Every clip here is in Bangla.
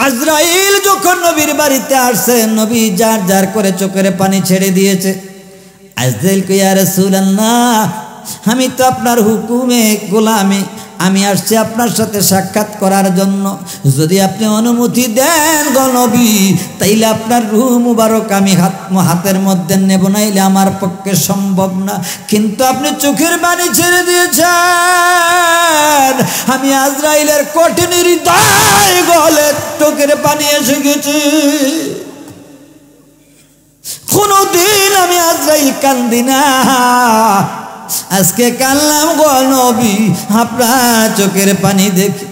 আজরাইল যখন নবীর বাড়িতে আসছে, নবী যার যার করে চোখের পানি ছেড়ে দিয়েছে। আজরাইল কই, ইয়া রাসূলুল্লাহ, আমি তো আপনার হুকুমে গোলামি, আমি আসছি আপনার সাথে সাক্ষাৎ করার জন্য। যদি আপনি অনুমতি দেন গো নবী, তাইলে আপনার রূহ মুবারক আমি হাতের মধ্যে নেব, নাইলে আমার পক্ষে সম্ভব না। কিন্তু আপনি চোখের পানি ছেড়ে দিয়েছেন, আমি আজরাইলের কঠিন হৃদয় গলে চোখের পানি এসে গেছে। কোনদিন আমি আজরাইল কান্দি না, আজকে কানলাম গো নবী আপনার চোখের পানি দেখে।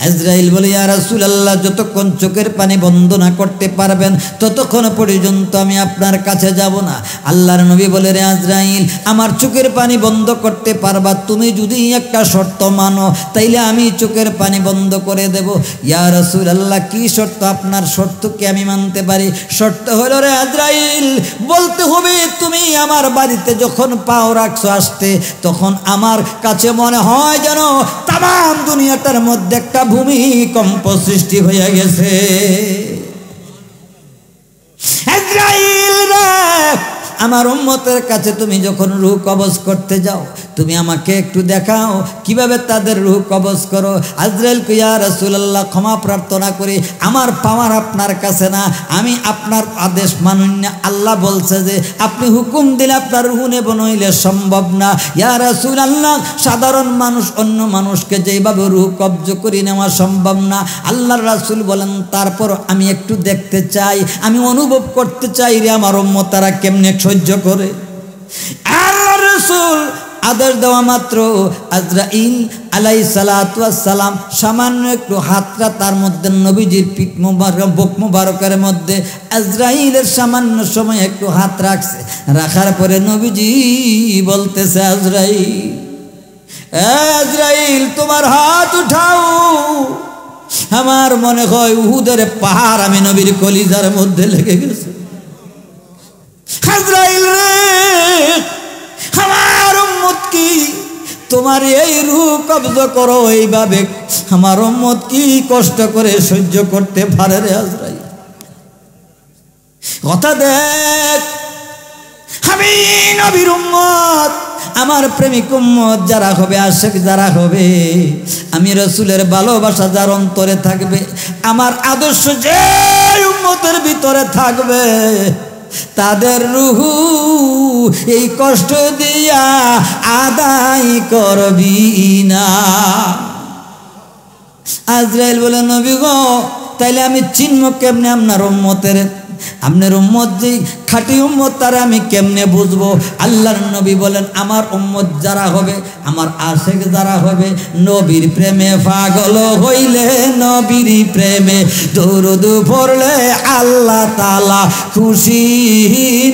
আজরাইল বলে, ইয়া রাসূলুল্লাহ, যতক্ষণ চোখের পানি বন্ধ না করতে পারবেন ততক্ষণ পর্যন্ত আমি আপনার কাছে যাব না। আল্লাহর নবী বলে, রে আজরাইল, আমার চোখের পানি বন্ধ করতে পারবা তুমি যদি একটা শর্ত মানো, তাইলে আমি চোখের পানি বন্ধ করে দেব। ইয়া রাসূলুল্লাহ, কি শর্ত? আপনার শর্তকে আমি মানতে পারি। শর্ত হলো, রে আজরাইল, বলতে হবে তুমি আমার বাড়িতে যখন পাও রাখছো আসতে, তখন আমার কাছে মনে হয় যেন তাম দুনিয়াটার মধ্যে একটা ভূমিকম্প সৃষ্টি হয়ে গেছে। আজরাইল রে, আমার উম্মতের কাছে তুমি যখন রূহ কবজ করতে যাও, তুমি আমাকে একটু দেখাও কিভাবে তাদের রূহ কবজ করো। আজরাইল কই, ইয়া রাসূলুল্লাহ, ক্ষমা প্রার্থনা করি, আমার পাওয়ার আপনার কাছে না, আমি আপনার আদেশ মানুন না। আল্লাহ বলছে যে আপনি হুকুম দিলে আপনার রূহ নেব, নইলে সম্ভব না। ইয়া রাসূলুল্লাহ, সাধারণ মানুষ অন্য মানুষকে যেভাবে রূহ কবজ করে নেওয়া সম্ভব না। আল্লাহর রাসূল বলেন, তারপর আমি একটু দেখতে চাই, আমি অনুভব করতে চাই রে আমার উম্মত তারা কেমনে সহ্য করে। আল্লাহর রাসূল আদেশ দেওয়া মাত্র আজরাইল আলাইহিস সালাতু ওয়াস সালাম সামান্য একটু হাতটা তার মধ্যে নবীজির পিঠ মুবারক বুক মুবারকের মধ্যে আজরাইলের সামান্য সময় একটু হাত রাখছে। রাখার পরে নবীজি বলতেছে, আজরাইল তোমার হাত উঠাও। আমার মনে হয় উহুদের পাহাড় আমি নবীর কলিজার মধ্যে লেগে গেছে। আজরাইল রে, আমার উম্মত কি তোমার এই রূহ কবজ করো এইভাবে, আমার উম্মত কি কষ্ট করে সহ্য করতে পারে রে আজরাইল। কথা দেখ, আমি নবীর উম্মত, আমার প্রেমিক উম্মত যারা হবে, আশিক যারা হবে, আমি রাসূলের ভালোবাসা যার অন্তরে থাকবে, আমার আদর্শ যে উম্মতের ভিতরে থাকবে, তাদের রূহ এই কষ্ট দিয়া আদায় করবি না। আজরাইল বলে, নবী গো, তাইলে আমি চিনব কেমনে আপনার উম্মতের? আপনার উম্মত যে খাঁটি উম্মত তারা আমি কেমনে বুঝবো? আল্লাহর নবী বলেন, আমার উম্মত যারা হবে, আমার আশিক যারা হবে, নবীর প্রেমে পাগল হইলে, নবীর প্রেমে দরুদ পড়লে আল্লাহ তাআলা খুশি,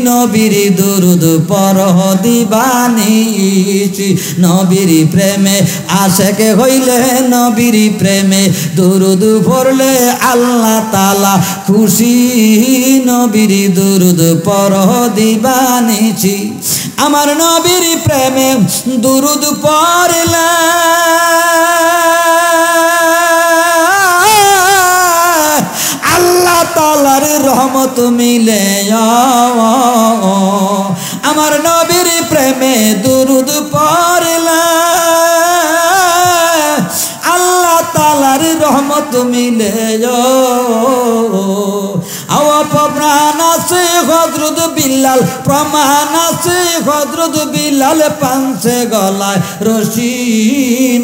নবীর দরুদ পড়হ দিবানিশি। নবীর প্রেমে আশিক হইলে, নবীর প্রেমে দরুদ পড়লে আল্লাহ তাআলা খুশি, নবীর দরুদ পড়হ দিবানিশি। আমার নবীর প্রেমে দরুদ পড়লে আল্লাহ তাআলার রহমত মিলে। আমার নবীর প্রেমে দরুদ পড়লে আল্লাহ তাআলার রহমত মিলে। প্রমাণ আছে হযরত বিল্লাল, প্রমাণ আছে হযরত বিল্লাল পানছে গলায় রশি,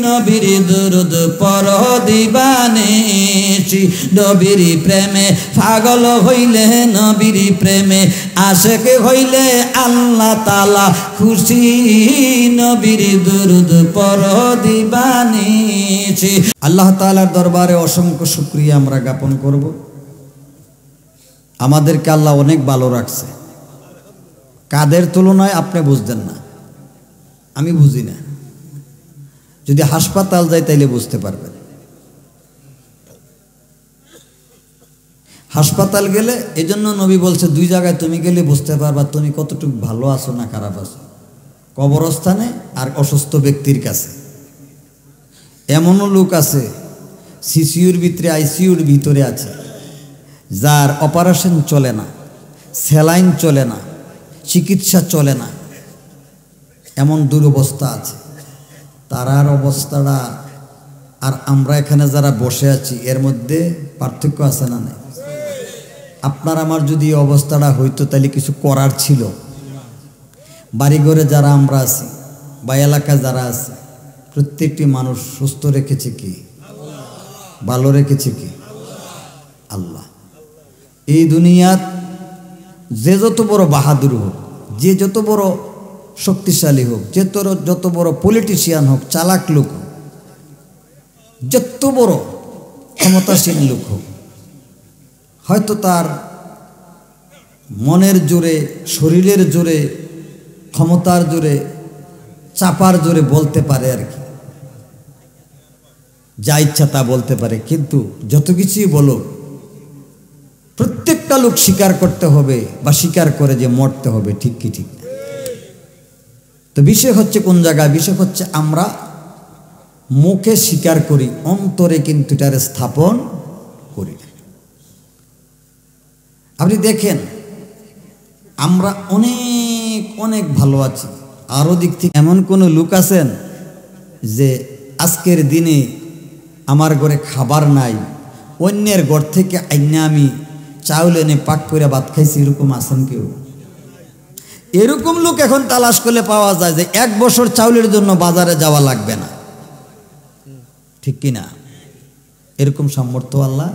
নবীর দরুদ পড়হ দিবানিশি। নবীর প্রেমে পাগল হইলে, নবীর প্রেমে আশিক হইলে আল্লাহ তাআলা খুশি, নবীর দরুদ পড়হ দিবানিশি। আল্লাহ তাআলার দরবারে অসংখ্য শুকরিয়া আমরা জ্ঞাপন করব। আমাদেরকে আল্লাহ অনেক ভালো রাখছে, কাদের তুলনায় আপনি বুঝতেন না, আমি বুঝি না। যদি হাসপাতাল যাই তাইলে বুঝতে পারবেন। হাসপাতাল গেলে, এজন্য নবী বলছে দুই জায়গায় তুমি গেলে বুঝতে পারবা তুমি কতটুকু ভালো আছো না খারাপ আছো, কবরস্থানে আর অসুস্থ ব্যক্তির কাছে। এমনও লোক আছে সিসিউর ভিতরে আইসিউর ভিতরে আছে, যার অপারেশন চলে না, স্যালাইন চলে না, চিকিৎসা চলে না, এমন দুরবস্থা আছে। তারার অবস্থাটা আর আমরা এখানে যারা বসে আছি এর মধ্যে পার্থক্য আছে না নেই? আপনার আমার যদি এই অবস্থাটা হইতো তাহলে কিছু করার ছিল। বাড়িঘরে যারা আমরা আছি বা এলাকায় যারা আছে প্রত্যেকটি মানুষ সুস্থ রেখেছে কি? ভালো রেখেছে কি? আল্লাহ। এই দুনিয়ার যে যত বড় বাহাদুর হোক, যে যত বড় শক্তিশালী হোক, যে যত বড় পলিটিশিয়ান হোক, চালাক লোক হোক, যত বড় ক্ষমতাসীন লোক হোক, হয়তো তার মনের জোরে, শরীরের জোরে, ক্ষমতার জোরে, চাপার জোরে বলতে পারে আর কি, যা ইচ্ছা তা বলতে পারে। কিন্তু যত কিছুই বলো, প্রত্যেকটা লোক স্বীকার করতে হবে বা স্বীকার করে যে মরতে হবে। ঠিক কি ঠিক? তো বিষয় হচ্ছে কোন জায়গায়? বিষয় হচ্ছে আমরা মুখে স্বীকার করি, অন্তরে কিন্তু এটার স্থাপন করি না। আপনি দেখেন আমরা অনেক অনেক ভালো আছি, আরও দিক থেকে এমন কোনো লোক আছেন যে আজকের দিনে আমার ঘরে খাবার নাই, অন্যের ঘর থেকে আইনা আমি চাউল এনে পাক করে ভাত খাইছি, এরকম আছেন কেউ? এরকম লোক এখন তালাশ করলে পাওয়া যায় যে 1 বছর চাউলের জন্য বাজারে যাওয়া লাগবে না। ঠিক কিনা? এরকম সামর্থ্য আল্লাহ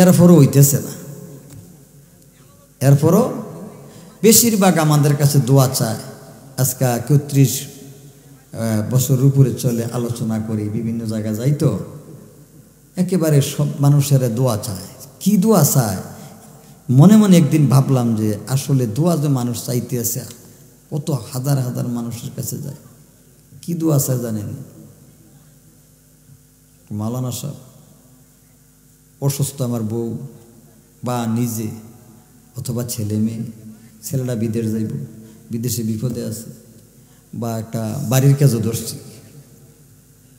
এরপরও হইতেছে না। এরপরও বেশিরভাগ আমাদের কাছে দোয়া চায়। আজকে 31 বছর উপরে চলে আলোচনা করি, বিভিন্ন জায়গায় যাই, তো একেবারে সব মানুষের দোয়া চায়। কি দোয়া চায়? মনে মনে একদিন ভাবলাম যে আসলে দোয়া যে মানুষ চাইতে আছে, কত হাজার হাজার মানুষের কাছে যায়, কি দোয়া চায় জানেন? মাওলানা সাহেব অসুস্থ, আমার বউ বা নিজে অথবা ছেলে মেয়ে, ছেলেটা বিদেশ যাইব, বিদেশে বিপদে আছে, বা একটা বাড়ির কাজও ধরছি,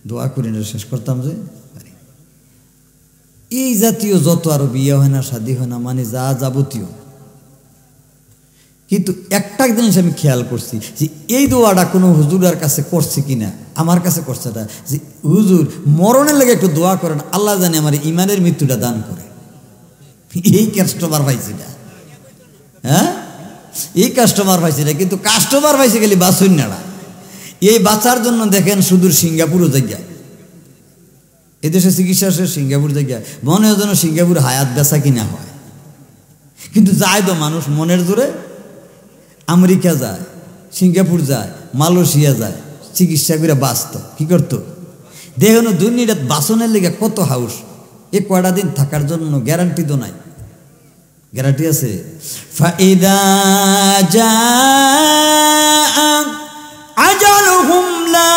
দোয়া করে শেষ করতাম যে এই জাতীয় যত আরো বিয়ে হয় না, শাদী হয় না, মানে যা যাবতীয়। কিন্তু একটা জিনিস আমি খেয়াল করছি যে এই দোয়াটা কোনো হুজুরের কাছে করছে কিনা, আমার কাছে করছে না, যে হুজুর মরণের লেগে একটু দোয়া করেন, আল্লাহ জানে আমার ইমানের মৃত্যুটা দান করে। এই কাস্টমার পাইছি না, হ্যাঁ, এই কাস্টমার পাইছি না। কিন্তু কাস্টমার পাইছে গেলে বাসুন নাড়া। এই বাঁচার জন্য দেখেন সুদূর সিঙ্গাপুরও জায়গা, এদেশে চিকিৎসা সে সিঙ্গাপুর জায়গা, মনে হয় যেন সিঙ্গাপুর হায়াত বেচা কিনা হয়। কিন্তু যায় তো মানুষ মনের জোরে, আমেরিকা যায়, সিঙ্গাপুর যায়, মালয়েশিয়া যায়, চিকিৎসা করে বাঁচত। কি করতো? দেখুন দুর্নীতি বাসনের লেগে কত হাউস। এ কয়টা দিন থাকার জন্য গ্যারান্টি তো নাই। গ্যারান্টি আছে? ফাইদা জাআ আজালুহুম লা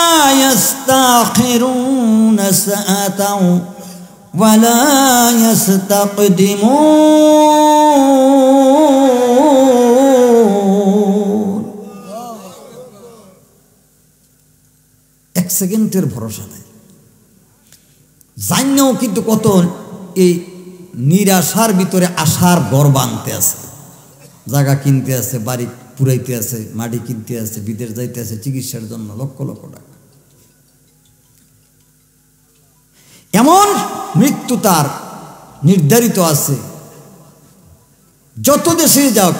ইস্তাখিরুনা সাআতাও ওয়া লা ইস্তাকদিমুন। 1 সেকেন্ডের ভরসা নাই। জান্নাও কিন্তু কত এই নিরাশার ভিতরে আশার ঘর বাঁধতে আছে, জায়গা কিনতে আছে, বাড়ি পুরাইতে আছে, মাটি কিনতে আছে, বিদেশ যাইতে আছে চিকিৎসার জন্য লক্ষ লক্ষ টাকা। এমন মৃত্যু তার নির্ধারিত আছে, যত দেশে যাক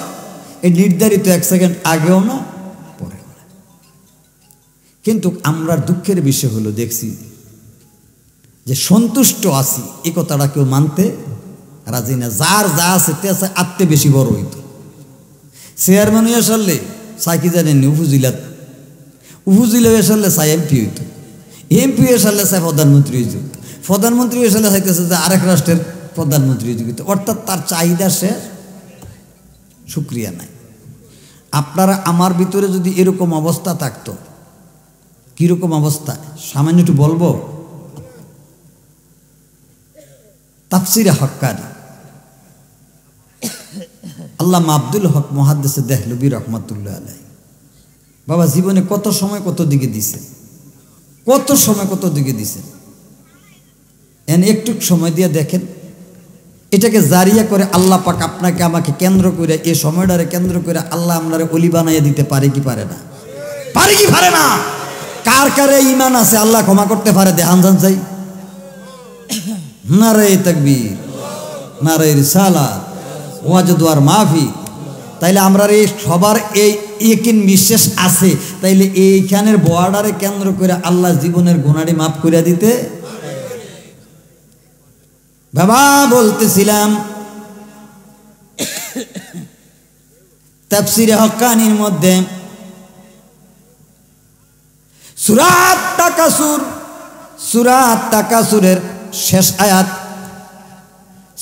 এই নির্ধারিত 1 সেকেন্ড আগেও না পরেও না। কিন্তু আমরা দুঃখের বিষয় হলো দেখছি যে সন্তুষ্ট আছি এই কথাটা কেউ মানতে রাজি না। যার যা আছে তে আছে, আত্মে বেশি বড় হইতো। চেয়ারম্যান হয়ে সারলে সাইকি জানেননি উপজেলা হয়ে সারলে চাই এমপি হইতো, এমপি হয়ে সারলে চাই প্রধানমন্ত্রী হইত, প্রধানমন্ত্রী হয়ে সারলে চাইতেছে যে আরেক রাষ্ট্রের প্রধানমন্ত্রী হইত। অর্থাৎ তার চাহিদা শেষ, শুক্রিয়া নাই। আপনারা আমার ভিতরে যদি এরকম অবস্থা থাকতো, কীরকম অবস্থা সামান্য একটু বলবো। তাফসিরে হক্কানি আল্লামা আব্দুল হক মুহাদ্দিসে দেহলভী রহমাতুল্লাহ আলাইহি, বাবা জীবনে কত সময় কত দিকে দিছে, কত সময় কত দিকে দিছে। একটু সময় দিয়ে দেখেন, এটাকে জারিয়া করে আল্লাহ পাক আপনাকে আমাকে কেন্দ্র করে, এই সময়টারে কেন্দ্র করে আল্লাহ আপনারে অলি বানাইয়া দিতে পারে কি পারে না? পারে কি পারে না? কার কারে ইমান আছে আল্লাহ ক্ষমা করতে পারে? দেহান জান চাই। নারে তাকবীর, নারে রিসালাত, ওয়াজদুয়ার মাহফি। তাইলে আমরা এই সবার এই ইকিন বিশ্বাস আছে, তাইলে এইখানের বর্ডারে কেন্দ্র করে আল্লাহ জীবনের গুনাহটি মাফ করে দিতে। বাবা বলতেছিলাম তাফসীরে হক্কানির মধ্যে সূরা তাকাসুরের শেষ আয়াত,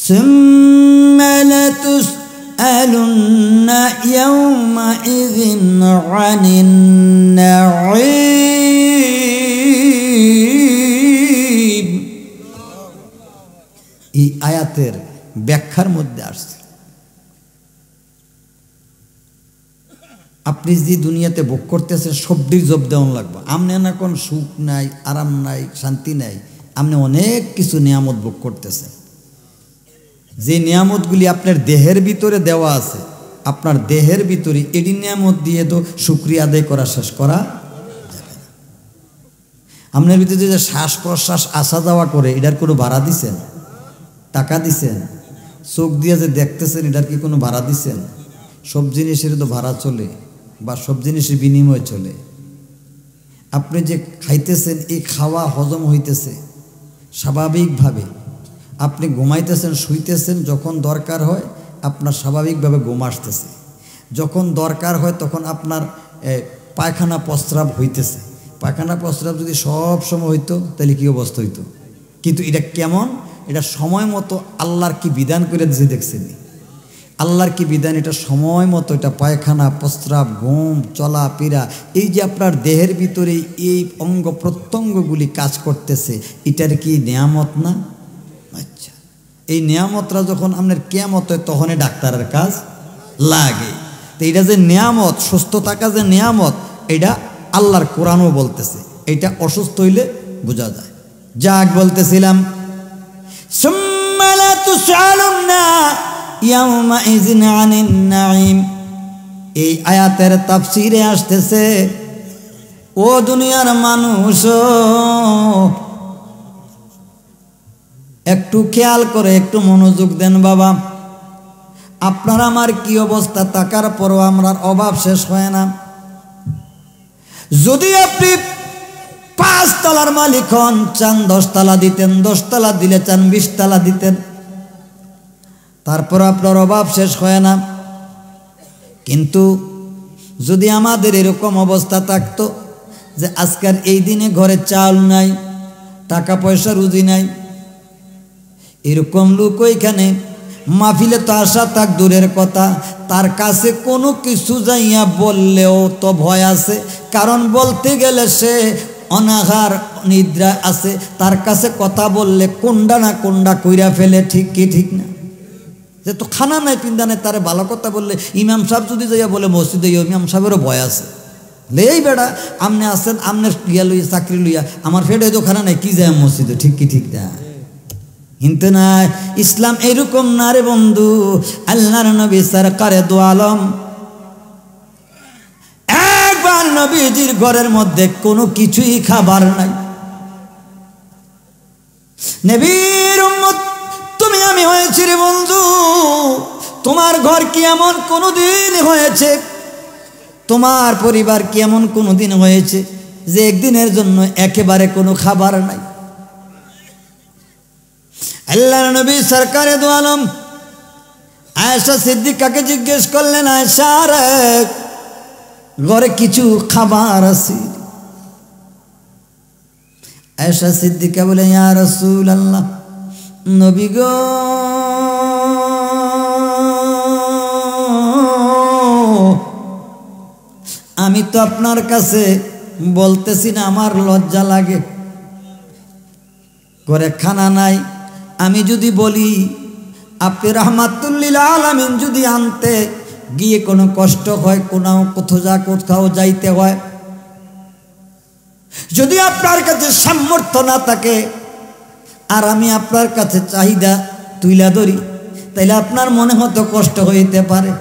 সুম্মা লাতুসআলুন্না ইয়াওমাইযিন আনিন নাঈম, এই আয়াতের ব্যাখ্যার মধ্যে আসছে আপনি যে দুনিয়াতে ভোগ করতেছেন সবটির জব দেওয়ান লাগবে। আমনে না কোন সুখ নাই, আরাম নাই, শান্তি নাই, আপনি অনেক কিছু নিয়ামত ভোগ করতেছেন। যে নিয়ামতগুলি আপনার দেহের ভিতরে দেওয়া আছে, আপনার দেহের ভিতরে এডি নিয়ামত দিয়ে তো শুকরিয়া আদায় করা শেষ করা যাবে না। আপনার ভিতরে যে শ্বাস প্রশ্বাস আসা যাওয়া করে, এটার কোনো ভাড়া দিছেন? টাকা দিছেন? চোখ দিয়ে যে দেখতেছেন, এটার কি কোনো ভাড়া দিছেন? সব জিনিসের তো ভাড়া চলে বা সব জিনিসের বিনিময় চলে। আপনি যে খাইতেছেন, এই খাওয়া হজম হইতেছে স্বাভাবিকভাবে। আপনি ঘুমাইতেছেন, শুইতেছেন, যখন দরকার হয় আপনার স্বাভাবিকভাবে ঘুম আসতেছে, যখন দরকার হয় তখন আপনার পায়খানা প্রস্রাব হইতেছে। পায়খানা প্রস্রাব যদি সব সময় হইতো তাহলে কী অবস্থা হইতো? কিন্তু এটা কেমন? এটা সময় মতো আল্লাহর কি বিধান করে দিয়েছে দেখছেন? আল্লাহর কি বিধান, এটা সময় মতো এটা পায়খানা প্রস্রাব ঘুম চলা ফেরা, এই যে আপনার দেহের ভিতরে এই অঙ্গ প্রত্যঙ্গগুলি কাজ করতেছে, এটার কি নিয়ামত না? আচ্ছা, এই নিয়ামতরা যখন আপনার কিয়ামত হয় তখনই ডাক্তারের কাজ লাগে। তো এটা যে নিয়ামত, সুস্থ থাকা যে নিয়ামত, এটা আল্লাহর কোরআনও বলতেছে। এটা অসুস্থ হইলে বোঝা যায়। যাক বলতেছিলাম, সুম্মা লা তুসআলুন্না ইয়াওমাইযিন আনিন নাঈম, এই আয়াতের তাফসীরে আসতেছে, ও দুনিয়ার মানুষ একটু খেয়াল করে একটু মনোযোগ দেন বাবা। আপনার আমার কি অবস্থা, টাকার পরও আমার অভাব শেষ হয় না। যদি আপনি 5 তলার মালিক হন, চান 10 তলা দিতেন, 10 তলা দিলে চান 20 তলা দিতেন, তারপর আপনার অভাব শেষ হয় না। কিন্তু যদি আমাদের এরকম অবস্থা থাকতো যে আজকের এই দিনে ঘরে চাল নাই, টাকা পয়সা রুজি নাই, এরকম লোক ওইখানে মাহফিলে তো আসা থাক দূরের কথা, তার কাছে কোনো কিছু যাইয়া বললেও তো ভয় আছে। কারণ বলতে গেলে সে অনাহার নিদ্রা আছে, তার কাছে কথা বললে কোনডা না কোনডা কইরা ফেলে, ঠিক কি ঠিক না? যে তো খানা নাই পিন্দা নাই, তারে ভালো কথা বললে ইমাম সাহেব যদি যাইয়া বলে মসজিদে, ইমাম সাহেবেরও ভয় আছে। এই বেড়া আমনে আসেন, আমনে ইয়া লইয়া চাকরি লইয়া, আমার ফেডে তো খানা নাই, কি যায় মসজিদে, ঠিক কি ঠিক না? কিন্তু না, ইসলাম এরকম না রে বন্ধু। আল্লাহর নবী সরকারে দু আলম একবার নবীজির ঘরের মধ্যে কোনো কিছুই খাবার নাই। নবীর উম্মত তুমি আমি হয়েছি রে বন্ধু, তোমার ঘর কি এমন কোনোদিন হয়েছে, তোমার পরিবার কি এমন কোনোদিন হয়েছে যে একদিনের জন্য একেবারে কোনো খাবার নাই? আল্লাহর নবী সরকারে দু আলম আয়েশা সিদ্দিকাকে জিজ্ঞেস করলেন, আয়েশা রে, ঘরে কিছু খাবার আছে? আয়েশা সিদ্দিকা বলে, ইয়া রাসূলুল্লাহ, নবী গো, আমি তো আপনার কাছে বলতেছি না, আমার লজ্জা লাগে, ঘরে খানা নাই। আমি যদি বলি আপনি রাহমাতুল লিল আলামিন যদি আনতে গিয়ে কোনো কষ্ট হয়, কোথাও যাইতে হয়, যদি আপনার কাছে সামর্থ্য না থাকে আর আমি আপনার কাছে চাহিদা তুইলা ধরি, তাইলে আপনার মনে হয়তো কষ্ট হইতে পারে।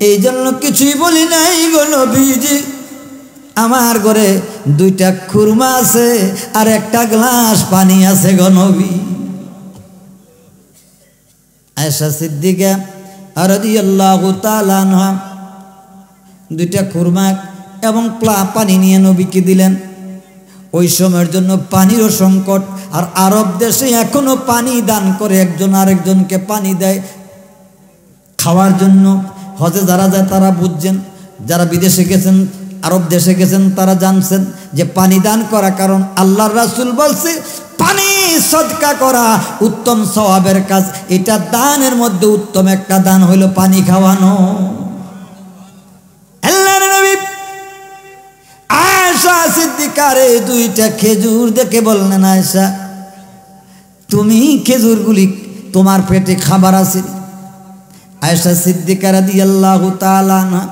এই জন্য কিছুই বলি নাই গো নবীজি। আমার ঘরে 2টা খুরমা আছে আর 1টা গ্লাস পানি আছে গো নবী। আয়েশা সিদ্দিকা রাদিয়াল্লাহু তাআলা আনহা 2টা খুরমা এবং পানি নিয়ে নবীকে দিলেন। ওই সময়ের জন্য পানিরও সংকট, আর আরব দেশে এখনো পানি দান করে, একজন আরেকজনকে পানি দেয় খাওয়ার জন্য। হজে যারা যায় তারা বুঝছেন, যারা বিদেশে গেছেন, আরব দেশে গেছেন, তারা জানছেন যে পানি দান করা, কারণ আল্লাহর রাসূল বলছে পানি সদকা করা উত্তম সওয়াবের কাজ। এটা দানের মধ্যে উত্তম একটা দান হইল পানি খাওয়ানো। আল্লাহর নবী আয়েশা সিদ্দিকার 2টা খেজুর দেখে বললেন, আয়েশা তুমি খেজুরগুলি তোমার পেটে খাবার আছে? আয়েশা সিদ্দিকা রাদিয়াল্লাহু তাআলা আনহা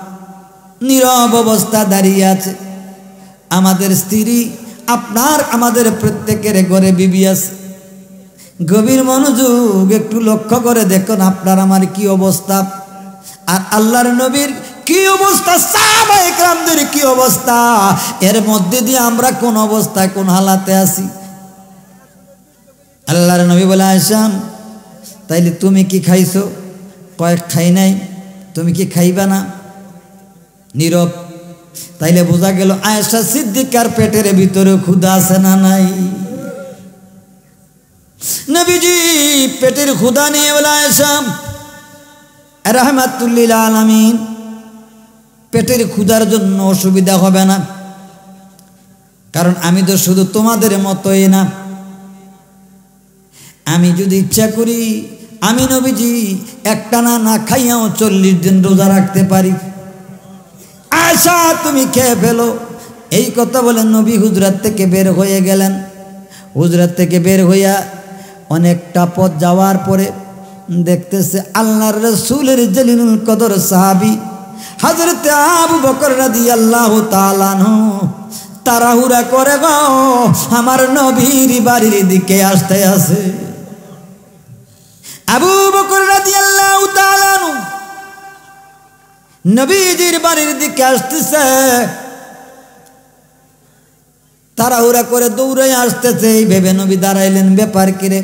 নীরব অবস্থা দাঁড়িয়ে আছে। আমাদের স্ত্রী, আপনার আমাদের প্রত্যেকের ঘরে বিবি আছে। গভীর মনোযোগ একটু লক্ষ্য করে দেখুন আপনার আমার কি অবস্থা, আর আল্লাহর নবীর কি অবস্থা, সাহাবায়ে কেরামদের কি অবস্থা, এর মধ্যে দিয়ে আমরা কোন অবস্থায় কোন হালাতে আছি। আল্লাহর নবী বলে, আয়েশা তাইলে তুমি কি খাইছো? কয়েক খাই নাই। তুমি কি খাইবা না? নীরব। তাইলে বোঝা গেল আয়েশা সিদ্দিকার পেটের ভিতরে ক্ষুধা আছে না নাই? নবীজি পেটের ক্ষুধা নিয়ে বলে, আয়েশা রাহমাতুল লিল আলামিন, পেটের ক্ষুধার জন্য অসুবিধা হবে না, কারণ আমি তো শুধু তোমাদের মতোই না। আমি যদি ইচ্ছা করি আমি নবীজি একটানা না খাইয়াও 40 দিন রোজা রাখতে পারি। আয়েশা তুমি খেয়ে ফেলো। এই কথা বলে নবী হুজরাত থেকে বের হয়ে গেলেন। হুজরাত থেকে বের হইয়া অনেকটা পথ যাওয়ার পরে দেখতেছে আল্লাহর রাসূলের জলিলুল কদর সাহাবী হযরত আবু বকর রাদিয়াল্লাহু তাআলা আনহু তাড়াহুড়া করে গো আমার নবীর বাড়ির দিকে আসতে আছে। আবু বকর রাদিয়াল্লাহু তাআলা আনহু নবীজির বাড়ির দিকে আসতেছে, তাড়াহুড়া করে দৌড়ে আসতেছে। এই ভেবে নবী দাঁড়াইলেন, ব্যাপার কি রে?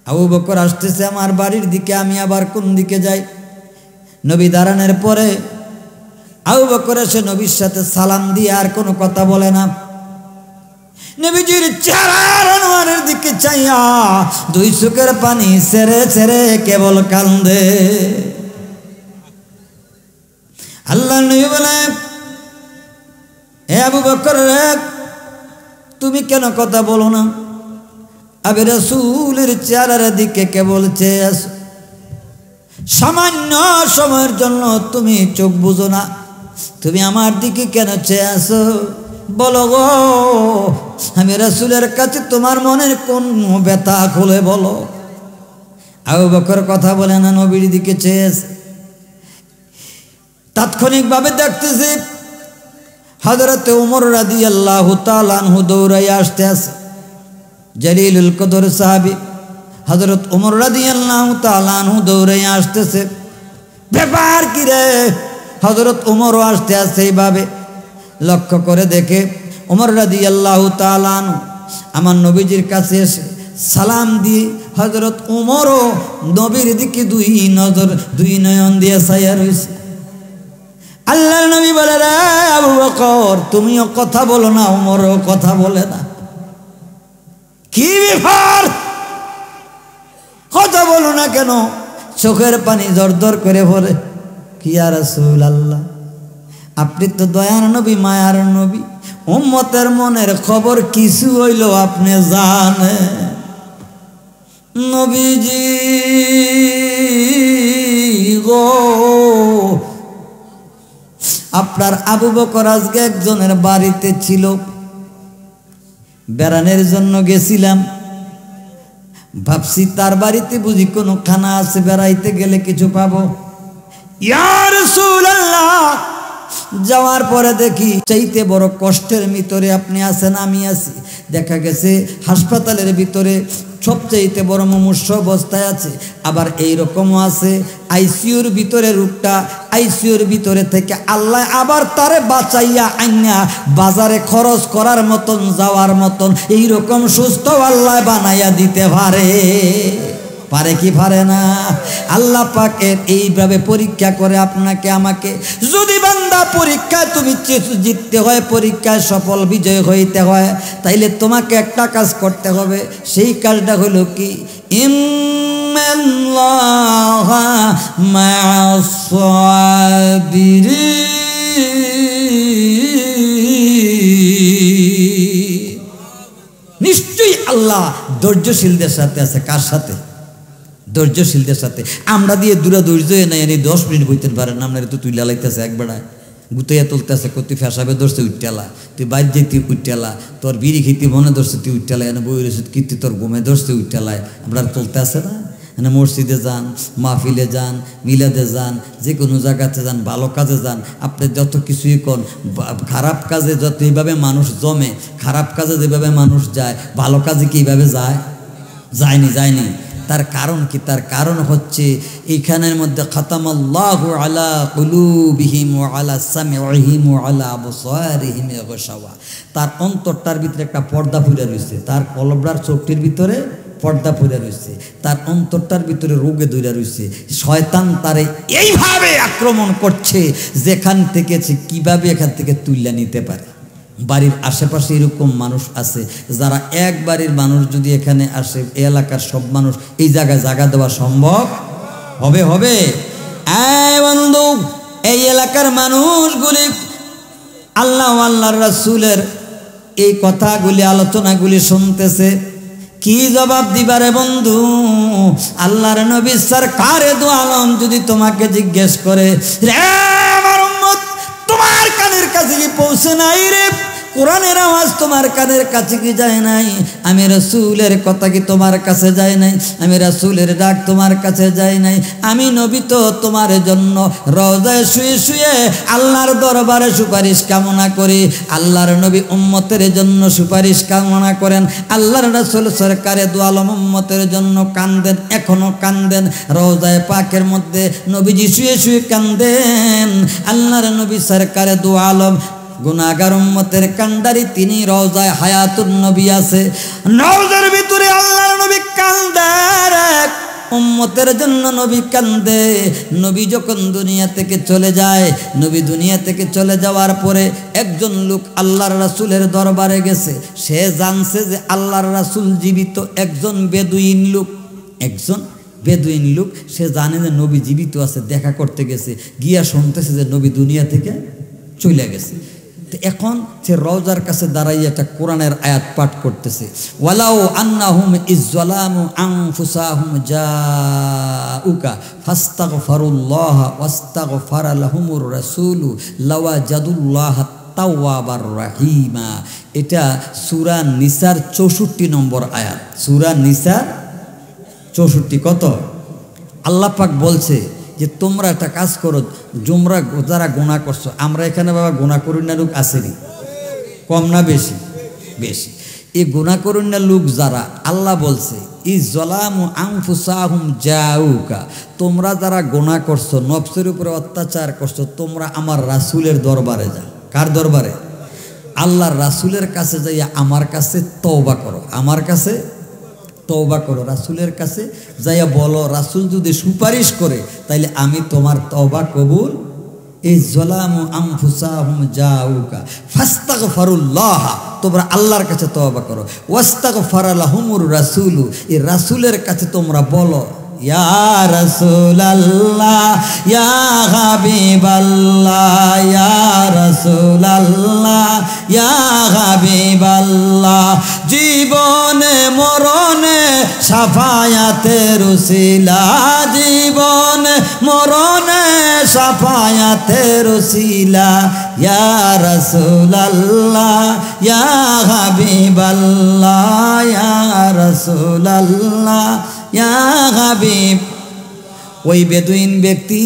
আবু বকর আসতেছে আমার বাড়ির দিকে, আমি আবার কোন দিকে যাই? নবী দাঁড়ানোর পরে আবু বকর এসে নবীর সাথে সালাম দিয়ে আর কোনো কথা বলে না। নবীজির চেহারার আনোয়ারের দিকে চাইয়া 2 চোখের পানি ছেড়ে ছেড়ে কেবল কান্দে। আল্লাহ নবী বলে, হে আবু বকর রে, তুমি কেন কথা বলো না? আবে রাসূলের চেহারার দিকে কেবল চেয়ে আছো, সামান্য সময়ের জন্য তুমি চোখ বুঝো না? তুমি আমার দিকে কেন চেয়ে আছো? বলো গো, আমি রাসূলের কাছে তোমার মনের কোন ব্যথা খুলে বলো। আবু বকর কথা বলে না, নবীর দিকে চেয়ে আছে। তাৎক্ষণিকভাবে দেখতেছি হযরত ওমর রাদিয়াল্লাহু তাআলা আনহু দৌড়াইয়া আসতে আছে। জলিলুল কদর সাহাবী হযরত ওমর রাদিয়াল্লাহু তাআলা আনহু দৌড়াইয়া আসতেছে। ব্যাপার কি রে? হযরত ওমরও আসতে আছে। এইভাবে লক্ষ্য করে দেখে ওমর রাদিয়াল্লাহু তাআলা আনহু আমার নবীজির কাছে এসে সালাম দিয়ে হযরত ওমরও নবীর দিকে 2 নয়ন দিয়ে চাইয়া রয়েছে। আল্লাহর নবী বলে, রে আবু বকর, তুমিও কথা বলো না, ওমরও কথা বলে না, কি ব্যাপার? কথা বলো না কেন? চোখের পানি দরদর করে পড়ে। কি ইয়া রাসূলুল্লাহ, আপনি তো দয়ার নবী, মায়ার নবী, উম্মতের মনের খবর কিছু হইল আপনি জানেন? নবীজি গো, আপনার আবু বকর আজকে একজনের বাড়িতে ছিল, বেড়ানোর জন্য গেছিলাম। ভাবছি তার বাড়িতে বুঝি কোনো খানা আছে, বেড়াইতে গেলে কিছু পাবো। ইয়া রাসূলুল্লাহ, যাওয়ার পরে দেখি চাইতে বড় কষ্টের ভিতরে আপনি আছেন, আমি আছি। দেখা গেছে হাসপাতালের ভিতরে সবচাইতে বড় মুমূর্ষু অবস্থায় আছে। আবার এইরকমও আছে আইসিইউর ভিতরে রোগটা, আইসিইউর ভিতরে থেকে আল্লাহ আবার তারে বাঁচাইয়া আইনা বাজারে খরচ করার মতন, যাওয়ার মতন এইরকম সুস্থ আল্লাহ বানাইয়া দিতে পারে। পারে কি পারে না? আল্লাহ পাকের এইভাবে পরীক্ষা করে আপনাকে আমাকে। যদি বান্দা পরীক্ষায় তুমি জিততে হয়, পরীক্ষায় সফল বিজয় হইতে হয়, তাইলে তোমাকে একটা কাজ করতে হবে। সেই কাজটা হলো কি, ইন্নাল্লাহা মা'আস সাবিরিন। নিশ্চয়ই আল্লাহ ধৈর্যশীলদের সাথে আছে। কার সাথে? ধৈর্যশীলদের সাথে। আমরা দিয়ে দূরা ধৈর্য নাই, এনে 10 মিনিট বইতে পারেন না। আপনার তো তুই লালাইতেছে একবেড়ায় গুতাইয়া তুলতেছে, কত ফেসাবে ধরছে উঠতেলা, তুই বাইর যেতে উঠতেলা, তোর বিড়ি খেতে মনে ধরছে তুই উঠতেলায়, এনে বই রয়েছে কীর্তি তোর ঘুমে ধরছে উঠতেলায়। আপনার চলতে আসে না? মানে মসজিদে যান, মাহফিলে যান, মিলাদে যান, যে কোনো জায়গাতে যান, ভালো কাজে যান। আপনি যত কিছুই কোন, খারাপ কাজে যত এইভাবে মানুষ জমে, খারাপ কাজে যেভাবে মানুষ যায়, ভালো কাজে কি এইভাবে যায়? যায়নি। তার কারণ কি? তার কারণ হচ্ছে এইখানের মধ্যে খাতামাল্লাহু আলা কুলুবিহিম ওয়া আলা সামিইহিম ওয়া আলা আবসারিহিম গিশাওয়া। তার অন্তরটার ভিতরে একটা পর্দা পড়ে রয়েছে, তার কলবটার চোখটির ভিতরে পর্দা পড়ে রয়েছে, তার অন্তরটার ভিতরে রোগে ধরে রয়েছে। শয়তান তারে এইভাবে আক্রমণ করছে যেখান থেকে সে কীভাবে এখান থেকে তুলে নিতে পারে। বাড়ির আশেপাশে এরকম মানুষ আছে যারা, এক বাড়ির মানুষ যদি এখানে আসে, এই এলাকার সব মানুষ এই জায়গায় জায়গা দেওয়া সম্ভব হবে? বন্ধু, এই এলাকার মানুষগুলি আল্লাহর রাসূলের এই কথাগুলি, আলোচনাগুলি শুনতেছে। কি জবাব দিবারে বন্ধু? আল্লাহর নবী সরকারে দু আলম যদি তোমাকে জিজ্ঞেস করে, রে আমার উম্মত, তোমার কানের কাছে কি পৌঁছে নাই রে? কোরআনের আওয়াজ তোমার কানের কাছে কি যায় নাই? আমি রাসূলের কথা কি তোমার কাছে যায় নাই? আমি রাসূলের ডাক তোমার কাছে যায় নাই? আমি নবী তো তোমার জন্য রওজায় শুয়ে শুয়ে আল্লাহর দরবারে সুপারিশ কামনা করি। আল্লাহর নবী উম্মতের জন্য সুপারিশ কামনা করেন। আল্লাহর রাসূল সরকারে দু আলম উম্মতের জন্য কান্দেন, এখনো কান্দেন। রওজায়ে পাকের মধ্যে নবীজি শুয়ে শুয়ে কান্দেন। আল্লাহর নবী সরকারে দু আলম গুনাহগার উম্মতের কান্ডারি, তিনি রওজায়ে হায়াতুন নবী আছে, রওজার ভিতরে আল্লাহর নবী কান্দেন, উম্মতের জন্য নবী কান্দে। নবী যখন দুনিয়া থেকে চলে যায়, নবী দুনিয়া থেকে চলে যাওয়ার পরে একজন লোক আল্লাহর রাসূলের দরবারে গেছে। সে জানছে যে আল্লাহর রাসূল জীবিত। একজন বেদুইন লোক, সে জানে যে নবী জীবিত আছে, দেখা করতে গেছে, গিয়া শুনতেছে যে নবী দুনিয়া থেকে চলে গেছে। তো এখন সে রওজার কাছে দাঁড়াইয়া একটা কোরআনের আয়াত পাঠ করতেছে, ওয়ালাউ আন্নাহুম ইযলামু আনফুসাহুম জাউকা ফাস্তাগফিরুল্লাহ ওয়াস্তাগফারা লাহুমুর রাসূলু লাওয়াজাদুল্লাহ তাওয়াবার রাহিমা। এটা সূরা নিসার 64 নম্বর আয়াত। সূরা নিসার 64 কত? আল্লাহ পাক বলছে যে তোমরা একটা কাজ করো, তোমরা যারা গুনাহ করছো, আমরা এখানে বাবা গুনাহ করি না লোক আসেনি, কম না বেশি? এই গুনাহ করি না লোক যারা, আল্লাহ বলছে ইযলামু আনফুসাহুম জাউকা, তোমরা যারা গুনাহ করছো, নফসের উপরে অত্যাচার করছো, তোমরা আমার রাসূলের দরবারে যাও। কার দরবারে? আল্লাহর রাসূলের কাছে যাইয়া আমার কাছে তওবা করো, আমার কাছে তওবা করো। রাসূলের কাছে যাইয়া বলো, রাসূল যদি সুপারিশ করে তাইলে আমি তোমার তওবা কবুল। ইযলামু আনফুসাহুম জাউকা ফাস্তাগফিরুল্লাহ, তোমরা আল্লাহর কাছে তওবা করো। ওয়াস্তাগফারা লাহুমুর রাসূলু, এই রাসূলের কাছে তোমরা বলো, ইয়া রাসূলাল্লাহ ইয়া হাবিবাল্লাহ ইয়া রাসূলাল্লাহ ইয়া হাবিবাল্লাহ, জীবনে মরণে শাফায়াতের উসিলা, জীবনে মরণে শাফায়াতের উসিলা, ইয়া রাসূলাল্লাহ ইয়া হাবিবাল্লাহ ইয়া রাসূলাল্লাহ ইয়া হাবিব ওই বেদুইন ব্যক্তি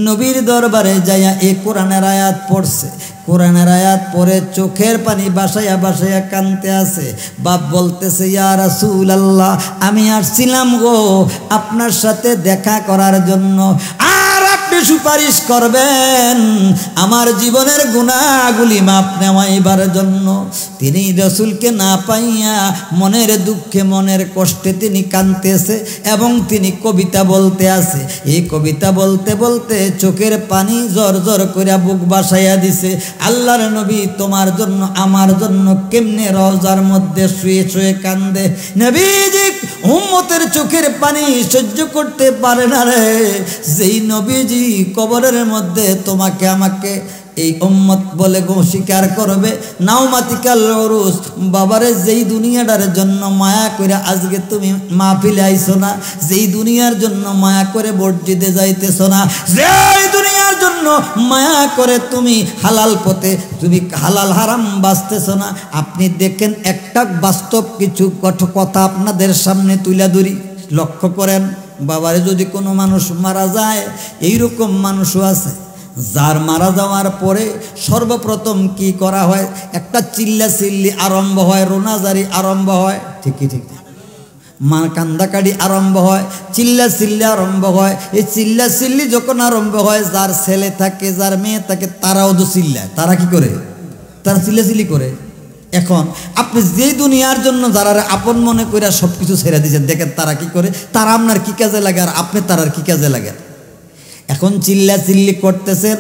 নবীর দরবারে যাইয়া এই কোরআনের আয়াত পড়ছে। কোরআনের আয়াত পড়ে চোখের পানি বাসাইয়া বাসাইয়া কানতে আছে। বাপ বলতেছে, ইয়া রাসূলুল্লাহ, আমি আসছিলাম গো আপনার সাথে দেখা করার জন্য, আর আপনি সুপারিশ করবেন আমার জীবনের গুনাহগুলি মাপ নেওয়াইবার জন্য। তিনি রসুলকে না পাইয়া মনের দুঃখে মনের কষ্টে তিনি কাঁদতেছে এবং তিনি কবিতা বলতে আছে। এই কবিতা বলতে বলতে চোখের পানি জর জর করে বুক বাসাইয়া দিছে। আল্লাহর নবী তোমার জন্য আমার জন্য কেমনে রওজার মধ্যে শুয়ে শুয়ে কান্দে। নবীজি উম্মতের চোখের পানি সহ্য করতে পারে না রে। যেই নবীজি কবরের মধ্যে তোমাকে আমাকে এই উম্মত বলে গো স্বীকার করবে, নাওমাতিকাল উরুস, বাবারে যেই দুনিয়াটার জন্য মায়া করে আজকে তুমি মাহফিলে আইছো না, যেই দুনিয়ার জন্য মায়া করে মসজিদে যাইতেছো না, যেই দুনিয়ার জন্য মায়া করে তুমি হালাল পথে তুমি হালাল হারাম বাঁচতেছো না, আপনি দেখেন একটা বাস্তব কিছু কথা আপনাদের সামনে তুলে ধরি, লক্ষ্য করেন। বাবারে যদি কোনো মানুষ মারা যায়, এইরকম মানুষও আছে যার মারা যাওয়ার পরে সর্বপ্রথম কি করা হয়, একটা চিল্লা চিল্লি আরম্ভ হয়, রোনাজারি আরম্ভ হয়, ঠিকই ঠিক, মা কান্দাকাড়ি আরম্ভ হয়, চিল্লা চিল্লি আরম্ভ হয়। এই চিল্লা চিল্লি যখন আরম্ভ হয়, যার ছেলে থাকে যার মেয়ে থাকে তারাও তো চিল্লায়। তারা কি করে? তারা চিল্লা চিল্লি করে। এখন আপনি যেই দুনিয়ার জন্য যারা আপন মনে করে সব কিছু ছেড়ে দিয়েছেন, দেখেন তারা কি করে, তারা আপনার কি কাজে লাগে আর আপনি তারার কি কাজে লাগে। এখন চিল্লা চিল্লি করতেছেন,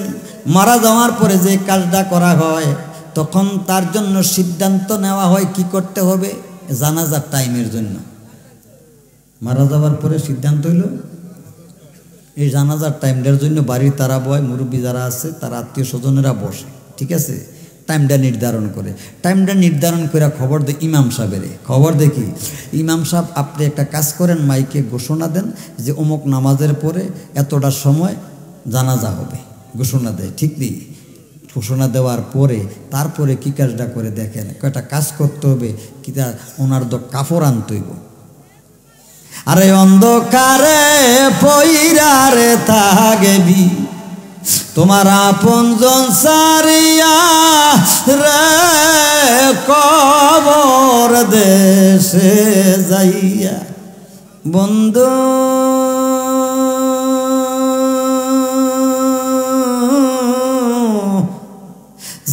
মারা যাওয়ার পরে যে কাজটা করা হয় তখন তার জন্য সিদ্ধান্ত নেওয়া হয় কি করতে হবে, জানাজার টাইমের জন্য। মারা যাওয়ার পরে সিদ্ধান্ত হইল এই জানাজার টাইমটার জন্য বাড়ির তারা বয়, মুরব্বী যারা আছে তারা আত্মীয় স্বজনেরা বসে, ঠিক আছে, টাইমটা নির্ধারণ করে। টাইমটা নির্ধারণ করে খবর দেয় ইমাম সাহেবের, খবর দেখি ইমাম সাহেব আপনি একটা কাজ করেন, মাইকে ঘোষণা দেন যে অমুক নামাজের পরে এতটার সময় জানাজা হবে, ঘোষণা দেয়। ঠিক নেই, ঘোষণা দেওয়ার পরে তারপরে কি কাজটা করে দেখেন, কয়টা কাজ করতে হবে, কি ওনার তো কাপড় আনতে হইব। আরে অন্ধকারে পইরারে থাকবি তোমার আপনজন সারিয়া রে, কবর দেশে যাইয়া বন্ধু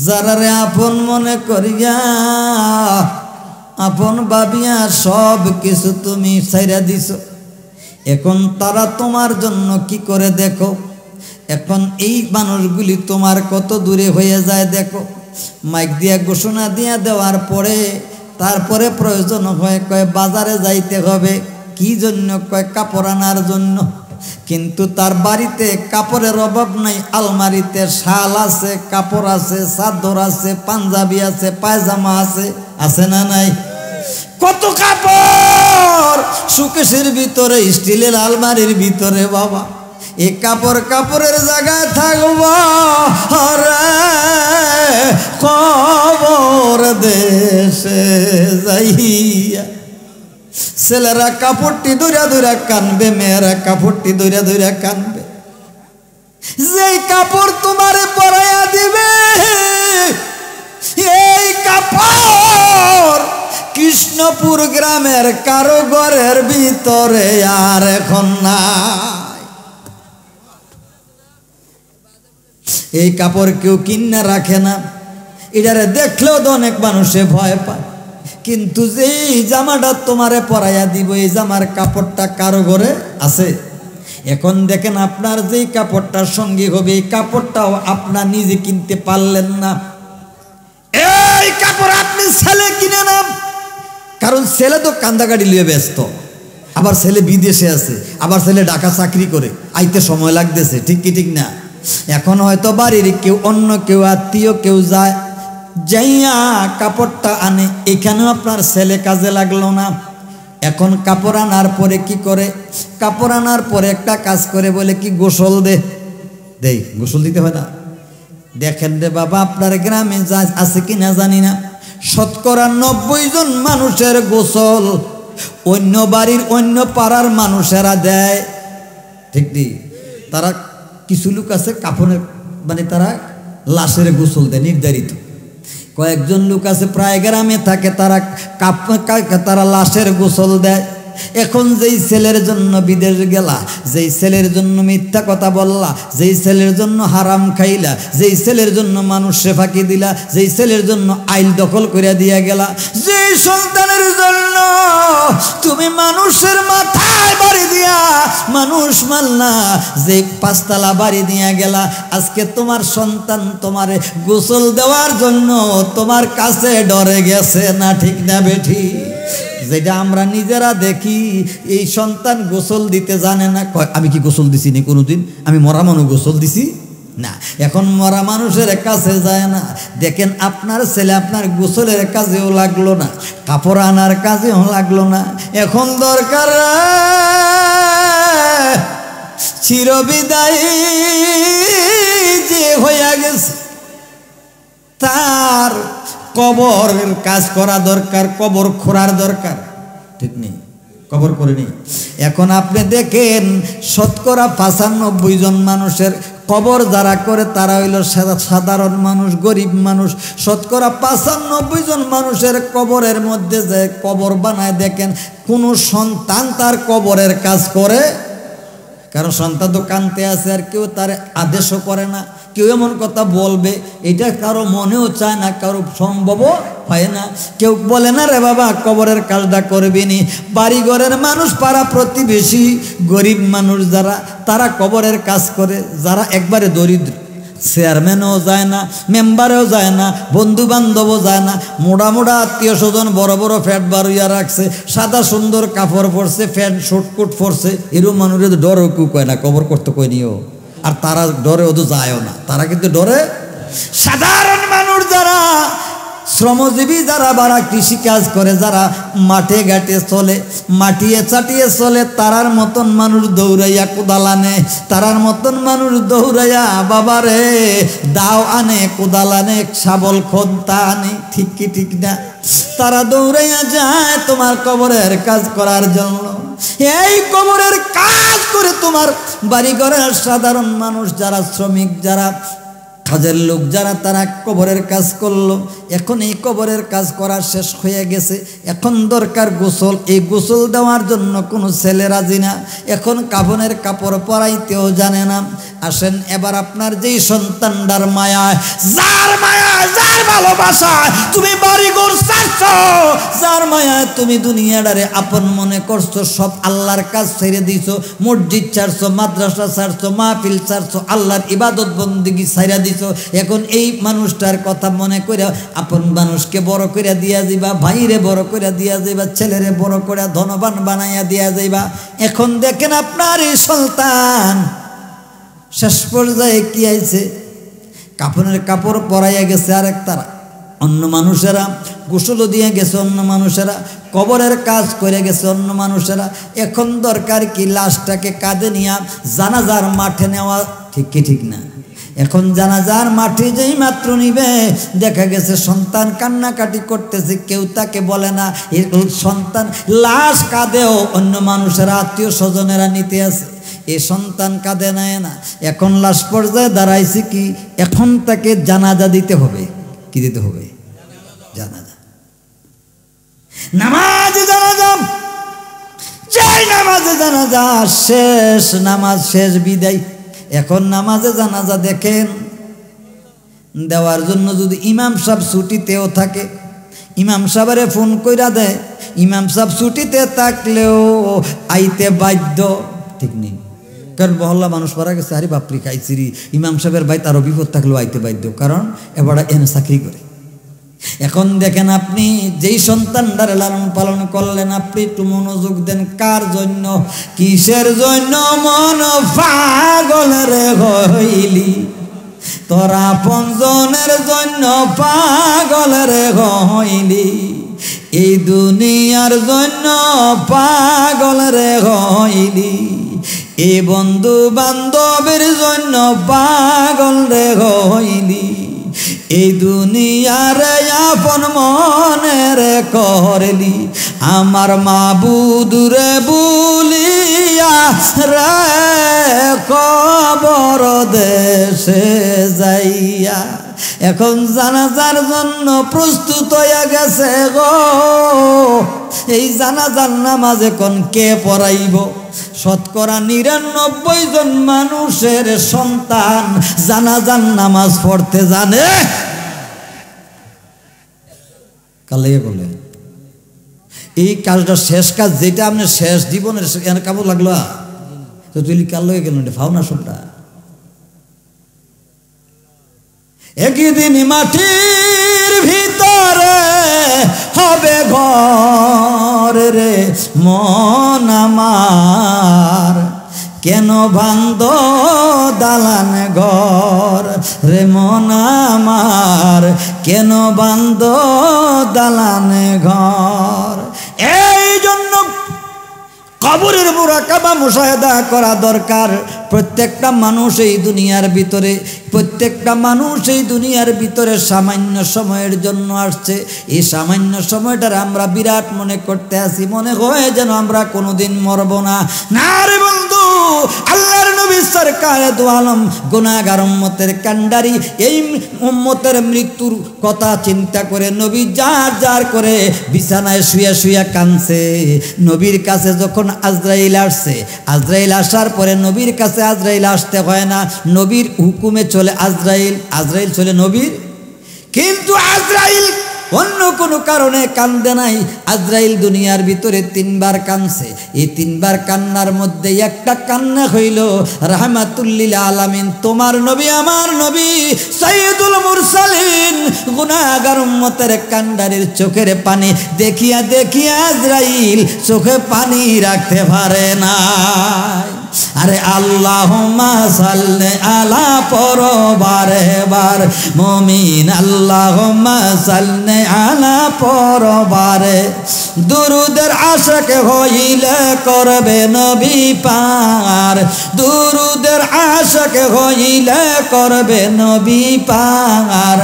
যারা রে আপন মনে করিয়া আপন ভাবিয়া সব কিছু তুমি ছাইরা দিছ, এখন তারা তোমার জন্য কি করে দেখো। এখন এই মানুষগুলি তোমার কত দূরে হয়ে যায় দেখো। মাইক দিয়া ঘোষণা দিয়া দেওয়ার পরে তারপরে প্রয়োজন হয় কয় বাজারে যাইতে হবে, কি জন্য কয় কাপড় আনার জন্য। কিন্তু তার বাড়িতে কাপড়ের অভাব নাই, আলমারিতে শাল আছে, কাপড় আছে, চাদর আছে, পাঞ্জাবি আছে, পায়জামা আছে, আছে না নাই? কত কাপড় সুকেশের ভিতরে, স্টিলের আলমারির ভিতরে। বাবা এই কাপড়ের জায়গায় থাকব কবর দেশে যাইয়া। ছেলেরা কাপড়টি দৌড়া দৌড়া কানবে, মেয়েরা কাপড়টি দৌড়া দৌড়া কানবে। যেই কাপড় তোমারে পরাইয়া দিবে এই কাপড় কৃষ্ণপুর গ্রামের কারো ঘরের ভিতরে আর এখন নাই। এই কাপড় কেউ কিনা রাখে না, এটারে দেখলেও তো অনেক মানুষে ভয় পায়। কিন্তু যেই জামাটা তোমারে পরাইয়া দিব এই জামার কাপড়টা কারো ঘরে আছে। এখন দেখেন আপনার যেই কাপড়টার সঙ্গী হবে এই কাপড়টাও আপনার নিজে কিনতে পারলেন না। এই কাপড় আপনি ছেলে কিনে না, কারণ ছেলে তো কান্দাগাড়ি লিয়ে ব্যস্ত, আবার ছেলে বিদেশে আছে, আবার ছেলে ঢাকা চাকরি করে, আইতে সময় লাগতেছে, ঠিক কি ঠিক না? এখন হয়তো বাড়ির কেউ অন্য কেউ আত্মীয় কেউ যায়, যাইয়া কাপড়টা আনে, এখানেও আপনার ছেলে কাজে লাগলো না। এখন কাপড় আনার পরে কি করে, কাপড় আনার পরে একটা কাজ করে, বলে কি গোসল দেই, গোসল দিতে হয় না। দেখেন রে বাবা আপনার গ্রামে যা আছে কিনা জানি না, শতকরা 90 জন মানুষের গোসল অন্য বাড়ির অন্য পাড়ার মানুষেরা দেয়। ঠিক নেই। তারা কিছু লোক আছে কাফনের মানে তারা লাশের গোসল দেয় নির্ধারিত, কয়েকজন লোক আছে প্রায় গ্রামে থাকে তারা লাশের গোসল দেয়। এখন যেই ছেলের জন্য বিদেশ গেলা, যেই ছেলের জন্য মিথ্যা কথা বললা, যেই ছেলের জন্য হারাম খাইলা, যেই ছেলের জন্য মানুষে ফাঁকি দিলা, যেই ছেলের জন্য আইল দখল করে দিয়া গেলা, যেই সন্তানের জন্য তুমি মানুষের মাথায় বাড়ি দিয়া মানুষ মারলা, যে 5 তলা বাড়ি দিয়া গেলা, আজকে তোমার সন্তান তোমার গোসল দেওয়ার জন্য তোমার কাছে ডরে গেছে না, ঠিক না বেঠি? যেটা আমরা নিজেরা দেখি, এই সন্তান গোসল দিতে জানে না, আমি কি গোসল দিছি নি কোনোদিন? আমি মরা মানুষ গোসল দিছি না। এখন মরা মানুষের কাছে যায় না। দেখেন আপনার ছেলে আপনার গোসলের কাজেও লাগলো না, কাপড় আনার কাজেও লাগলো না। এখন দরকার চিরবিদায়ী যে হইয়া গেছে তার কবরের কাজ করা দরকার, কবর খোঁড়ার দরকার, ঠিক নেই? কবর করে নেই। এখন আপনি দেখেন 95% জন মানুষের কবর যারা করে তারা হইল সাধারণ মানুষ, গরিব মানুষ। 95% জন মানুষের কবরের মধ্যে যে কবর বানায়, দেখেন কোনো সন্তান তার কবরের কাজ করে, কারণ সন্তান তো কানতে আছে আর কেউ তার আদেশও করে না, কেউ এমন কথা বলবে এটা কারো মনেও চায় না, কারো সম্ভবও হয় না। কেউ বলে না রে বাবা কবরের কাজটা করবি নি। বাড়িঘরের মানুষ, পাড়া প্রতিবেশী, গরিব মানুষ যারা, তারা কবরের কাজ করে। যারা একবারে দরিদ্র, চেয়ারম্যানও যায় না, মেম্বারেও যায় না, বন্ধু বান্ধবও যায় না, মোড়া মোড়া আত্মীয় স্বজন বড় বড় ফ্যাট বারুইয়া রাখছে, সাদা সুন্দর কাপড় পরছে, প্যান্ট শুটকুট পরছে, এরকম মানুষের ডরও কেউ কয় না, কবর করতে কই নিও। আর তারা ডরে ওদের যায়ও না, তারা কিন্তু ডরে। সাধারণ মানুষ যারা শ্রমজীবী, যারা বারা কৃষিকাজ করে, যারা মাঠে ঘাটে চলে, মাটিয়ে চাটিয়ে চলে, তারার মতন মানুষ দৌড়াইয়া কোদাল আনে, তারার মতন মানুষ দৌড়াইয়া বাবারে দাও আনে, কোদাল আনে, শাবল খোন্তা আনে, ঠিক কি ঠিক না? তারা দৌড়াইয়া যায় তোমার কবরের কাজ করার জন্য। এই কবরের কাজ করে তোমার বাড়িঘরের সাধারণ মানুষ যারা শ্রমিক, যারা কাজের লোক, যারা তারা কবরের কাজ করলো। এখন এই কবরের কাজ করা শেষ হয়ে গেছে, এখন দরকার গোসল। এই গোসল দেওয়ার জন্য কোনো ছেলে রাজি না, এখন কাফনের কাপড় পরাইতেও জানে না। আসেন এবার আপনার যেই সন্তানটার মায়ায়, যার মায়ায়, যার ভালোবাসায় তুমি বাড়িঘর ছাড়ছো, যার মায়ায় তুমি দুনিয়াটারে আপন মনে করছো, সব আল্লাহর কাজ ছেড়ে দিছো, মসজিদ ছাড়ছো, মাদ্রাসা ছাড়ছো, মাহফিল ছাড়ছো, আল্লাহর ইবাদত বন্দেগী ছাইরা দিছো। এখন এই মানুষটার কথা মনে করে আপন মানুষকে বড় করে দিয়া যাইবা, ভাইরে বড় করে দিয়া যাইবা, ছেলেরে বড় করে ধনবান বানাইয়া দিয়া যাইবা। এখন দেখেন আপনার এই সন্তান শেষ পর্যায়ে কি আইছে, কাফনের কাপড় পরাইয়া গেছে আরেক তারা, অন্য মানুষেরা গোসল দিয়ে গেছে, অন্য মানুষেরা কবরের কাজ করে গেছে, অন্য মানুষেরা। এখন দরকার কি লাশটাকে কাঁধে নিয়ে জানাজার মাঠে নেওয়া, ঠিক কি ঠিক না? এখন জানাজার মাঠে যেই মাত্র নিবে, দেখা গেছে সন্তান কান্নাকাটি করতেছে, কেউ তাকে বলে না। সন্তান লাশ কাঁদেও অন্য মানুষেরা, আত্মীয় স্বজনেরা নিতে আসে, এ সন্তান কাঁদে নেয় না। এখন লাশ পর্যায়ে দাঁড়াইছে কি, এখন তাকে জানাজা দিতে হবে। কি দিতে হবে? জানাজা, নামাজে জানাজা। যেই নামাজে জানাজা শেষ, নামাজ শেষ, বিদায়। এখন নামাজে জানাজা দেখেন দেওয়ার জন্য যদি ইমাম সাহেব ছুটিতেও থাকে, ইমাম সাহেবরে ফোন কইরা দেয়, ইমাম সাহেব ছুটিতে থাকলেও আইতে বাধ্য, ঠিক নেই? কারণ মহল্লা মানুষ মারা গেছে, আরে বাপরি খাইছিরি, ইমাম সাহেবের ভাই তারও বিপদ থাকলেও আইতে বাধ্য, কারণ এবার এনে চাকরি করে। এখন দেখেন আপনি যেই সন্তানটারে লালন পালন করলেন, আপনি একটু মনোযোগ দেন। কার জন্য, কিসের জন্য মন পাগল রে হইলি, তোরা আপনজনের জন্য পাগল রে হইলি, এই দুনিয়ার জন্য পাগল রে হইলি, এই বন্ধু বান্ধবের জন্য পাগল রে হইলি, এই দুনিয়ার আপন মনের করলি, আমার মাবুদ রে বুলিয়া রে কবর দেশে যাইয়া। এখন জানাজার জন্য প্রস্তুত হইয়া গেছে গো। এই জানাজার নামাজ এখন কে পড়াইব? শতকরা ৯৯ জন মানুষের সন্তান জানাজার নামাজ পড়তে জানে। কালে বলে এই কাজটা শেষ কাজ, যেটা আপনি শেষ জীবনের কেমন লাগলো তো তুই কাল লয়ে গেল ফাও না সবটা। একই দিন মাটির ভিতরে হবে ঘর রে মন আমার, কেন বান্ধ দালান ঘর রে মন আমার, কেন বান্ধ দালান ঘর। এই জন্য কবরের মুরাকাবা মুশাহাদা করা দরকার। প্রত্যেকটা মানুষ এই দুনিয়ার ভিতরে, প্রত্যেকটা মানুষ এই দুনিয়ার ভিতরে সামান্য সময়ের জন্য আসছে। এই সামান্য সময়টার আমরা বিরাট মনে করতে আসি, মনে হয় যেন আমরা কোনোদিন মরব না। না রে বন্ধু, আল্লাহর নবী সরকারে দু আলম গুনাহগার উম্মতের কান্ডারি, এই উম্মতের মৃত্যুর কথা চিন্তা করে নবী যার যার করে বিছানায় শুয়ে শুয়ে কাঁদছে। নবীর কাছে যখন আজরাইল আসছে, আজরাইল আসার পরে নবীর কাছে আজরাইল আসতে হয় না, নবীর হুকুমে চলে আজরাইল, আজরাইল চলে নবীর। কিন্তু আজরাইল অন্য কোনো কারণে কান্দে নাই। আজরাইল দুনিয়ার ভিতরে 3 বার কাঁদছে। এই 3 বার কান্নার মধ্যে একটা কান্না হইল রাহমাতুল্লিল আলামিন, তোমার নবী আমার নবী সাইয়্যিদুল মুরসালিন গুনাহগার উম্মতের কান্ডারির চোখের পানি দেখিয়া দেখিয়া আজরাইল চোখে পানি রাখতে পারে না। আরে আল্লাহুম্মা সাল্লি আলা পরবারে বার মুমিন, আল্লাহুম্মা সাল্লি আলা পরবারে। দুরুদের আশিক হইলে করবে নবী পার, দুরুদের আশিক হইলে করবে নবী পার।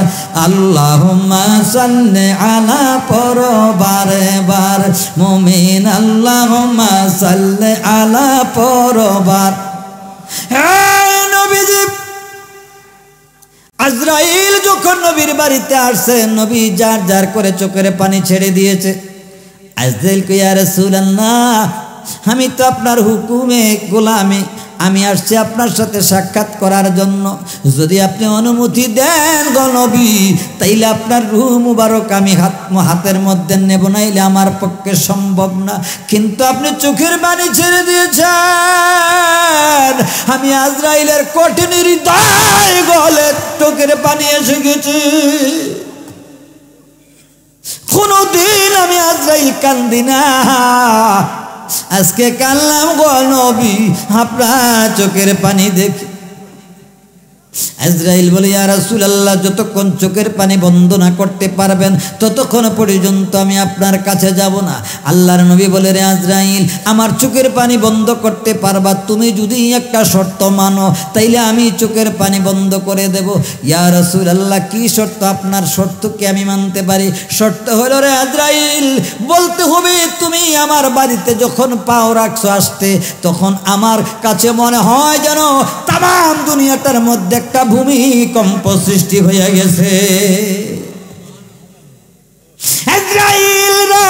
আল্লাহুম্মা সাল্লি আলা পরবারে বার মুমিন, আল্লাহুম্মা সাল্লি আলা পরবার। হ্যাঁ নবীজি, আজরাইল যখন নবীর বাড়িতে আসছে, নবী যার যার করে চোখের পানি ছেড়ে দিয়েছে। আজরাইল কই ইয়া রাসূলুল্লাহ, আমি তো আপনার হুকুমে গোলামি, আমি আসছি আপনার সাথে সাক্ষাৎ করার জন্য। যদি আপনি অনুমতি দেন গো নবী, তাইলে আপনার রূহ মুবারক আমি হাতের মধ্যে নেব, নাইলে আমার পক্ষে সম্ভব না। কিন্তু আপনি চোখের পানি ছেড়ে দিয়েছেন, আমি আজরাইলের কঠিন হৃদয় গলে চোখের পানি এসে গেছে। কোনদিন আমি আজরাইল কান্দি না, আজকে কানলাম গো নবী আপনার চোখের পানি দেখে। আজরাইল বলে ইয়া রাসূলুল্লাহ, যতক্ষণ চোখের পানি বন্ধ না করতে পারবেন ততক্ষণ পর্যন্ত আমি আপনার কাছে যাব না। আল্লাহর নবী বলে, রে আজরাইল, আমার চোখের পানি বন্ধ করতে পারবা তুমি যদি একটা শর্ত মানো, তাইলে আমি চোখের পানি বন্ধ করে দেব। ইয়া রাসূলুল্লাহ, কি শর্ত? আপনার শর্তকে আমি মানতে পারি। শর্ত হলো রে আজরাইল, বলতে হবে তুমি আমার বাড়িতে যখন পাও রাখছো আসতে, তখন আমার কাছে মনে হয় যেন তাম দুনিয়াটার মধ্যে একটা ভূমিকম্প সৃষ্টি হয়ে গেছে। আজরাইল রে,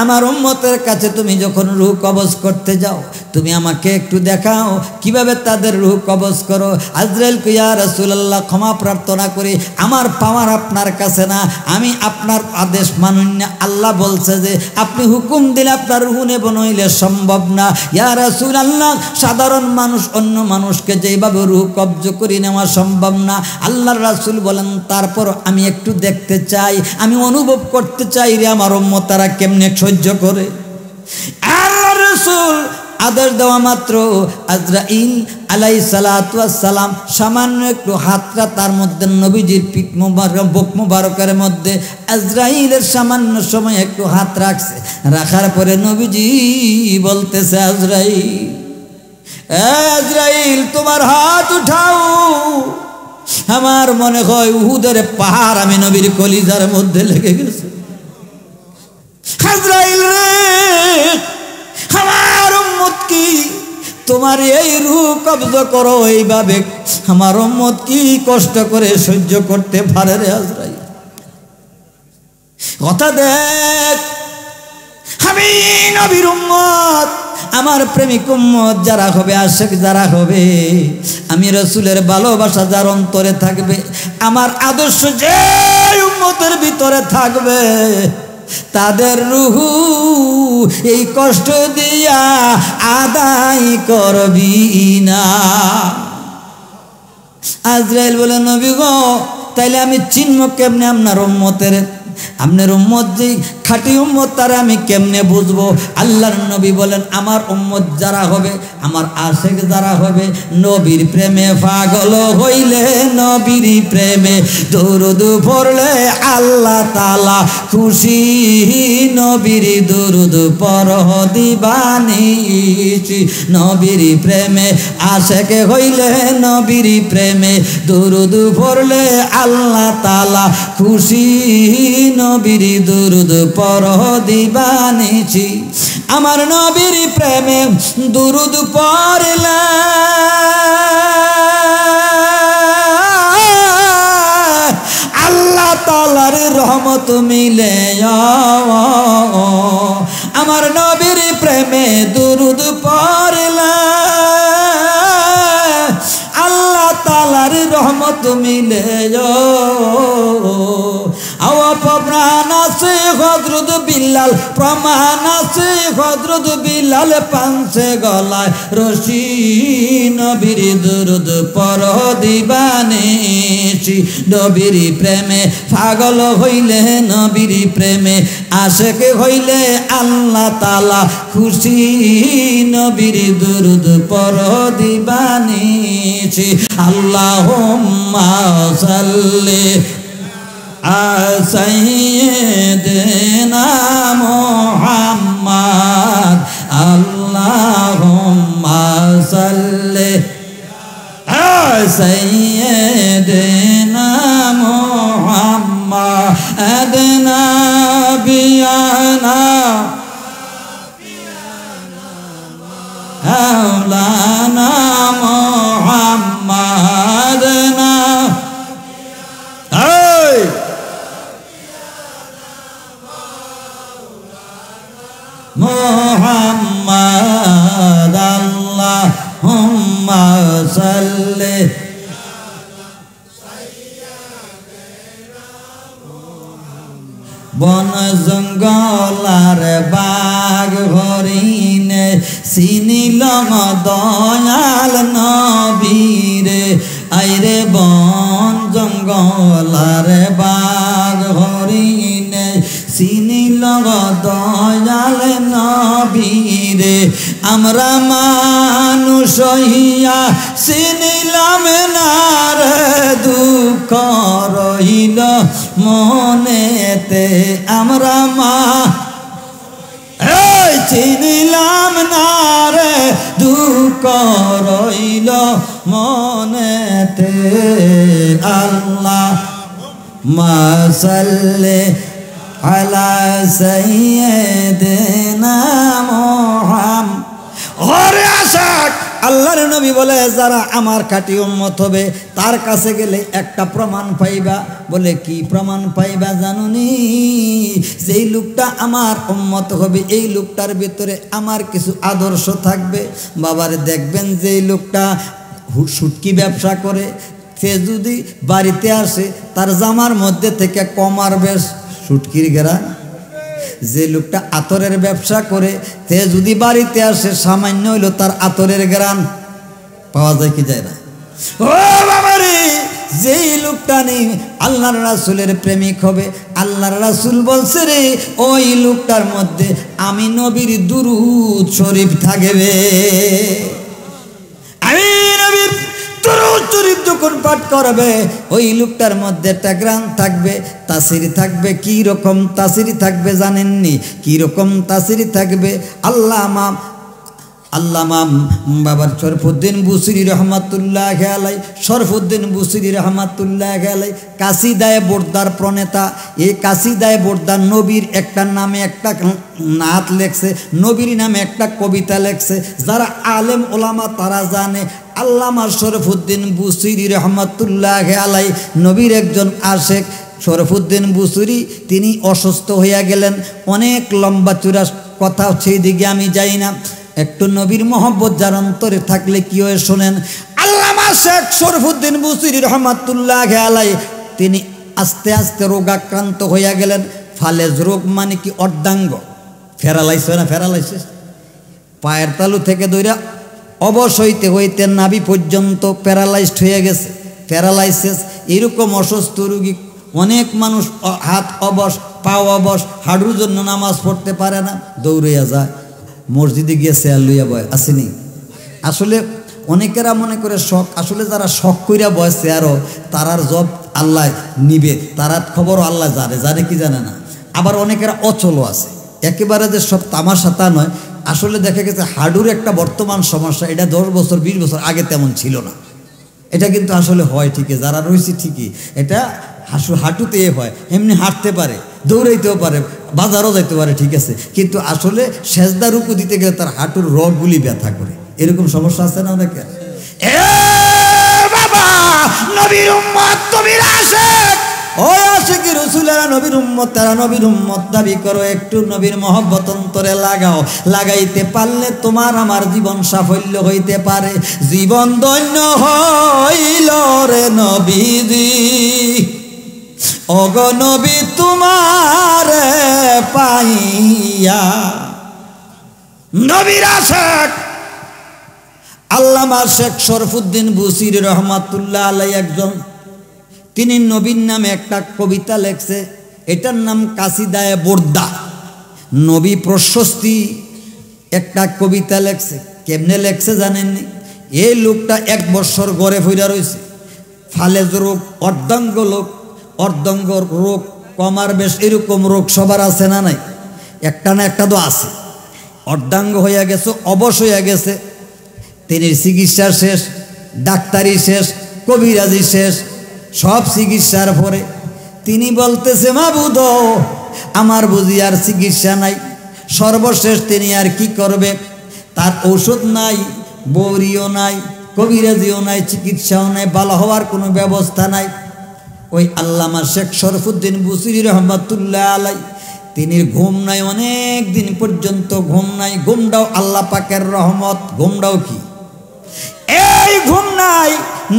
আমার উম্মতের কাছে তুমি যখন রূহ কবজ করতে যাও, তুমি আমাকে একটু দেখাও কিভাবে তাদের রূহ কবজ করো। আজরাইল কই ইয়া রাসূলুল্লাহ, ক্ষমা প্রার্থনা করি, আমার পাওয়ার আপনার কাছে না, আমি আপনার আদেশ মানুন না। আল্লাহ বলছে যে আপনি হুকুম দিলে আপনার রূহ নেব, নইলে সম্ভব না। ইয়া রাসূলুল্লাহ, সাধারণ মানুষ অন্য মানুষকে যেভাবে রূহ কবজ করে নেওয়া সম্ভব না। আল্লাহর রাসূল বলেন, তারপর আমি একটু দেখতে চাই, আমি অনুভব করতে চাই রে আমার উম্মত তারা কেমনে সহ্য করে। আল্লাহর রাসূল আদেশ দেওয়া মাত্র আজরাইল আলাইহিস সালাতু ওয়াস সালাম সামান্য একটু হাতটা তার মধ্যে নবীজির পিঠ মুবারক বুক মুবারকের মধ্যে আজরাইলের সামান্য সময় একটু হাত রাখছে। রাখার পরে নবীজি বলতেছে, আজরাইল তোমার হাত উঠাও। আমার মনে হয় উহুদের পাহাড় আমি নবীর কলিজার মধ্যে লেগে গেছে। আজরাইল রে, আমার উম্মত কি তোমার এই রূহ কবজ করো, এইভাবে আমার উম্মত কি কষ্ট করে সহ্য করতে পারে রে আজরাইল। কথা দেখ, আমি নবীর উম্মত, আমার প্রেমিক উম্মত যারা হবে, আশিক যারা হবে, আমি রাসূলের ভালোবাসা যার অন্তরে থাকবে, আমার আদর্শ যে উম্মতের ভিতরে থাকবে, তাদের রূহ এই কষ্ট দিয়া আদায় করবি না। আজরাইল বলে, নবী গো, তাইলে আমি চিনব কেমনে আপনার উম্মতের? আপনার উম্মত যে খাঁটি উম্মত, তারা আমি কেমনে বুঝবো? আল্লাহর নবী বলেন, আমার উম্মত যারা হবে, আমার আশিক যারা হবে, নবীর প্রেমে পাগল হইলে, নবীর প্রেমে দরুদ পড়লে আল্লাহ তাআলা খুশি, নবীর দরুদ পড়হ দিবানিশি। নবীর প্রেমে আশিক হইলে, নবীর প্রেমে দরুদ পড়লে আল্লাহ তাআলা খুশি, নবীর দরুদ পড়হ দিবানিশি। আমার নবীর প্রেমে দরুদ পড়লে আল্লাহ তাআলার রহমত মিলে। আমার নবীর প্রেমে দরুদ পড়লে আল্লাহ তাআলার রহমত মিলে। প্রমাণ আছে হযরত বিল্লাল, প্রমাণ আছে হযরত বিল্লাল পানছে গলায় রশি, নবীর দরুদ পড়হ দিবানিশি। নবীর প্রেমে পাগল হইলে, নবীর প্রেমে আশিক হইলে আল্লাহ তাআলা খুশি, নবীর দরুদ পড়হ দিবানিশি। আল্লাহুম্মা সাল্লি সাইয়্যিদিনা মুহাম্মদ, আল্লাহুম্মা সাল্লি সাইয়্যিদিনা মুহাম্মদ, নাবিয়ানা মাওলানা মুহাম্মদ, মুহাম্মদ, আল্লাহুম্মা সাল্লি বন জঙ্গলার বাঘ হরিণে চিনিল দয়াল নবীরে। আইরে বন জঙ্গলার বাঘ হরিণে চিনিল দয়াল নবীরে। আমরা মানুষ হইয়া চিনিলাম না রে, দুঃখ রহিল মনেতে। আমরা চিনিলাম না রে, দুঃখ রহিল মনেতে। আল্লাহুম্মা সাল্লি আলা সাইয়্যিদিনা মুহাম্মদ। ওরে আশিক, আল্লাহর নবী বলে, যারা আমার খাঁটি উম্মত হবে, তার কাছে গেলে একটা প্রমাণ পাইবা। বলে, কি প্রমাণ পাইবা জানুনি? যেই লোকটা আমার উম্মত হবে, এই লোকটার ভিতরে আমার কিছু আদর্শ থাকবে। বাবারে দেখবেন, যেই লোকটা শুটকি ব্যবসা করে, সে যদি বাড়িতে আসে, তার জামার মধ্যে থেকে কমার বেশ শুটকির গেরা। যে লোকটা আতরের ব্যবসা করে, সে যদি বাড়িতে আসে, সামান্য হইল তার আতরের গ্রান পাওয়া যায় কি যায় না? ও বাবারে, যেই লোকটা নেই আল্লাহর রাসূলের প্রেমিক হবে, আল্লাহর রাসূল বলছে রে, ওই লোকটার মধ্যে আমি নবীর দুরূদ শরীফ থাকবে। আমি নবীর দুরূদ শরীফ যখন পাঠ করবে, ওই লোকটার মধ্যে একটা গ্রান থাকবে, তাসির থাকবে। কি রকম তাসির থাকবে জানেননি? কি রকম তাসির থাকবে? আল্লামা বাবার শরফুদ্দিন বুসরি রহমাতুল্লাহ আলাই, শরফুদ্দিন বুসরি রহমাতুল্লাহ আলাই কাসিদায়ে বোর্দার প্রণেতা। এই কাসিদায়ে বোর্দার নবীর একটা নামে একটা নাত লেখছে, নবীর নামে একটা কবিতা লেখছে। যারা আলেম ওলামা তারা জানে আল্লামা শরফুদ্দিন বুসরি রহমাতুল্লাহ আলাই নবীর একজন আশেক। শরফুদ্দিন বুসরি তিনি অসুস্থ হইয়া গেলেন, অনেক লম্বা চূড়া কথা, সেই দিকে আমি যাই না। একটু নবীর মহব্বত যার অন্তরে থাকলে কি হয় শোনেন। আল্লামা শেখ শরফুদ্দিন বুসরি রহমাতুল্লাহ আলাই তিনি আস্তে আস্তে রোগাক্রান্ত হইয়া গেলেন। ফালেজ রোগ মানে কি অর্ধাঙ্গ ফেরালাইস হয় না, ফেরালাইসিস, পায়ের তালু থেকে ধইরা অবশ হইতে হইতে নাভি পর্যন্ত প্যারালাইজড হয়ে গেছে, প্যারালাইসিস। এরকম অসুস্থ রোগী অনেক মানুষ, হাত অবশ, পাও অবশ, হাঁটুর জন্য নামাজ পড়তে পারে না, দৌড়াইয়া যায়, মসজিদে গিয়ে শেয়ার লইয়া বয়, আসেনি? আসলে অনেকেরা মনে করে শখ, আসলে যারা শখ কইরা বয় শেয়ারও তারার জব আল্লাহ নিবে, তারার খবরও আল্লাহ জানে কি জানে না। আবার অনেকেরা অচলও আছে, একেবারে যে সব তামাশা তা নয়। আসলে দেখা গেছে হাঁটুর একটা বর্তমান সমস্যা, এটা 10 বছর 20 বছর আগে তেমন ছিল না। এটা কিন্তু আসলে হয় ঠিকই, যারা রয়েছে ঠিকই, এটা হাঁটুতে হয়, এমনি হাঁটতে পারে, দৌড়াইতেও পারে, বাজারও যাইতে পারে, ঠিক আছে, কিন্তু আসলে সেজদা রুকু দিতে গেলে তার হাঁটুর রগগুলি ব্যথা করে, এরকম সমস্যা আছে না অনেকের। বাবা নবীর উম্মত, নবীর আশিক, ওই আশিকি রাসূলেরা নবীর উম্মত, তারা নবীর উম্মত দাবি করো, একটু নবীর মহব্বত অন্তরে লাগাও। লাগাইতে পারলে তোমার আমার জীবন সাফল্য হইতে পারে, জীবন ধন্য হইল রে নবীজি। ওগো নবী তোমার পাইয়া। নবীর আশিক আল্লামা শেখ শরফুদ্দিন বুসরি রহমাতুল্লাহ আলাই একজন, তিনি নবীর নামে একটা কবিতা লেখছে, এটার নাম কাসিদায়ে বোর্দা, নবী প্রশস্তি একটা কবিতা লেখছে। কেমনে লেখছে জানেননি? এই লোকটা 1 বছর ঘরে ফিরা রয়েছে, ফালেজ রোগ, অর্ধাঙ্গ লোক, অর্ধাঙ্গ রোগ কমার বেশ, এরকম রোগ সবার আছে না নাই? একটা না একটা তো আছে। অর্ধাঙ্গ হইয়া গেছে, অবশ হইয়া গেছে, তিনি চিকিৎসা শেষ, ডাক্তারি শেষ, কবিরাজি শেষ, সব চিকিৎসার পরে তিনি বলতেছে মাবুদ আমার বুঝি আর চিকিৎসা নাই। সর্বশেষ তিনি আর কি করবে? তার ঔষধ নাই, বৌরিও নাই, কবিরাজিও নাই, চিকিৎসাও নাই, ভালো হওয়ার কোনো ব্যবস্থা নাই। ওই আল্লামা শেখ শরফুদ্দিন বুসরি রহমাতুল্লাহ আলাই তিনি ঘুম নাই, অনেক দিন পর্যন্ত ঘুম নাই। ঘুমটাও আল্লাহ পাকের রহমত, ঘুমটাও কি এই ঘুম নাই।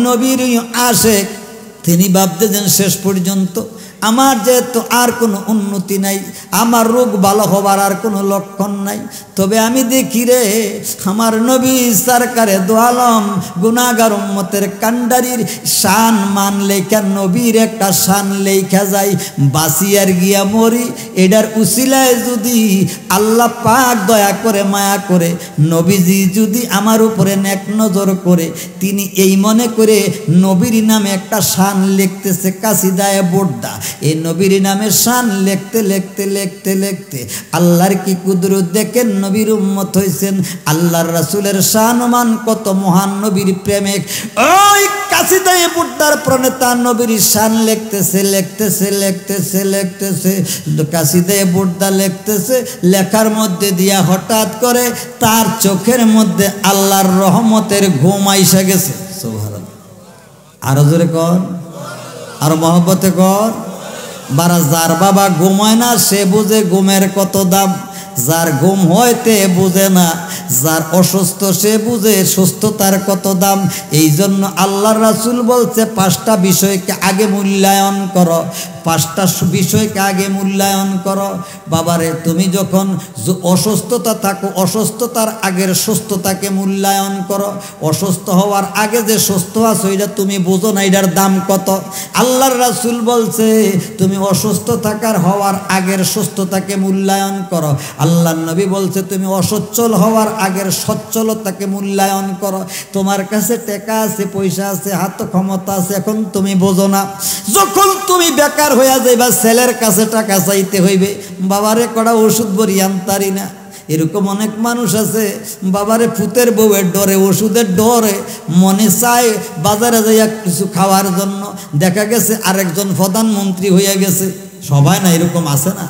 নবীর আশিক তিনি ভাবতেছেন শেষ পর্যন্ত আমার যেহেতু আর কোনো উন্নতি নাই, আমার রোগ ভালো হবার আর কোনো লক্ষণ নাই, তবে আমি দেখি রে আমার নবী সরকারে দো আলম গুনাহগার উম্মতের কান্ডারির শান মান লেখা, নবীর একটা শান লেখা যায়, বাসিয়ার গিয়া মরি, এটার উসিলায় যদি আল্লাহ পাক দয়া করে মায়া করে নবীজি যদি আমার উপরে নেক নজর করে, তিনি এই মনে করে নবীর নামে একটা শান লিখতেছে কাসিদায়ে বোর্দা। এই নবীর নামে শান লিখতে লিখতে লিখতে লিখতে আল্লাহর কি কুদরত দেখেন, নবীর উম্মত হইছেন, আল্লাহর রাসূলের শানমান কত মহান, নবীর প্রেমিক। ওই কাসিদায়ে বোর্দার প্রণেতা নবীর শান লিখতেছে লিখতেছে লিখতেছে লিখতেছে, কাসিদায়ে বোর্দা লিখতেছে, লেখার মধ্যে দিয়া হঠাৎ করে তার চোখের মধ্যে আল্লাহর রহমতের ঘুম আইসা গেছে। সুবহানাল্লাহ, আরো জোরে কর, আর মহব্বতে কর। বারা যার বাবা ঘুমায় না সে বুঝে ঘুমের কত দাম, যার ঘুম হইতে বুঝে না, যার অসুস্থ সে বুঝে সুস্থতার কত দাম। এই জন্য আল্লাহর রাসূল বলছে 5টা বিষয়কে আগে মূল্যায়ন করো, 5টা বিষয়কে আগে মূল্যায়ন করো। বাবারে তুমি যখন অসুস্থতা থাকো, অসুস্থতার আগের সুস্থতাকে মূল্যায়ন করো। অসুস্থ হওয়ার আগে যে সুস্থ আছো এটা তুমি বুঝো না, এটার দাম কত। আল্লাহর রাসূল বলছে তুমি অসুস্থ থাকার হওয়ার আগের সুস্থতাকে মূল্যায়ন করো। আল্লাহর নবী বলছে তুমি অসচ্ছল হওয়ার আগের সচ্ছলতাকে মূল্যায়ন করো। তোমার কাছে টাকা আছে, পয়সা আছে, হাত ক্ষমতা আছে, এখন তুমি বোঝো না। যখন তুমি বেকার হইয়া যাইবা, ছেলের কাছে টাকা চাইতে হইবে, বাবারে কড়া ওষুধ বড়ি আনতারি না, এরকম অনেক মানুষ আছে বাবারে ফুতের বউয়ের ডরে, ওষুধের ডরে মনে চায় বাজারে যাইয়া কিছু খাওয়ার জন্য, দেখা গেছে আরেকজন প্রধানমন্ত্রী হয়ে গেছে। সবাই না এরকম আছে না,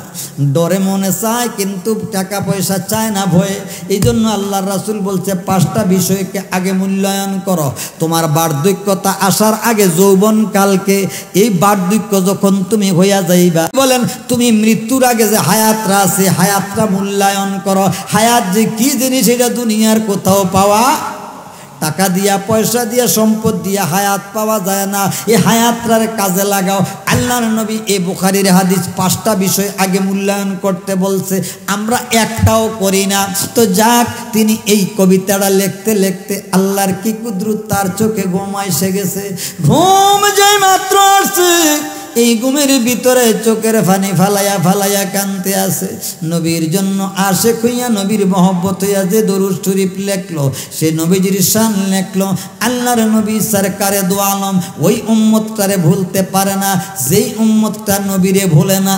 ডরে মনে চায় কিন্তু টাকা পয়সা চায় না ভয়ে। এই জন্য আল্লাহর রাসূল বলছে 5টা বিষয়কে আগে মূল্যায়ন করো। তোমার বার্ধক্যতা আসার আগে যৌবনকালকে, এই বার্ধক্য যখন তুমি হইয়া যাইবা, বলেন তুমি মৃত্যুর আগে যে হায়াতটা আছে হায়াতটা মূল্যায়ন করো। হায়াত যে কি জিনিস এটা দুনিয়ার কোথাও পাওয়া, টাকা দিয়া পয়সা দিয়া সম্পদ দিয়া হায়াত পাওয়া যায় না। এই হায়াতটার কাজে লাগাও। আল্লাহর নবী এই বুখারীর হাদিস 5টা বিষয় আগে মূল্যায়ন করতে বলছে, আমরা একটাও করি না। তো যাক, তিনি এই কবিতাটা লিখতে লিখতে আল্লাহর কি কুদরত, তার চোখে ঘুম এসে গেছে। ঘুম যেই মাত্র আসছে, এই ঘুমের ভিতরে চোখের পানি ফালাইয়া ফালাইয়া কানতে আছে। নবীর জন্য আশেক হইয়া, নবীর মহব্বত হইয়া যে দরুদ শরীফ লেখলো, সে নবীজির শান লেখলো। আল্লাহর নবী সরকারে দু আলম ওই উম্মতটারে ভুলতে পারে না যেই উম্মতটা নবীরে ভুলে না,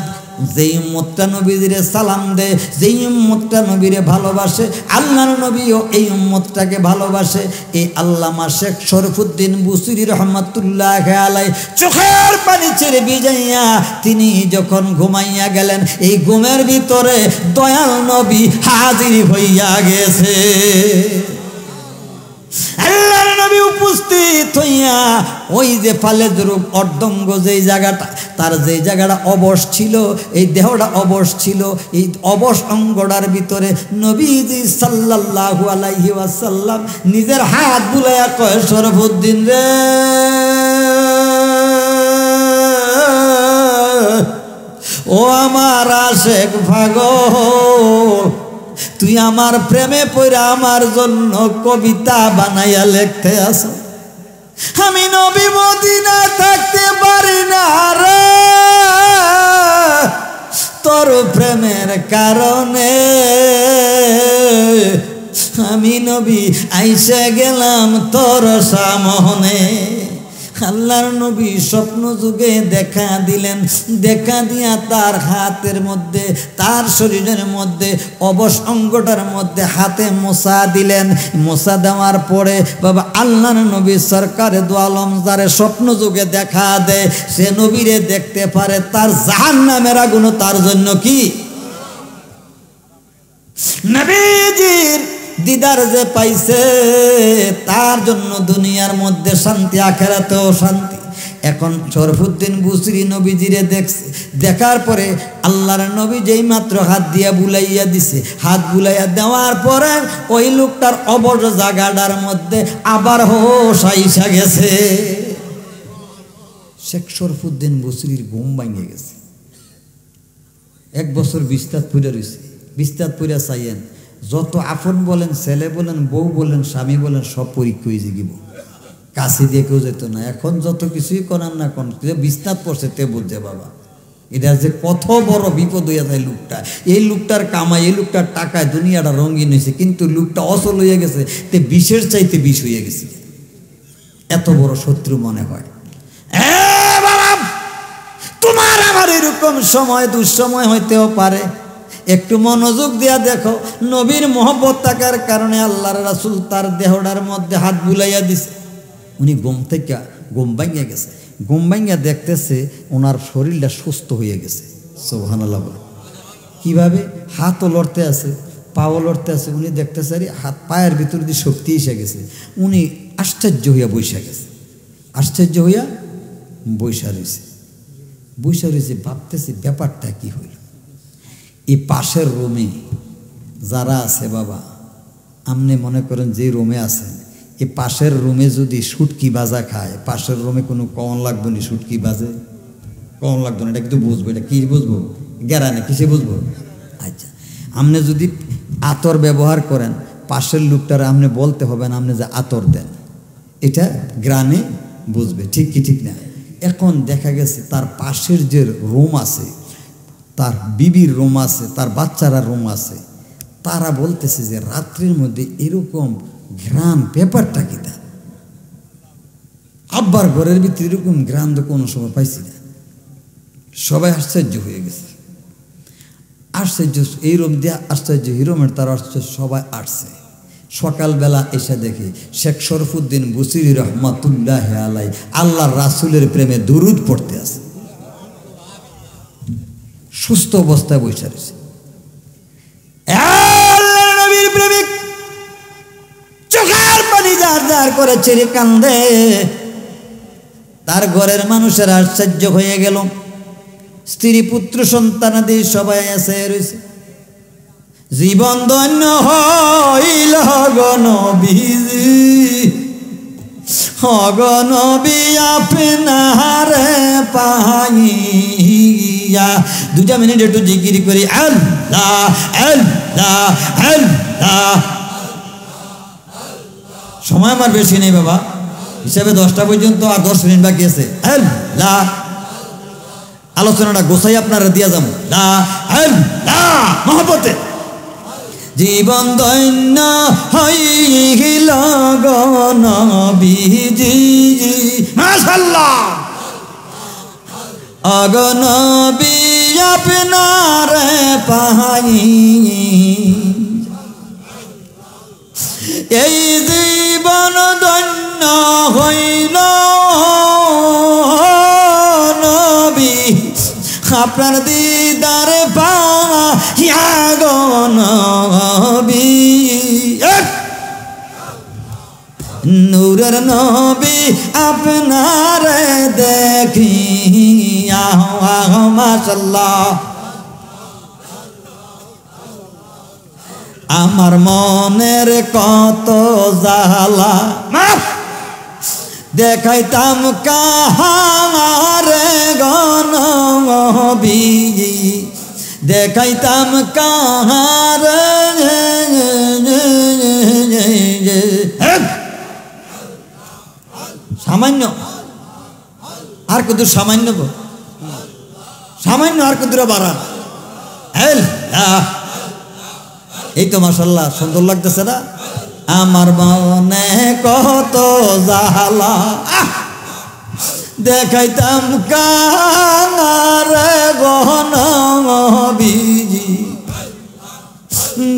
যেই উম্মতটা নবীরে সালাম দেয়, যেই উম্মতটা নবীরে ভালোবাসে, আল্লাহর নবীও এই উম্মতটাকে ভালোবাসে। এই আল্লামা শেখ শরফুদ্দীন বুসরি রহমাতুল্লাহ আলাইহি চোখের পানি ছেড়ে ভিজাইয়া তিনি যখন ঘুমাইয়া গেলেন, এই ঘুমের ভিতরে দয়াল নবী হাজির হইয়া গেছে। আল্লাহর নবী উপস্থিত হইয়া ওই যে ফালেজ রূপ অর্ধঙ্গ যেই জায়গাটা, তার যেই জায়গাটা অবশ ছিল, এই দেহটা অবশ ছিল, এই অবশ অঙ্গটার ভিতরে নবীজি সাল্লাল্লাহু আলাইহি ওয়াসাল্লাম নিজের হাত বুলাইয়া কয়, শরফুদ্দিন রে, ও আমার আশেক পাগল, তুই আমার প্রেমে পড়ে আমার জন্য কবিতা বানাইয়া লিখতে আসো। আমি নবী মদিনা থাকতে পারি না রে, তোর প্রেমের কারণে আমি নবী আইসে গেলাম তোর সামনে। আল্লাহর নবী স্বপ্ন যুগে দেখা দিলেন, দেখা দিয়া তার হাতের মধ্যে, তার শরীরের মধ্যে অবশ অঙ্গটার মধ্যে হাতে মোছা দিলেন। মোছা দেওয়ার পরে বাবা আল্লাহর নবী সরকারে দু আলম যারে স্বপ্ন যুগে দেখা দেয়, সে নবীরে দেখতে পারে, তার জাহান্নামের আগুন তার জন্য কি? নবীজির দিদার যে পাইছে তার জন্য দুনিয়ার মধ্যে শান্তি, আখেরাতেও শান্তি। এখন শরফুদ্দীন বুসরি নবীজিরে দেখছে, দেখার পরে আল্লাহর নবী যেই মাত্র হাত দিয়া বুলাইয়া দিছে, হাত বুলাইয়া দেওয়ার পরে ওই লোকটার অবশ জায়গাটার মধ্যে আবার হোশ আইসা গেছে। শেখ শরফুদ্দীন বুসরির ঘুম ভাঙে গেছে। 1 বছর বিস্তার পুরে রয়েছে, বিস্তার পুরে চাইয়েন, যত আপন বলেন, ছেলে বলেন, বউ বলেন, স্বামী বলেন, সব পরীক্ষা হয়ে যাইব, কাছে দিয়ে কেউ যেত না। এখন যত কিছুই করার না কোন বিস্তার পড়ছে তে বুঝছে বাবা এটা যে কত বড় বিপদ হইয়া যায় লোকটা। এই লোকটার কামাই, এই লোকটার টাকায় দুনিয়াটা রঙিন হয়েছে, কিন্তু লোকটা অচল হইয়া গেছে, তে বিষের চাইতে বিষ হইয়া গেছে। এত বড় শত্রু মনে হয়। তোমার আমার এরকম সময় দুঃসময় হইতেও পারে, একটু মনোযোগ দিয়া দেখো। নবীর মহব্বত থাকার কারণে আল্লাহর রাসূল তার দেহটার মধ্যে হাত বুলাইয়া দিছে। উনি ঘুম থেকে ঘুম ভাঙিয়া গেছে, ঘুম ভাঙিয়া দেখতেছে ওনার শরীরটা সুস্থ হয়ে গেছে। সুবহানাল্লাহ বলে কীভাবে? হাতও লড়তে আছে, পাও লড়তে আছে। উনি দেখতেছে আরে হাত পায়ের ভিতর দিয়ে শক্তি এসে গেছে। উনি আশ্চর্য হইয়া বৈশা গেছে, আশ্চর্য হইয়া বৈশা রয়েছে, বৈশা রয়েছে, ভাবতেছে ব্যাপারটা কি হইল। এই পাশের রুমে যারা আছে বাবা, আপনি মনে করেন যে রুমে আছেন, এই পাশের রুমে যদি সুটকি বাজা খায়, পাশের রুমে কোনো কন লাগবে না, সুটকি বাজে কন লাগবে না, এটা কিন্তু বুঝবো। এটা কী বুঝবো? গ্যারানে কিসে বুঝবো? আচ্ছা, আপনি যদি আতর ব্যবহার করেন, পাশের লোকটার আপনি বলতে হবে না আপনি যে আতর দেন, এটা গ্রানে বুঝবে, ঠিক কি ঠিক না? এখন দেখা গেছে তার পাশের যে রুম আছে, তার বিবির রুম আছে, তার বাচ্চারা রুম আছে, তারা বলতেছে যে রাত্রির মধ্যে এরকম ঘ্রাণ, ব্যাপারটা কি? তা আব্বার ঘরের ভিতরে এরকম ঘ্রাণ তো কোনো সময় পাইছি না। সবাই আশ্চর্য হয়ে গেছে। আশ্চর্য, এই রুম দিয়ে আশ্চর্য, হিরোমের তার আশ্চর্য, সবাই আসছে। সকালবেলা এসে দেখি শেখ শরফুদ্দিন বুসিরি রহমাতুল্লাহ আলাই আল্লাহর রাসূলের প্রেমে দুরুদ পড়তে আছে, সুস্থ অবস্থায় বসে রয়েছে। আল্লাহর নবীর প্রেমিক চোখের পানি জার জার করে ছেড়ে কান্দে। তার ঘরের মানুষের আশ্চর্য হয়ে গেল, স্ত্রী পুত্র সন্তানাদি সবাই এসে রয়েছে। জীবন ধন্য হইল গনবীজি, গনবী আপনারে পাইয়া। 2 মিনিট একটু জিকির করি, আল্লাহ আল্লাহ আল্লাহ। সময় আমার বেশি নেই বাবা, হিসাবে 10টা পর্যন্ত, আর 10 মিনিট বাকি আছে। আল্লাহ, আলোচনাটা গোছাই আপনারা দিয়া যাবো। মহব্বতে জীবন ধন্য হইল গনবীজি, মাশাআল্লাহ। অগনবী আপনারে পাই, এই জীবন ধন্য হইল নবী আপনার দিদার পাইয়া গো নবী। নূরের নবী আপনারে দেখিয়া, মাশাআল্লাহ। আমার মনের কত জ্বালা দেখাইতাম কাহারে গনবী, দেখাইতাম কাহারে। সামান্য আর কত, সামান্য গো, সামান্য আর কত বাড়া। এই তো মাশাআল্লাহ, সুন্দর লাগতেছে না? আমার মনে কত জ্বালা দেখাইতাম কাহারে গনবীজি,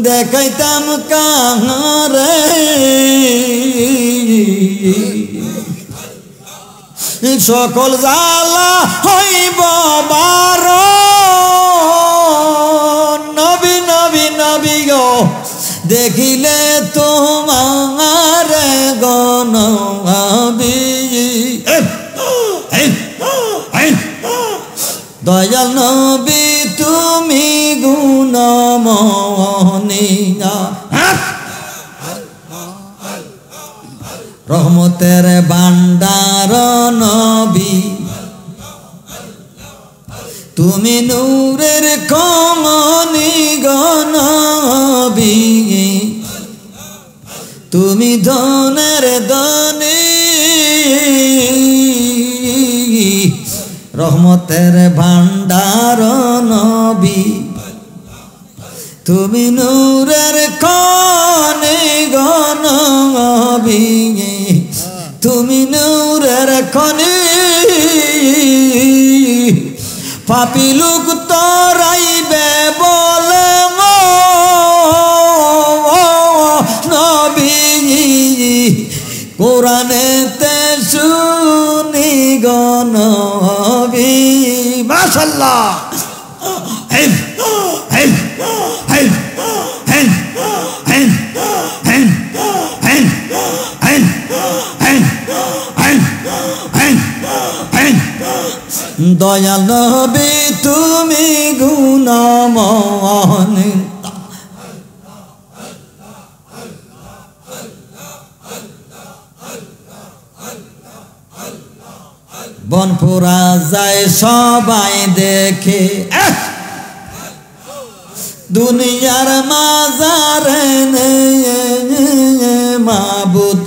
দেখাইতাম কাহারে। সকল জ্বালা হইব বারণ, নবী নবী নবী গো দেখিলে তোমার গনবী। দয়াল নবী তুমি গুণমণি, রহমতের ভান্ডার নবী, তুমি নূরের কমনি গনবী, তুমি ধনের ধনী, রহমতের ভান্ডার নবী, তুমি নূরের কনে গনবী, তুমি নূরের কনে। পাপী লোক তরাইবে বলে নবী, কোরআনেতে শুনি গনবী। মাশাআল্লাহ। দয়াল নবী তুমি গুণমণি, বনপুরা যায় সবাই দেখে, দুনিয়ার মাজারে মাবুদ।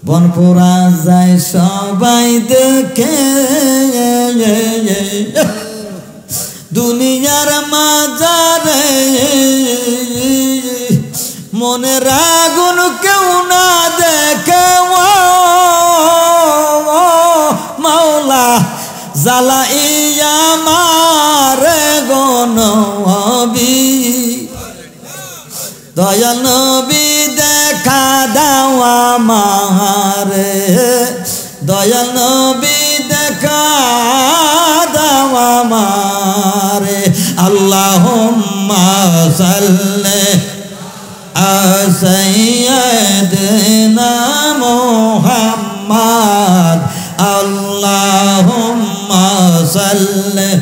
বনপুরা যায় সবাই দেখে, দুনিয়ার মাজারে মনের আগুন কেউ না দেখে, মাওলা জ্বালাইয়া মারে গনবী। দয়াল নবী দেখা দাও আমারে, দয়াল নবী দেখা দাও আমারে। আল্লাহুম্মা সাল্লি আলা সাইয়্যিদিনা মুহাম্মদ, আল্লাহুম্মা সাল্লি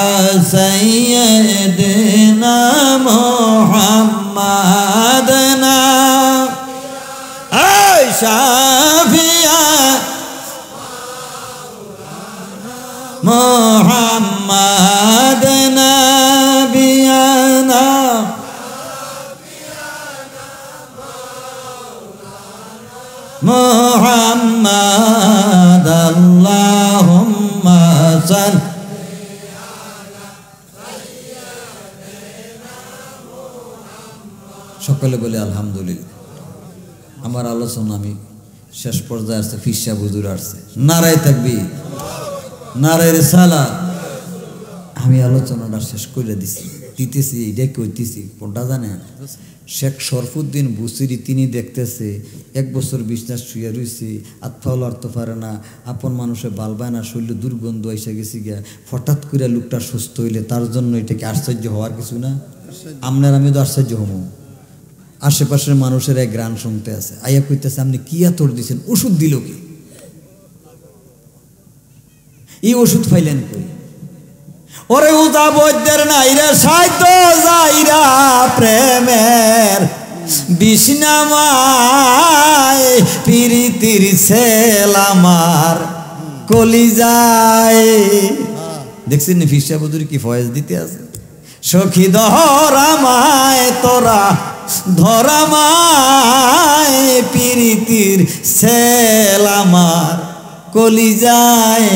আলা সাইয়্যিদিনা মুহাম্মদ শাফিয়া মুহাম্মদ নবিয়ানা মুহাম্মদ আল্লাহুম্মা সাল্লি সকলে বলে আলহামদুলিল্লাহ। আমার আলোচনা আমি শেষ পর্যায়ে আসছে, ফিসা বুজুর আসছে, নারায়ে তাকবীর, নারায়ে রিসালাত। আমি আলোচনাটা শেষ করে দিতেছি এটা কইতেছি কোনটা জানেন? শেখ শরফুদ্দিন বুসিরি তিনি দেখতেছে 1 বছর বিছনা শুয়ে রয়েছে, আত্মাও লড়তে পারে না, আপন মানুষে বালবায় না, শরীর দুর্গন্ধ এসে গেছে গিয়া, হঠাৎ করে লোকটা সুস্থ হইলে তার জন্য এটাকে আশ্চর্য হওয়ার কিছু না? আপনার আমি তো আশ্চর্য হবো। আশেপাশের মানুষের এক গান শুনতে আছে, আইয়া কইতেছে আপনি কি আতর দিচ্ছেন, ওষুধ দিল কি? এই ওষুধ পাইলেন কই? ওরে উদা বৈদ্যের নাইরা সাইত যাইরা প্রেমের বিষ্ণামায় পিরিতির ছেল আমার কলিজায়। দেখছেন ফিসা বুজুর কি ফয়েজ দিতে আছে? সখী ধরামায় তোরা ধরামায় পিরিতির ছেল আমার কলিজায়।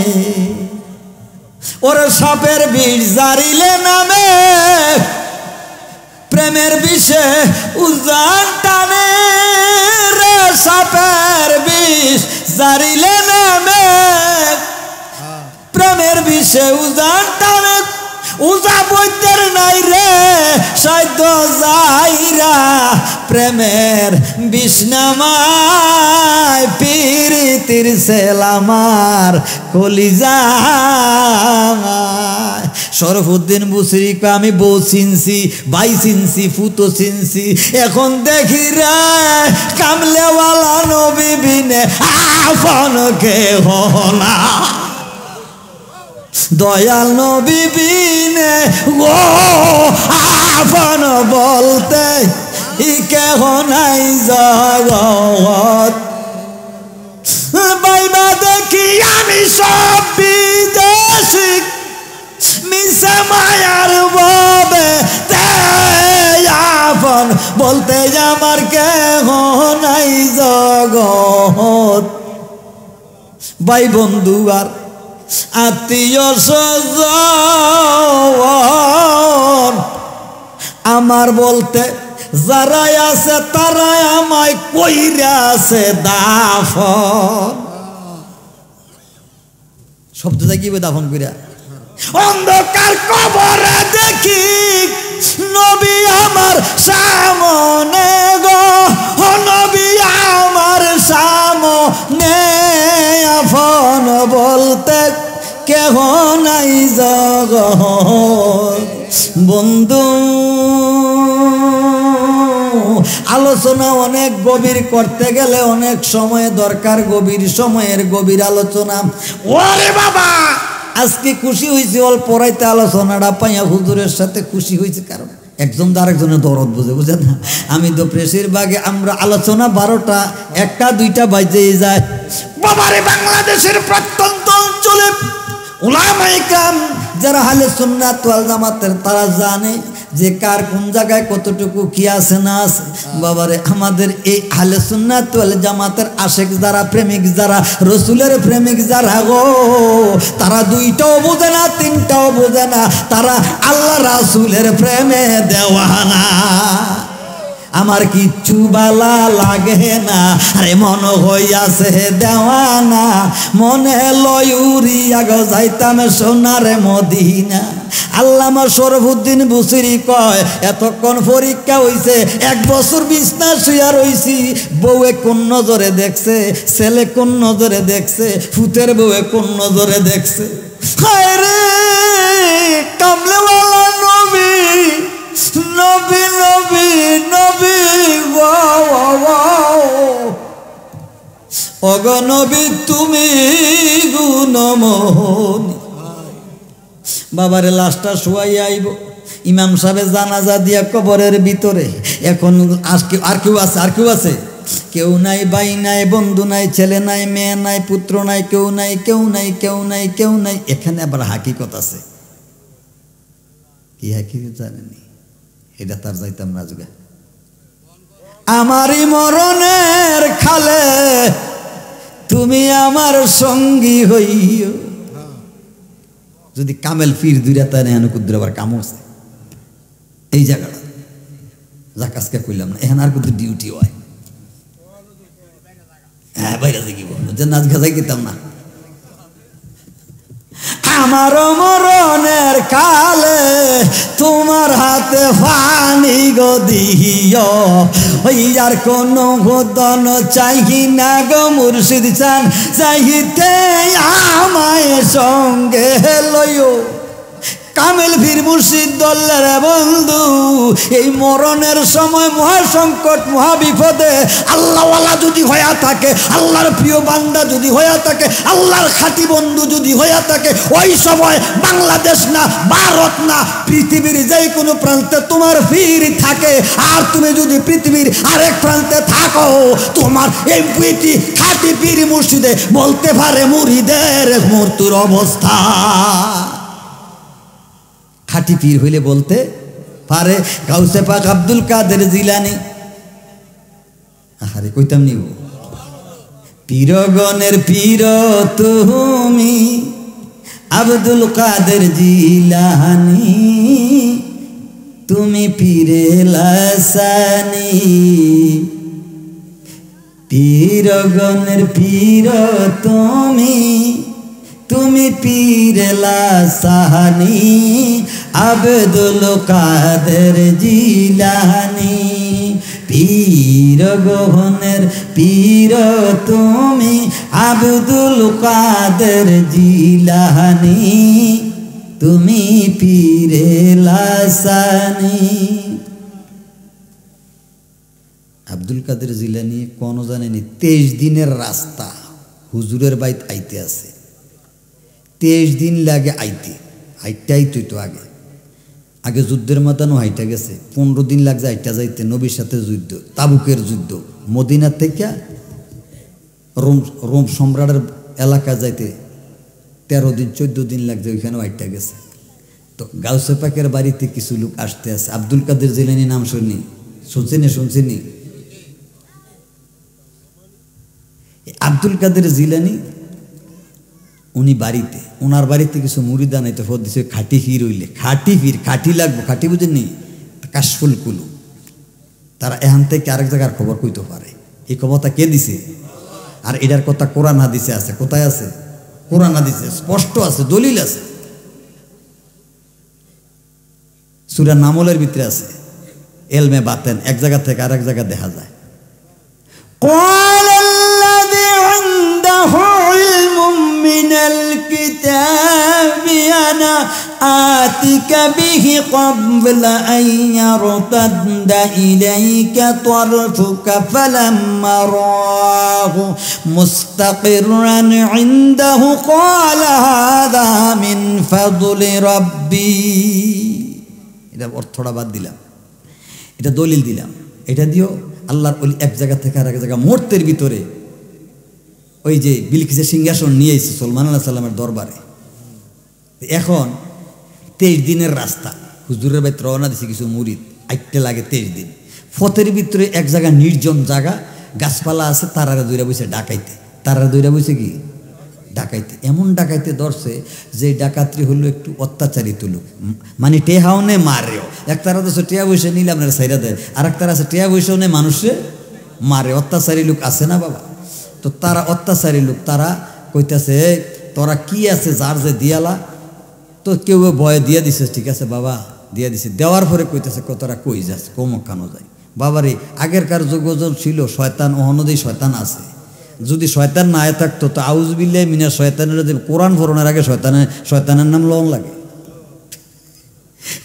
ওরে সাপের বিষ জারিলে নামে প্রেমের বিষে উজান টানে রে, সাপের বিষ জারিলে নামে প্রেমের বিষে উজান টানে। উজা বৈদ্যের নাই রে সাধ্য যাইরা প্রেমের বিষ্ণামায় পিরিতির ছেল আমার কলিজায়। শরফুদ্দিন বুসিরি আমি বউ চিনছি, ভাই চিনছি, ফুতো চিনছি, এখন দেখি রে কামলেওয়ালা নবী বিনে আপন কেহ না। দয়াল নবী বিনে ও আপন বলতে কেহ নাই জগৎ। বাইবা দেখি আমি সব বিদেশি মিশে মায়ার ববে তে আপন বলতে আমার কেহ নাই জগৎ। ভাই বন্ধু আর আত্মীয় স্বজন আমার বলতে যারাই আছে তারাই আমায় কইরা আছে দাফন। শব্দটা কি দাফন কইরা? অন্ধকার কবরে দেখি নবী আমার সামনে গো, নবী আমার সামনে আপন বলতে কেহ নাই জগৎ। বন্ধু আলোচনা অনেক গভীর করতে গেলে অনেক সময় দরকার, গভীর সময়ের গভীর আলোচনা। ওরে বাবা আজকে খুশি হয়েছি অল্প পড়াইতে আলোচনাটা পাইয়া হুজুরের সাথে খুশি হয়েছে, কারণ একজন আরেকজনের দরদ বুঝে বুঝেন না। আমি তো প্রেসির বাগে আমরা আলোচনা 12টা 1টা 2টা বাজেই যায়। বাবারে বাংলাদেশের প্রত্যন্ত অঞ্চলে উলামায়ে কেরাম যারা আহলে সুন্নাত ওয়াল জামাতের তারা জানে যে কার কোন জায়গায় কতটুকু কি আছে না আছে। বাবারে আমাদের এই আহলে সুন্নাত ওয়াল জামাতের আশেক যারা, প্রেমিক যারা, রসুলের প্রেমিক যারা গো, তারা 2টাও বোঝে না 3টাও বোঝে না, তারা আল্লাহ রাসূলের প্রেমে দেওয়ানা। আমার কিচ্ছু বালা লাগে না, আরে মন হইয়াছে দেওয়ানা, মনে লয় উড়িয়া গো যাইতাম সোনারে মদিনা। আল্লামা শরফুদ্দিন বুসরি কয় এতক্ষণ পরীক্ষা হইছে, 1 বছর বিছনা শুয়া রইছি, বউয়ে কোন নজরে দেখছে, ছেলে কোন নজরে দেখছে, ফুতের বউয়ে কোন নজরে দেখছে। হায় রে কামলেওয়ালা নবী নবী নবী নবী অগনবী তুমি গুণমোহনী। বাবারে লাশটা শুয়াইয়া আইব, ইমাম সাহেব জানাজা দিয়া কবরের ভিতরে। এখন আর কেউ আছে? আর কেউ আছে? কেউ নাই, ভাই নাই, বন্ধু নাই, ছেলে নাই, মেয়ে নাই, পুত্র নাই, কেউ নাই, কেউ নাই, কেউ নাই, কেউ নাই। এখানে আবার হাকিকত আছে। কি হাকিকত জানেনি? এটা তার যাইতাম রাজগা। আমারই মরণের খালে তুমি আমার সঙ্গী হইও। যদি কামেল ফির দুইরা তাই না কুদ্দুর আবার কামও আছে এই জায়গাটা। জাকাজকে কইলাম না, এখানে আর কিন্তু ডিউটি হয়। হ্যাঁ বাইরে কি বলবো, যে নাচ গাছাই গেতাম না। আমার মরণের কালে তোমার হাতে পানি গো দিও, ওই আর কোন গোদন চাহি না গো মুর্শিদ চান, চাহিতে আমায় সঙ্গে লইও। কামেল ফির মুর্শিদ দল্লার বন্ধু, এই মরণের সময় মহাসংকট মহাবিপদে আল্লাহওয়ালা যদি হইয়া থাকে, আল্লাহর প্রিয় বান্দা যদি হইয়া থাকে, আল্লাহর খাঁটি বন্ধু যদি হইয়া থাকে, ওই সময় বাংলাদেশ না, ভারত না, পৃথিবীর যে কোনো প্রান্তে তোমার ফির থাকে। আর তুমি যদি পৃথিবীর আরেক প্রান্তে থাকো, তোমার এই পীরটি খাঁটি পীর মুর্শিদে বলতে পারে মুরিদের মৃত্যুর অবস্থা। খাঁটি পীর হইলে বলতে পারে। গাউসে পাক আব্দুল কাদের জিলানী, আরে কইতাম নিব, পীরগণের পীর তুমি আব্দুল কাদের জিলানী, তুমি পীরে লাসানি। পীরগণের পীর তুমি, তুমি পীরে লাসানি, আব্দুল কাদের জিলানী। পীর গহনের পীর তুমি আব্দুল কাদের জিলানী, তুমি পীরে লাসানি। আব্দুল কাদের জিলানী কোন জানেনি? 23 দিনের রাস্তা হুজুরের বাইত আইতে আছে, 23 দিন লাগে আইতে। হাইটটা আইতই তো আগে আগে যুদ্ধের ময়দানও হাইটা গেছে, 15 দিন লাগছে হাইটা যাইতে। নবীর সাথে যুদ্ধ, তাবুকের যুদ্ধ, মদিনা থেকে রোম সম্রাটের এলাকা যাইতে 13 দিন 14 দিন লাগছে, ওইখানেও হাইটা গেছে। তো গাউসে পাকের বাড়িতে কিছু লোক আসতে আছে। আব্দুল কাদের জিলানী নাম শুনি? শুনছিনি? আব্দুল কাদের জিলানী উনি বাড়িতে, ওনার বাড়িতে কিছু মুরিদা নাই তো ফোর দিছে খাঁটি ফির হইলে, খাঁটি ফির, খাঁটি লাগবো, খাঁটি বুঝেননি? কাশফুল কুলু, তারা এখান থেকে আরেক জায়গার খবর কইতে পারে। এই খবরটা কে দিছে? আর এটার কথা কোরআন হাদিসে আছে। কোথায় আছে? কোরআন হাদিসে স্পষ্ট আছে, দলিল আছে, সূরা নামলের ভিতরে আছে। এলমে বাতেন এক জায়গা থেকে আরেক জায়গা দেখা যায়। من الكتاب أنا آتك به قبل أن يرتد إليك طرفك فلما رآه مستقرا عنده قال هذا من فضل ربي। এটা অর্থটা বাদ দিলাম, এটা দলিল দিলাম। এটা দিও আল্লাহর ওলি এক জায়গা থেকে আরেক জায়গা মুহূর্তের ভিতরে ওই যে বিলকিসের সিংহাসন নিয়ে এসেছে সুলাইমান আলাইহিস সালামের দরবারে। এখন 23 দিনের রাস্তা, হুজুরের বাড়িতে রওনা দিছে কিছু মুরিদ, আইতে লাগে 23 দিন। ফতের ভিতরে এক জায়গা নির্জন জায়গা, গাছপালা আছে, তারারা দইরা বসে ডাকাইতে। তারারা দইরা বসে কি ডাকাইতে, এমন ডাকাইতে ধরছে যে ডাকাতরি হলো একটু অত্যাচারিত লোক, মানে টেহাও নে মারেও। এক তারা তো টেয়া বসে নিলে আপনারা সাইরা দেয়, আর এক তারা আছে টেয়া বসেও নে মানুষে মারে, অত্যাচারী লোক আছে না বাবা। তো তারা অত্যাচারী লোক, তারা কইতেছে তোরা কি আছে যার যে দিয়ালা, তো কেউ ভয়ে দিয়ে দিছে, ঠিক আছে বাবা দিয়ে দিছে। দেওয়ার পরে কইতেছে তোরা কই যাস, কোমক কানো যায় বাবারে। আগেরকার যুগজন ছিল শয়তান, অহনদেই শয়তান আছে। যদি শয়তান না আয় থাকতো তো আউজবিল্লাহ মিনা শয়তানের, কোরআন পড়ানোর আগে শয়তানের নাম লন লাগে।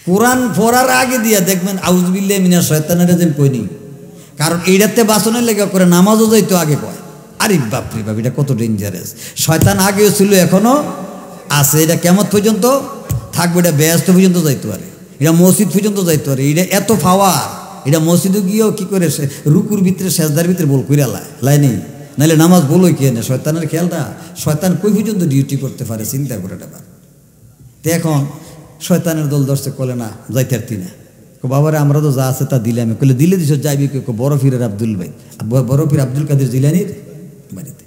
কোরআন পড়ার আগে দিয়া দেখবেন আউজবিল্লাহ মিনা শয়তানের যে কইনি, কারণ এইটাতে বাসনের লেগে করে নামাজও যাইতো আগে কয়। আরে বাপরে বাপ, এটা কত ডেঞ্জারাস। শয়তান আগেও ছিল এখনো আছে, এটা কেমন পর্যন্ত থাকবে, এটা ব্যস্ত পর্যন্ত যাইতে পারে, এটা মসজিদ পর্যন্ত যাইতে পারে, এটা এত পাওয়ার। এটা মসজিদে গিয়েও কি করে রুকুর ভিতরে সেজদার ভিতরে বল কইরা লাইনি, নাহলে নামাজ বলো কি না। শয়তানের খেয়ালটা, শয়তান কই পর্যন্ত ডিউটি করতে পারে চিন্তা করে এটা। তো এখন শয়তানের দল দর্শে কলে না যাইতে পারতি না, বাবারে আমরা তো যা আছে তা দিলাম। কলে দিলে দিছ যাইবি বড় ফিরের আব্দুল ভাই, বড় ফির আব্দুল কাদের জিলানির বাড়িতে,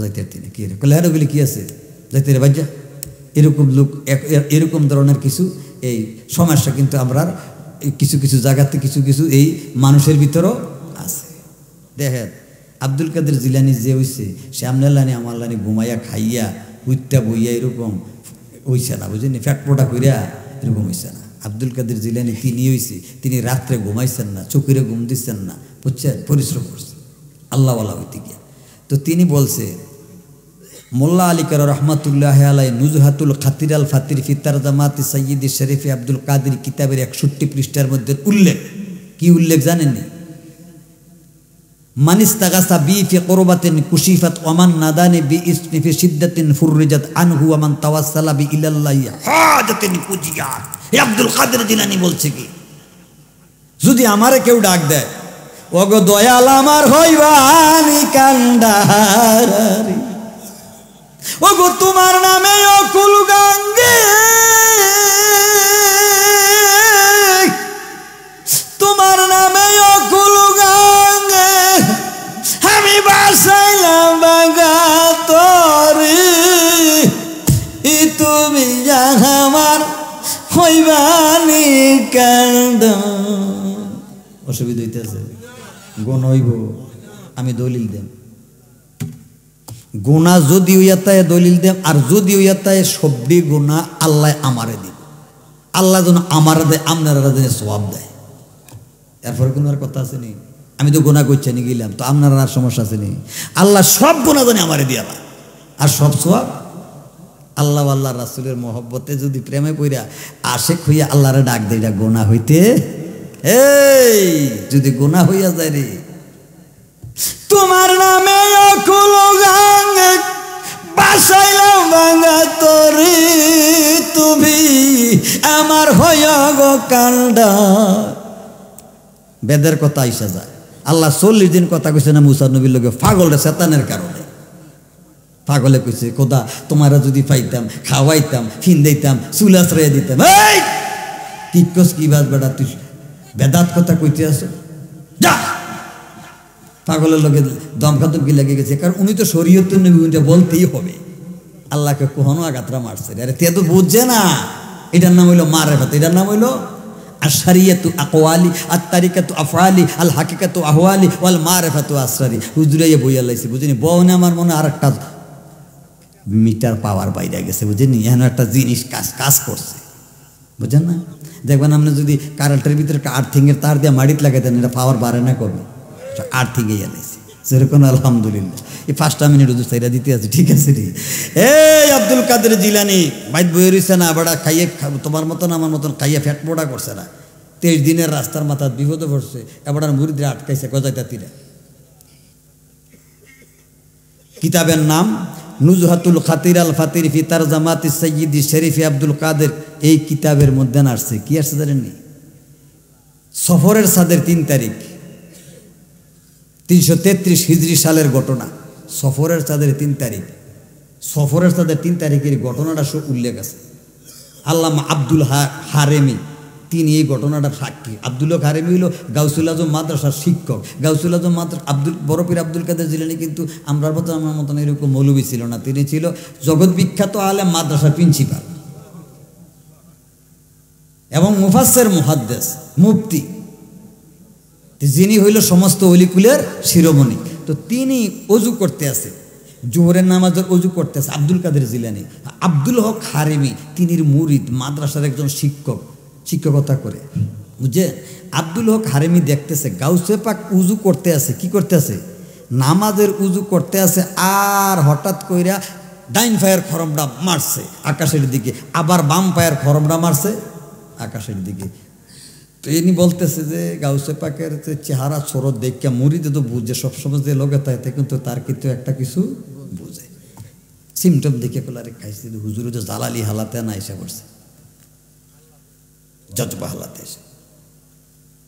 যাইতে পারতি না। কি রে কলে হ্যাঁ বলি কি আছে যাইতে রে বাজ্যা। এরকম লোক, এরকম ধরনের কিছু এই সমস্যা কিন্তু আমরা কিছু কিছু জায়গাতে কিছু কিছু এই মানুষের ভিতরও আছে। দেখেন আব্দুল কাদের জিলানি যে হইছে, সে আপনার লানি আমার লানি ঘুমাইয়া খাইয়া উইটটা বইয়া এরকম হইছে না, বুঝলেন, ফ্যাটপোটা কইরা এরকম হইছে না। আব্দুল কাদের জিলানি তিনি হইছে, তিনি রাত্রে ঘুমাইছেন না, চোখেরে ঘুম দিচ্ছেন না, বুঝছেন, পরিশ্রম করছেন আল্লাহওয়ালা হইতে গিয়া। তো তিনি বলছে মোল্লা আলী কার রহমাতুল্লাহ আলাই নুজহাতুল খাতির আল ফাতির ফিতার জামাতি সৈয়দি শরীফে আব্দুল কাদের কিতাবের 61 পৃষ্ঠার মধ্যে উল্লেখ, কি উল্লেখ জানেননি? মানিস্তাগাসা বি ফি কুরবাতিন কুশিফাত ওমান নাদানি বি ইসমি ফি শিদ্দাতিন ফুররিজাত আনহু ওয়া মান তাওয়াসসালা বি ইলাল্লাহি হাজাতিন কুজিয়াত। এই আব্দুল কাদের জিলানী বলছে কি, যদি আমারে কেউ ডাক দেয়, ওগো দয়াল আমার হইবানি কান্ডারি, ওগো তোমার নামে অকুল গাঙ্গে, তোমার নামে অকুল গাঙ্গে আমি বাসাইলাম বাঙ্গা তরি, তুমি আমার হইবানি কান্ড। অসুবিধা হইতেছে, গুণ হইব, আমি দলিল দেব, গুণা যদি হইয়াতায় দলিল দেব, আর যদি হইয়াতায় সবডি গুণা আল্লাহ আমারে দিব, আল্লাহ যেন আমার দেয়, আপনারা যেন সওয়াব দেয়। এরপরে কোনো আর কথা আছে নি, আমি তো গুণা করছি নি গেলাম, তো আপনারা আর সমস্যা আছে নি? আল্লাহ সব গুণা জানে আমারে দিয়া, আর সব সওয়াব আল্লাহ আল্লাহ রাসূলের মহব্বতে যদি প্রেমে পইরা আশেক হইয়া আল্লাহরে ডাক দেয়, এটা গুণা হইতে, এই যদি গুণা হইয়া যায় রে, তোমার নামে অকুল গাঙ্গে বাসাইলাম ভাঙা তরি, তুমি আমার হইয়া গো কান্ডা। বেদের কথা আইসা যায়, আল্লাহ 40 দিন কথা কইছে না মুসা নবীর লগে, পাগলের শয়তানের কারণে। পাগলে কইছে খোদা তোমারা যদি পাইতাম, খাওয়াইতাম, ফিন্দাইতাম, চুল আশ্রয় দিতাম। এই কি কস কি বাস বেটা, তুই বেদাত কথা কইতে আসো, যা। পাগলের লোকে দমকাদমকি লেগে গেছে, কারণ উনি তো শরীয়তের নবী, উনিটা বলতেই হবে। আল্লাহকে কখনো আঘাতরা মারছে, আরে তে তো বুঝছে না। এটার নাম হইলো মারেফাত, এটার নাম হইলো আশারিয়াতু আকওয়ালি আত তারিকাতু আফআলি আল হাকিকাতু আহওয়ালি ওয়াল মারিফাতু আসরারি। হুজুরাইয়া বইয়া লাইছে, বুঝিনি বউনে আমার মনে আর একটা মিটার পাওয়ার বাইরে গেছে, বুঝিনি, এখানে একটা জিনিস কাজ করছে, বুঝেন না? দেখবেন আপনি যদি কারেন্টের ভিতরে আর্থিংয়ের তার দিয়ে মাড়িত লাগাইতেন, এটা পাওয়ার বাড়ে না করবে, আর্থিংয়ে লাইছে সেরকম। আলহামদুলিল্লাহ এই 5টা মিনিট হুজুর সাইরা দিতে আছে, ঠিক আছে রে। এই আব্দুল কাদের জিলানি বাইত বইয়ে রইছে না, বেড়া খাইয়ে তোমার মতন আমার মতন খাইয়ে ফ্যাট পোড়া করছে না, 23 দিনের রাস্তার মাথা বিপদে পড়ছে, এবার মুরিদরা আটকাইছে গজাইতাতিরা। কিতাবের নাম নুজহাতুল খাতির আল ফাতির ফি তারজামাতি সৈয়দি শরীফ আব্দুল কাদের। এই কিতাবের মধ্যে আসছে কি আসছে জানেননি? সফরের সাদের 3 তারিখ 333 হিজরি সালের ঘটনা। সফরের চাঁদের 3 তারিখ, সফরের চাঁদের 3 তারিখের ঘটনাটা সব উল্লেখ আছে। আল্লামা আব্দুল হারেমি তিনি এই ঘটনাটা সাক্ষী। আব্দুল হক হারেমি হইল গাউসুল আজম মাদ্রাসার শিক্ষক। গাউসুল আজম বড়পীর আব্দুল কাদের জিলানী কিন্তু আমার মতন এরকম মৌলবী ছিল না, তিনি ছিল জগৎ বিখ্যাত আলেম, মাদ্রাসার প্রিন্সিপাল এবং মুফাসসির মুহাদ্দিস মুফতি, যিনি হইল সমস্ত অলিকুলের শিরোমণি। তো তিনি অজু করতে আসে, জোহরের নামাজের অজু করতে আসে আব্দুল কাদের জিলানী। আব্দুল হক হারেমি তিনির মুরিদ, মাদ্রাসার একজন শিক্ষক, শিক্ষকতা করে বুঝে। আব্দুল হক হারেমি দেখতেছে গাউসে পাক উজু করতে আসে, কি করতে আসে, নামাজের উজু করতে আসে, আর হঠাৎ কইরা ডাইন পায়ের খরমটা মারছে আকাশের দিকে, আবার বাম পায়ের খরমটা মারছে আকাশের দিকে। তো ইনি বলতেছে যে গাউসে পাকের যে চেহারা চরত দেখে মুরিদে তো বুঝে, সবসময় যে লোকে তাইতে কিন্তু তার কিন্তু একটা কিছু বুঝে, সিমটম দেখে কোলারে খাইছে। হুজুর যে জালালি হালাতে না এসে পড়ছে, জজবা হালাতে এসে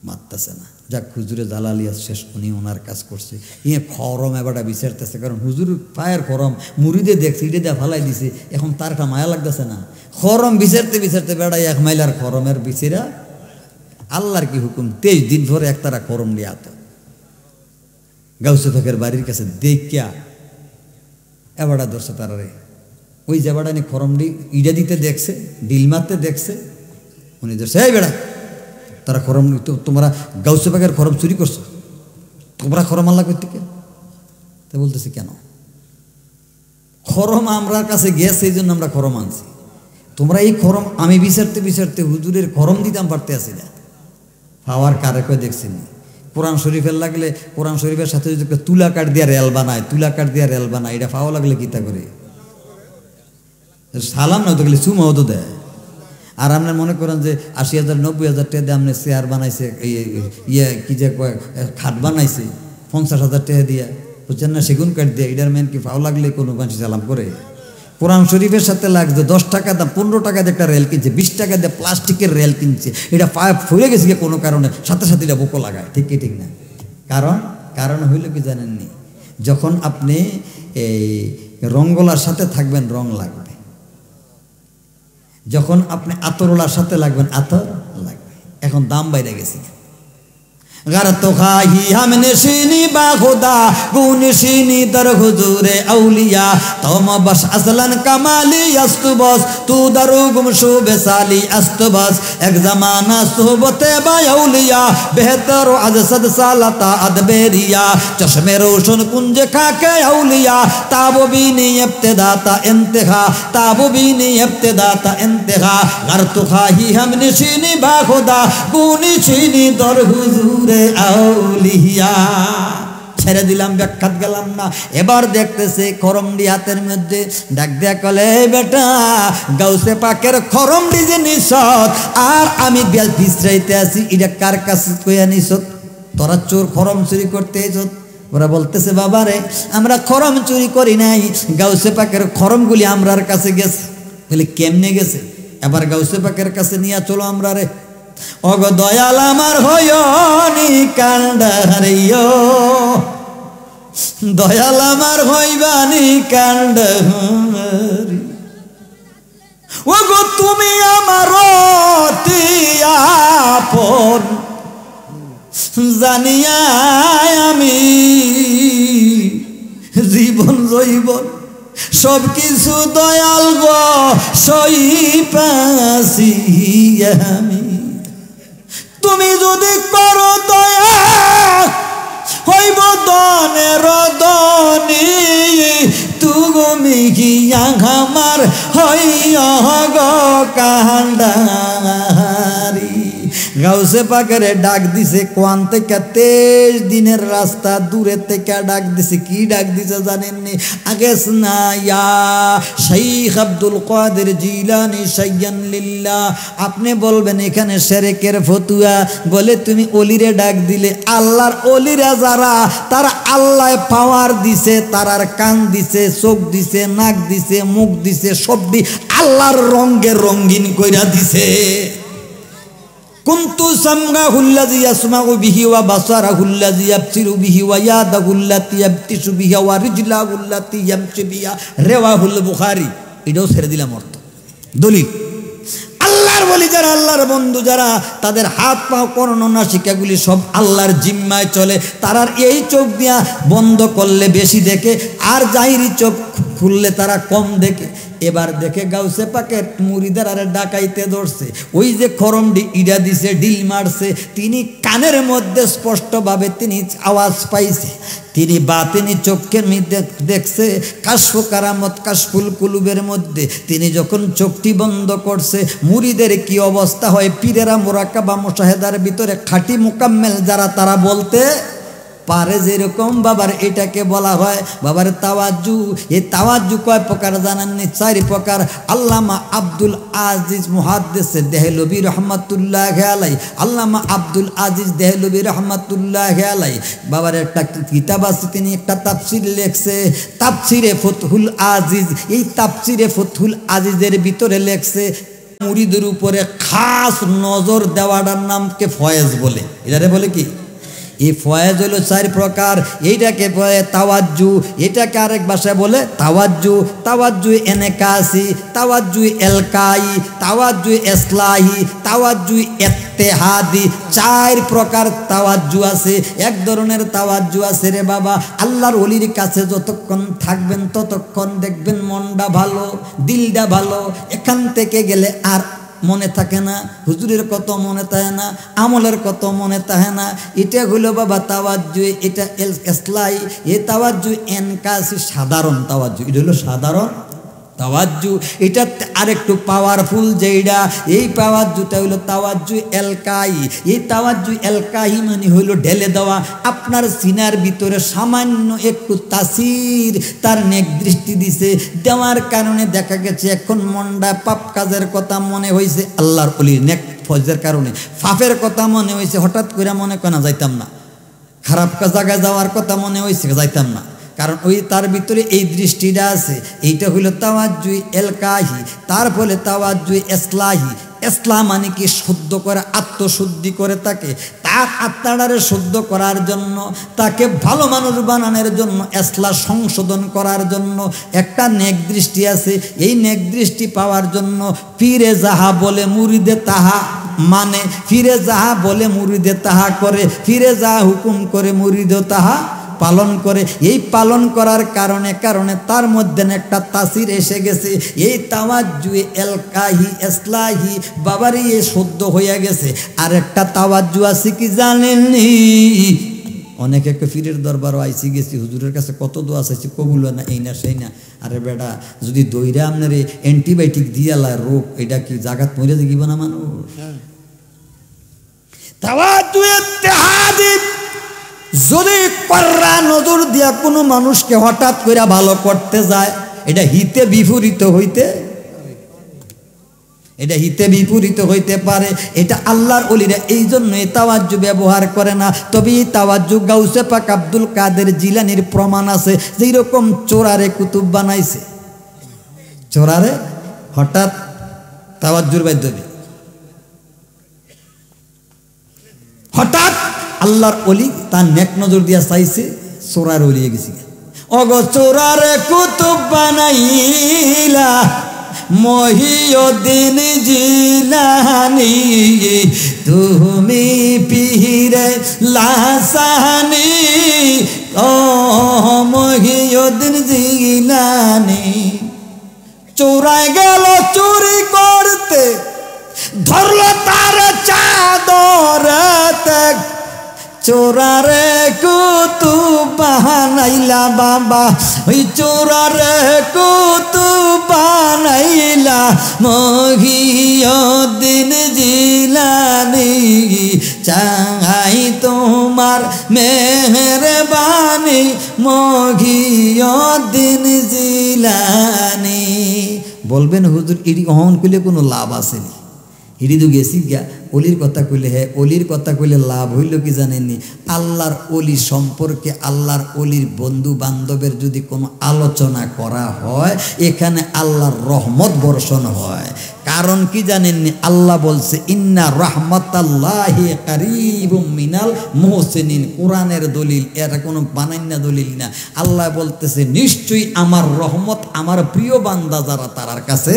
মারতেছে না। যাক, হুজুরে জালালি শেষ, উনি ওনার কাজ করছে। ইয়ে খরম এবারটা বিচারতেছে, কারণ হুজুর পায়ের খরম মুরিদে দেখছে, ইটে দেয়া ফালাই দিছে, এখন তার একটা মায়া লাগতেছে না। খরম বিচারতে বিচারতে বেড়াই 1 মাইলার খরমের বিচারা আল্লাহর কি হুকুম, 23 দিন ধরে একতারা খরম নিয়ে আত গাউসে পাকের বাড়ির কাছে দেখিয়া এবারটা ধরছে তারারে। ওই যে বেড়া নি খরম ইডা দিতে দেখছে, ডিল মারতে দেখছে, উনি ধরছে, এই বেড়া তারা খরম, তোমরা গাউসে পাকের খরম চুরি করছো, তোমরা খরম আল্লাহ করতে কে? তা বলতেছে কেন, খরম আমরার কাছে গেছে এই জন্য আমরা খরম আনছি, তোমরা এই খরম আমি বিচারতে বিচারতে হুজুরের খরম দিতাম পারতে আসি না। পাওয়ার কারে কয়ে দেখছেন, কোরআন শরীফের লাগলে কোরআন শরীফের সাথে যদি তুলা কাঠ দিয়া রেল বানায়, তুলা কাঠ দিয়া রেল বানায়, এটা পাওয়া লাগলে কিতা করে সালাম না তো গেলে চুমাও তো দেয়। আর আপনার মনে করেন যে 80,000 90,000 টাকা দিয়ে আপনি চেয়ার বানাইছে, ইয়ে কি যে খাট বানাইছে 50,000 টাকা দিয়া, বুঝছেন না, সেগুন কাঠ দিয়ে, এটার মেন কি পাওয়া লাগলে কোনো মানুষ সালাম করে? কোরআন শরীফের সাথে লাগছে 10 টাকা দাম, 15 টাকা দিয়ে একটা রেল কিনছে, 20 টাকা দিয়ে প্লাস্টিকের রেল কিনছে, এটা পায়ে ফুলে গেছে কোনো কারণে, সাথে সাথে এটা বুকো লাগায়, ঠিক কি ঠিক না? কারণ হইল কি জানেননি, যখন আপনি এই রঙ্গলার সাথে থাকবেন রং লাগবে, যখন আপনি আতরওয়ালার সাথে লাগবেন আতর লাগবে। এখন দাম বাইরে গেছে। गर तो खाही हम नशीनी बाखुदा गुनशीनी दर हुजूरे औलिया तम बस असलन कमाली अस्तबस तू दरु गुमशुब साली अस्तबस एक जमाना सुहबते बाउलिया बेहतर अजसद सालता अदबेरिया चश्मे रोशन कुंज खाके औलिया ताबुबीनी इब्तिदाता इंतहा ताबुबीनी इब्तिदाता इंतहा गर तो खाही हम नशीनी बाखुदा गुनशीनी दर हुजूरे আউলিয়া। ছেড়ে দিলাম, ব্যাখ্যাত গেলাম না। এবার দেখতেছে খরমডি হাতের মধ্যে, ডাক দেয়া কলে, বেটা গাউসে পাকের খরমডি যে নিছত আর আমি বিছরাইতে আছি, এটা কার কাছে কইয়া নিছত? তোরা চোর খরম চুরি করতে এসত? ওরা বলতেছে, বাবা রে আমরা খরম চুরি করি নাই, গাউসে পাকের খরমগুলি আমরার কাছে গেছে। বলে কেমনে গেছে? এবার গাউসে পাকের কাছে নিয়ে চলো আমরা রে। অগ দয়াল আমার হয়নি কান্ডারিও, দয়াল আমার হইবানি কান্ডারি, ওগো তুমি আমার অতি আপন জানিয়া আমি জীবন জৈবন সব কিছু দয়াল গো সই পাছি আমি। তুমি যদি করো দয়া হইব দনের দনি, তুমি কি আমার হইয়া গো কান্ডারি। গাউসে পাকেরে ডাক দিছে কোয়ান থেকে 23 দিনের রাস্তা দূরে থেকে ডাক দিছে। কি ডাক দিছে জানেননি? আগে না ইয়া শাইখ আব্দুল কাদের জিলানী শাইয়ান লিল্লাহ। আপনি বলবেন এখানে শিরকের ফতুয়া, বলে তুমি অলিরে ডাক দিলে। আল্লাহর অলিরা যারা, তারা আল্লাহ পাওয়ার দিছে, তারার কান দিছে, চোখ দিছে, নাক দিছে, মুখ দিছে, সব দি আল্লাহর রঙে রঙিন কইরা দিছে। কুনতু সামগাহুল্লাযী ইয়াসমাউ বিহি ওয়া বাসারাহুল্লাযী ইয়াবসিরু বিহি ওয়া ইয়াদাহুল্লাতী ইয়াবতিশু বিহা ওয়া রিজলাহুল্লাতী ইয়ামশি বিহা রাওয়াহুল বুখারী। এটাও ছেড়ে দিলাম অর্থ দলিল। আল্লাহ আল্লাহর ওলি যারা, আল্লাহর বন্ধু যারা, তাদের হাত পা কর্ণ নাসিকাগুলি সব আল্লাহর জিম্মায় চলে। তারা এই চোখ দিয়া বন্ধ করলে বেশি দেখে, আর জাহিরি চোখ খুললে তারা কম দেখে। এবার দেখে গাউসে পাকের মুরিদার আরে ডাকাইতে ধরছে, ওই যে খরমডি ইডা দিছে, ডিল মারছে, তিনি কানের মধ্যে স্পষ্টভাবে তিনি আওয়াজ পাইছে। তিনি চোখের মধ্যে দেখছে কাশফু কারামত, কাশফুল কুলুবের মধ্যে তিনি যখন চোখটি বন্ধ করছে, মুরিদের কি অবস্থা হয়, পীরেরা মুরাকাবা মুশাহেদার ভিতরে খাঁটি মুকাম্মেল যারা, তারা বলতে পারে যেরকম বাবার এটাকে বলা হয় বাবার তাওয়াজ্জু। এই তাওয়াজ্জু কয় প্রকার জানেননি? 4 প্রকার। আল্লামা আব্দুল আজিজ মুহাদ্দিস দেহলভী রহমাতুল্লাহি আলাইহি, আল্লামা আব্দুল আজিজ দেহলভী রহমাতুল্লাহি আলাইহি বাবার একটা কিতাব আছে, তিনি একটা তাফসীর লেখছে, তাফসীরে ফুতহুল আজিজ। এই তাফসীরে ফুতহুল আজিজের ভিতরে লেখছে মুরিদের উপরে খাস নজর দেওয়াটার নামকে ফয়েজ বলে। এটারে বলে কি? এই ফয়েজ হলো 4 প্রকার। এইটাকে বলে তাওয়াজ্জু, এটাকে আরেক ভাষায় বলে তাওয়াজ্জু। তাওয়াজ্জু এনেকাসি, তাওয়াজ্জু এলকাই, তাওয়াজ্জু ইসলাহি, তাওয়াজ্জু ইত্তেহাদি। 4 প্রকার তাওয়াজ্জু আছে। এক ধরনের তাওয়াজ্জু আছে রে বাবা, আল্লাহর ওলির কাছে যতক্ষণ থাকবেন ততক্ষণ দেখবেন মনটা ভালো, দিলটা ভালো। এখান থেকে গেলে আর মনে থাকে না, হুজুরের কত মনে থাকে না, আমলের কত মনে থাকে না। এটা হলো বাবা তাওয়াজ্জু। এটা ইসলাহি, এ তাওয়াজ্জু এনকাসি সাধারণ তাওয়াজ্জু। এটা হলো সাধারণ তাওয়াজ্জু। এটা আরেকটু পাওয়ারফুল যেইটা, এই তাওয়াজ্জুটা হইল তাওয়াজ্জু এলকাই। এই তাওয়াজ্জু এলকাই মানে হইল ঢেলে দেওয়া। আপনার সিনার ভিতরে সামান্য একটু তাসির তার নেক দৃষ্টি দিছে, দেওয়ার কারণে দেখা গেছে এখন মনটা পাপ কাজের কথা মনে হয়েছে, আল্লাহর ওলির নেক ফজের কারণে পাপের কথা মনে হয়েছে, হঠাৎ করে মনে করা যাইতাম না, খারাপ জায়গায় যাওয়ার কথা মনে হয়েছে, যাইতাম না, কারণ ওই তার ভিতরে এই দৃষ্টিটা আছে। এইটা হইল তাওয়াজ্জু এলকাহি। তার ফলে তাওয়াজ্জু ইসলাহি। ইসলাম মানে কি? শুদ্ধ করে, আত্মশুদ্ধি করে তাকে, তার আত্মাটারে শুদ্ধ করার জন্য, তাকে ভালো মানুষ বানানোর জন্য, ইসলাহ সংশোধন করার জন্য একটা নেক দৃষ্টি আছে। এই নেক দৃষ্টি পাওয়ার জন্য পীরে যাহা বলে মুরিদে তাহা মানে, ফিরে যাহা বলে মুরিদে তাহা করে, ফিরে যাহা হুকুম করে মুরিদও তাহা পালন করে। এই পালন করার কারণে তার মধ্যে একটা তাসির এসে গেছে। এই তাওয়াজ্জু এলকাহি ইসলাহি বাবারই এ শুদ্ধ হয়ে গেছে। আর একটা তাওয়াজ্জু আছে কি জানেননি? অনেকে ফিরের দরবারও আইসি গেছি, হুজুরের কাছে কত দোয়া চাইছি, কবুল না, এই না সেই না। আরে বেটা, যদি দইরা আপনার অ্যান্টিবায়োটিক দিয়ালা রোগ, এটা কি জাগাত মরে দেখিব না মানুষ? তাওয়াজ্জু ইত্তেহাদি যদি কর্রা নজর দিয়া কোনো মানুষকে হঠাৎ করে ভালো করতে যায়, এটা হিতে বিপরীত হইতে পারে। এটা আল্লাহর ওলিরা এই জন্য এই তাওয়াজ্জু ব্যবহার করে না। তবে এই তাওয়াজ্জু গাউসে পাক আব্দুল কাদের জিলানির প্রমাণ আছে। যেই রকম চোরারে কুতুব বানাইছে, চোরারে হঠাৎ তাওয়াজ্জুর বাধ্যবি, হঠাৎ আল্লাহর ওলি তার নেক নজর দিয়া চাইছে, চোরার ওলিয়ে গেছি। অগ চোরারে কুতুব বানাইলা মহিউদ্দিন জিলানী, তুমি পীরে লাসানী, ও মহিউদ্দিন জিলানী। চোরায় গেল চুরি করতে, ধরলো তার চাদরতে, চোরারে কুতুব বানাইলা বাবা, ওই চোরারে কুতুব বানাইলা মহিউদ্দিন জিলানী। চাই তোমার মেহেরবানি মহিউদ্দিন জিলানী। বলবেন হুজুর এটি অহন করলে কোনো লাভ আসেনি, এটি তো গেছি গিয়া অলির কথা কইলে। হ্যাঁ, অলির কথা কইলে লাভ হইল কি জানেননি? আল্লাহর অলি সম্পর্কে, আল্লাহর অলির বন্ধু বান্ধবের যদি কোনো আলোচনা করা হয়, এখানে আল্লাহর রহমত বর্ষণ হয়। কারণ কি জানেননি? আল্লাহ বলছে ইন্না রাহমাতাল্লাহি কারীবুম মিনাল মুহসিনিন। কোরআনের দলিল, এটা কোনো বানাইনা দলিল না। আল্লাহ বলতেছে নিশ্চয়ই আমার রহমত আমার প্রিয় বান্দা যারা, তারার কাছে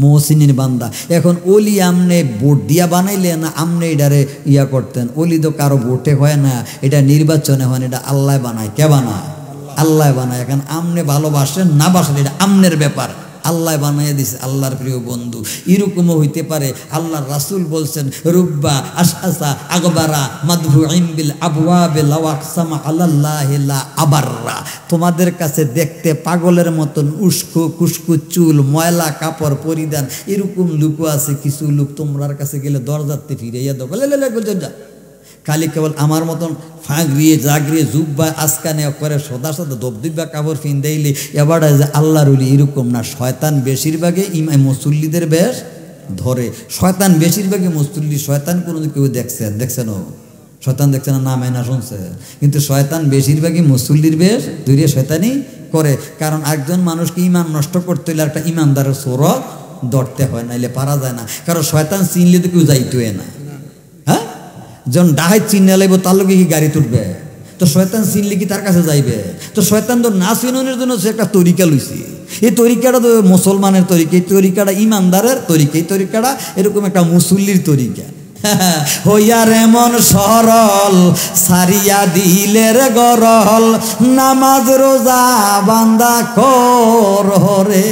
মহসিনের বান্দা। এখন ওলি আমনে ভোট দিয়া বানাইলে না আমনে এটারে ইয়া করতেন? ওলি তো কারো ভোটে হয় না, এটা নির্বাচনে হয় না, এটা আল্লাহ বানায়। কে বানায়? আল্লাহ বানায়। এখন আমনে ভালোবাসেন না বাসেন এটা আমনের ব্যাপার, আল্লাহ বানাইয়া দিছে। আল্লাহর প্রিয় বন্ধু, এরকমও হইতে পারে আল্লাহর রাসূল বলছেন, রুব্বা আশআসা আগবারা মাদফুইন বিল আবওয়াবি লাও আকসামা আলাল্লাহি লা আবাররা। তোমাদের কাছে দেখতে পাগলের মতন উস্কো কুস্কু চুল, ময়লা কাপড় পরিধান, এরকম লোকও আছে। কিছু লোক তোমরার কাছে গেলে দরজাতে ফিরাইয়া দাও, যা খালি কেবল আমার মতন ফাঁকরিয়ে জাগরিয়ে জুব্বা আজকানে করে সদা সদা দবদিব্বা কাপড় ফিন্দাইলে এবার যে আল্লাহর ওলি এরকম না। শয়তান বেশিরভাগে মুসল্লিদের বেশ ধরে। শয়তান বেশিরভাগই মুসল্লি। শয়তান কোনো কেউ দেখছেন শয়তান দেখছে না, নামে না শুনছে, কিন্তু শয়তান বেশিরভাগই মুসল্লির বেশ ধরে শয়তানি করে। কারণ একজন মানুষকে ইমান নষ্ট করতে হলে একটা ইমানদারের সোরত ধরতে হয়, নাইলে পারা যায় না। কারণ শয়তান চিনলে তো কেউ যাইতোই না। হ্যাঁ, যখন ডাহাই চিনে লাগবো তার লোকে কি গাড়ি তুলবে? তো শয়তান চিনলে কি তার কাছে যাইবে? তো শয়তান তো না চিননের জন্য সে একটা তরিকা লইছে। এই তরিকাটা তো মুসলমানের তরিকা, এই তরিকাটা ইমানদারের তরিকা, এই তরিকাটা এরকম একটা মুসল্লির তরিকা। হইয়ার এমন সরল সারিয়া দিলের গরল, নামাজ রোজা বান্দা কররে।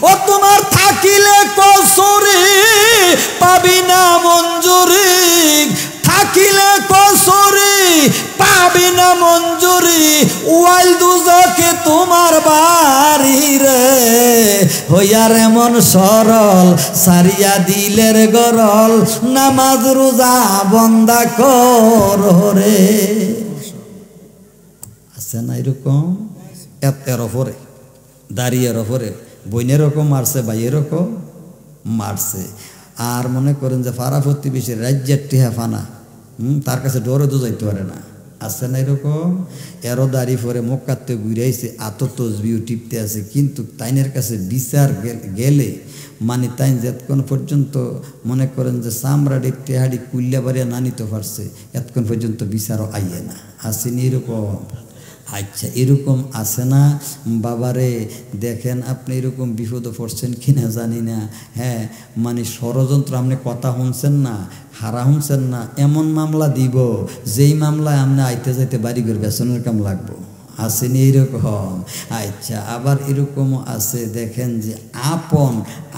ও তোমার থাকিলে কসুরি পাবি না মঞ্জুরি, থাকিলে কসুরি পাবি না মঞ্জুরি, ওয়াইল দুজকে তোমার বাড়ি রে। হইয়ার এমন সরল সারিয়া দিলের গরল, নামাজ রোজা বন্দা কররে। আছে না এরকম? এর ওপরে দাঁড়িয়ে ওপরে বইনের রকম মারছে, ভাইয়ের রকম মারছে। আর মনে করেন যে ফারা প্রতিবেশী রাজ্যের টিহা ফানা, তার কাছে ডরে তো যাইতে পারে না। আছে না এরকম? এরও দাড়ি পরে মক্কাতে ঘুরাইছে, আত তসবিও টিপতে আছে, কিন্তু তাইনের কাছে বিচার গেলে মানে তাই যতক্ষণ পর্যন্ত মনে করেন যে চামড়াটি টেহাড়ি কুল্লা বাড়িয়া না নিতে পারছে, এতক্ষণ পর্যন্ত বিচারও আইয়ে না। আসেনি এরকম? আচ্ছা, এরকম আছে না বাবারে? দেখেন আপনি এরকম বিপদে পড়ছেন কিনা জানি না। হ্যাঁ, মানে ষড়যন্ত্র, আপনি কথা শুনছেন না, হারা শুনছেন না, এমন মামলা দিব যেই মামলায় আপনি আইতে যাইতে বাড়ি করে বেসনের কাম লাগবো। আসেনি এরকম? আচ্ছা, আবার এরকমও আছে দেখেন যে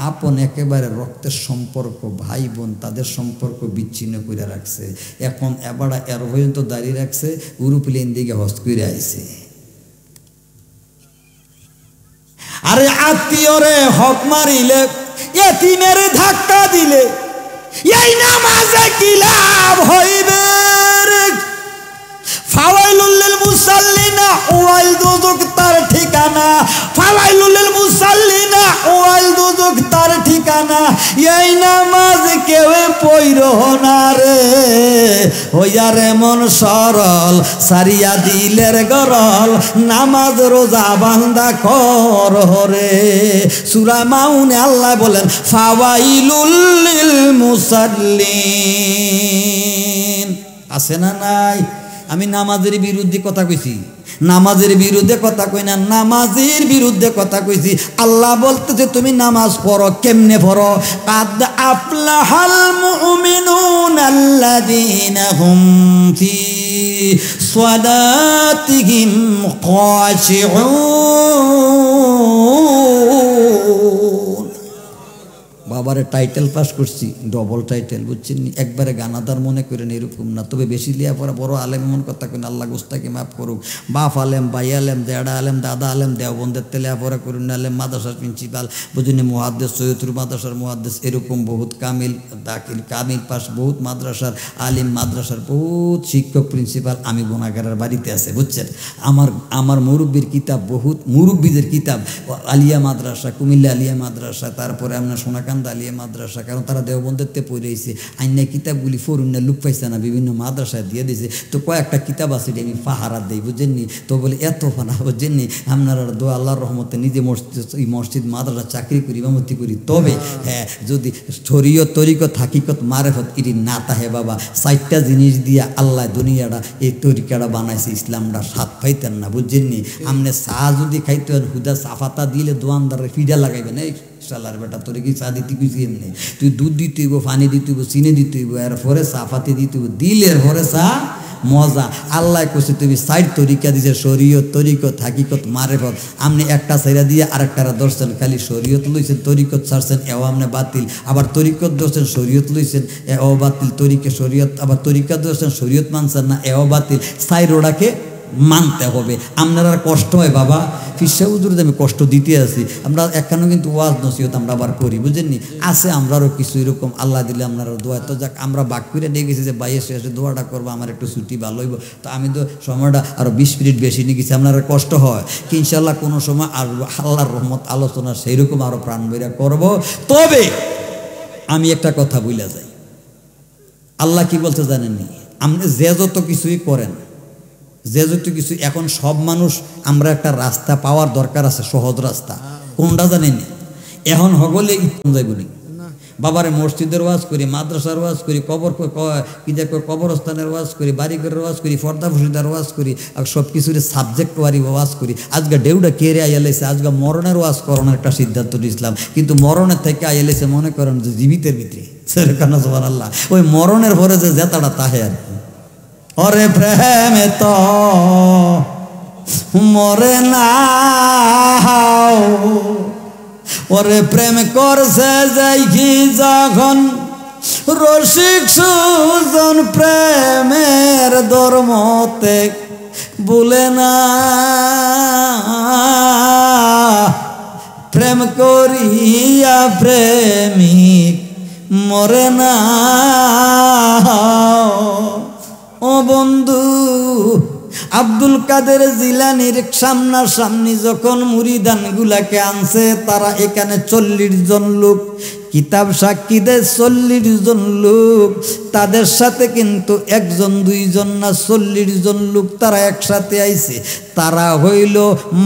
আপন একেবারে রক্তের সম্পর্ক, ভাই বোন, তাদের সম্পর্ক বিচ্ছিন্ন করে রাখছে। এখন এবার এর পর্যন্ত দাঁড়িয়ে রাখছে, উরুপ্লেন দিকে হস্ত করে আইছে। আরে আত্মীয়রে হক মারিলে, এতিমের ধাক্কা দিলে, এই নামাজে কি লাভ হইবে? ফাওয়াইলুল লিল মুসাল্লিনা ওয়াইল দুজুক তার ঠিকানা, ফাওয়াইলুল লিল মুসাল্লিনা ওয়াইল দুজুক তার ঠিকানা। এই নামাজ কেউ পইরো না রে। হইয়ার এমন সরল সারিয়া দিলের গরল, নামাজ রোজা বান্দা কররে। সূরা মাউনে আল্লাহ বলেন, ফাওয়াইলুল লিল মুসাল্লিন। আছে না নাই? আমি নামাজের বিরুদ্ধে কথা কইছি, নামাজের বিরুদ্ধে কথা কই না, নামাজের বিরুদ্ধে কথা কইছি। আল্লাহ বলতেছে তুমি নামাজ পড়ো, কেমনে পড়ো? কাদ আফলাহাল মুমিনুন আল্লাযীনা হুম ফি সালাতিহিম খাশিউন। বাবারে টাইটেল পাস করছি, ডবল টাইটেল, বুঝছেন নি? একবারে গানাদার মনে করেন এরকম না, তবে বেশি লিয়া পড়া বড় আলেম এমন কথা কেন, আল্লাহ গোস্তাকে মাফ করুক। বাপ আলেম, ভাই আলেম, দেড়া আলেম, দাদা আলেম, দেওবন্দের তেলে পড়া করুন আলেম, মাদ্রাসার প্রিন্সিপাল, বুঝিনি মুহাদ্দিস, সৈয়দপুর মাদ্রাসার মুহাদ্দিস, এরকম বহুত কামিল দাখিল কামিল পাস, বহুত মাদ্রাসার আলিম, মাদ্রাসার বহুত শিক্ষক, প্রিন্সিপাল আমি গুনাহগারের বাড়িতে আছে, বুঝছেন? আমার মুরব্বীর কিতাব, বহুত মুরব্বীদের কিতাব, আলিয়া মাদ্রাসা, কুমিল্লা আলিয়া মাদ্রাসা, তারপরে আপনার সোনাকান আলিয়া মাদ্রাসা, কারণ তারা দেওবন্দেরতে পড়েছে। আইনা কিতাবগুলি ফরুন না, লুক পাইছে না, বিভিন্ন মাদ্রাসায় দিয়ে দিয়েছে। তো কয়েকটা কিতাব আছে আমি পাহারা দিই, বুঝেননি? তো বলে এত ফানা, বুঝেননি? আপনারা দোয়া আল্লাহর রহমতে নিজে মসজিদ মাদ্রাসা চাকরি করি, ইমামতি করি। তবে হ্যাঁ, যদি শরীয়ত তরিকত হাকিকত মারেফত ইরি না তাহে বাবা, 4টা জিনিস দিয়া আল্লাহ দুনিয়াটা এই তরিকাটা বানাইছে, ইসলামটা স্বাদ পাইতেন না, বুঝেননি? আপনি চা যদি খাইতেন, হুদা চাফাতা দিলে দোয়ানদারের ফিডা লাগাইবেন, এই শালার বেটা তোরে কি চা দিতে কইছি এমনি তুই দুধ দিতে হইব পানি দিতে হইব চিনি দিতে হইব এরপরে চা পাতি দিতে হইব দিলের পরে চা মজা আল্লাহ কইছে তুমি সাইড তরিকা দিছে শরীয়ত তরিকত হাকিকত মারেফত আপনি একটা সাইরা দিয়ে আরেকটারা ধরছেন খালি শরীয়ত লইছেন তরিকত ছাড়ছেন এও আপনি বাতিল আবার তরিকত ধরছেন শরীয়ত লইছেন এও বাতিল তরিকা শরীয়ত আবার তরিকা ধরছেন শরীয়ত মানছেন না এও বাতিল সাইরোডাকে মানতে হবে আপনার আর কষ্ট হয় বাবা ফিরসা হুজুরদের আমি কষ্ট দিতে আছি আমরা এখানেও কিন্তু ওয়াজ নসিহত আমরা আবার করি বুঝেননি আছে আমরারও কিছু এরকম আল্লাহ দিলে আপনারও দোয়া তো যাক আমরা বাক করে নিয়ে গেছি যে ভাই এসে এসে দোয়াটা করবো আমার একটু ছুটি ভালো হইব তো আমি তো সময়টা আরও 20 মিনিট বেশি নিয়ে গেছি আপনার কষ্ট হয় কি ইনশাল্লাহ কোনো সময় আর আল্লাহর রহমত আলোচনা সেইরকম আরও প্রাণ বইরা করবো তবে আমি একটা কথা বলে যাই আল্লাহ কি বলতে জানেননি আপনি যে যত কিছুই করেন যে যত কিছু এখন সব মানুষ আমরা একটা রাস্তা পাওয়ার দরকার আছে সহজ রাস্তা কোনটা জানেনি এখন হগলে ইচ্ছন যাইবনি বাবারে মসজিদের ওয়াজ করি মাদ্রাসার ওয়াজ করি কবরস্থানের ওয়াজ করি বাড়িঘরের ওয়াজ করি পর্দা ফুসিদার ওয়াজ করি আর সব কিছুর সাবজেক্ট ওয়ারি ওয়াজ করি আজকে ডেউটা কেড়ে আইয়ালেছে আজকে মরণের ওয়াজ করানোর একটা সিদ্ধান্ত নিয়েছিলাম কিন্তু মরণের থেকে আইয়ালেছে মনে করেন যে জীবিতের ভিতরে সেরকম সুবহানাল্লাহ ওই মরণের পরে যে জেতাটা তাহে আর ওরে প্রেমে তো মরে না ওরে প্রেম করছে যাইকি যখন রসিক সুজন প্রেমের ধর্মতে বলে না প্রেম করিয়া প্রেমিক মরে না ও বন্ধু আব্দুল কাদের জিলানির সামনাসামনি যখন মুরিদানগুলাকে আনছে তারা এখানে 40 জন লোক কিতাব সাক্ষী দেয় 40 জন লোক তাদের সাথে কিন্তু একজন দুইজন না 40 জন লোক তারা একসাথে আইছে তারা হইল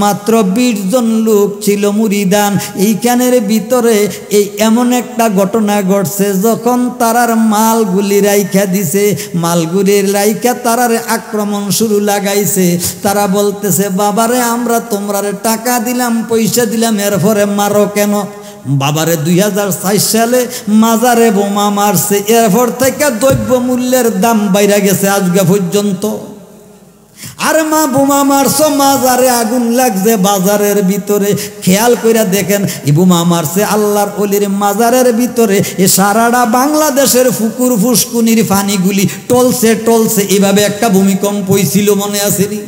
মাত্র 20 জন লোক ছিল মুরিদান এইখানের ভিতরে এই এমন একটা ঘটনা ঘটছে যখন তারার মালগুলি রাইখা দিছে মালগুলির রাইখা তারারে আক্রমণ শুরু লাগাইছে তারা বলতেছে বাবারে আমরা তোমরারে টাকা দিলাম পয়সা দিলাম এরপরে মারো কেন বাবারে 2004 সালে মাজারে বোমা মারছে এরপর থেকে দ্রব্য মূল্যের দাম বাইরে গেছে আজকে পর্যন্ত আর মা বোমা মারছো মাজারে আগুন লাগছে বাজারের ভিতরে খেয়াল কইরা দেখেন এই বোমা মারছে আল্লাহর ওলির মাজারের ভিতরে এ সারাটা বাংলাদেশের পুকুর ফুসকুনির পানিগুলি টলছে এইভাবে একটা ভূমিকম্প হইছিল মনে আছে নি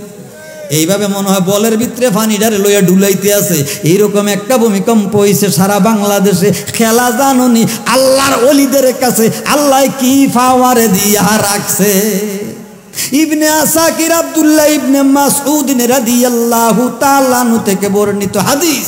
এইভাবে মনে হয় বলের ভিতরে পানিটারে লইয়া ডুলাইতে আছে এইরকম একটা ভূমিকম্প হইছে সারা বাংলাদেশে খেলা জাননি আল্লাহর ওলিদের কাছে আল্লাহ কি পাওয়ারে দিয়া রাখছে ইবনে আসাকির আব্দুল্লাহ ইবনে মাসউদ রাদিয়াল্লাহু তাআলা আনহু থেকে বর্ণিত হাদিস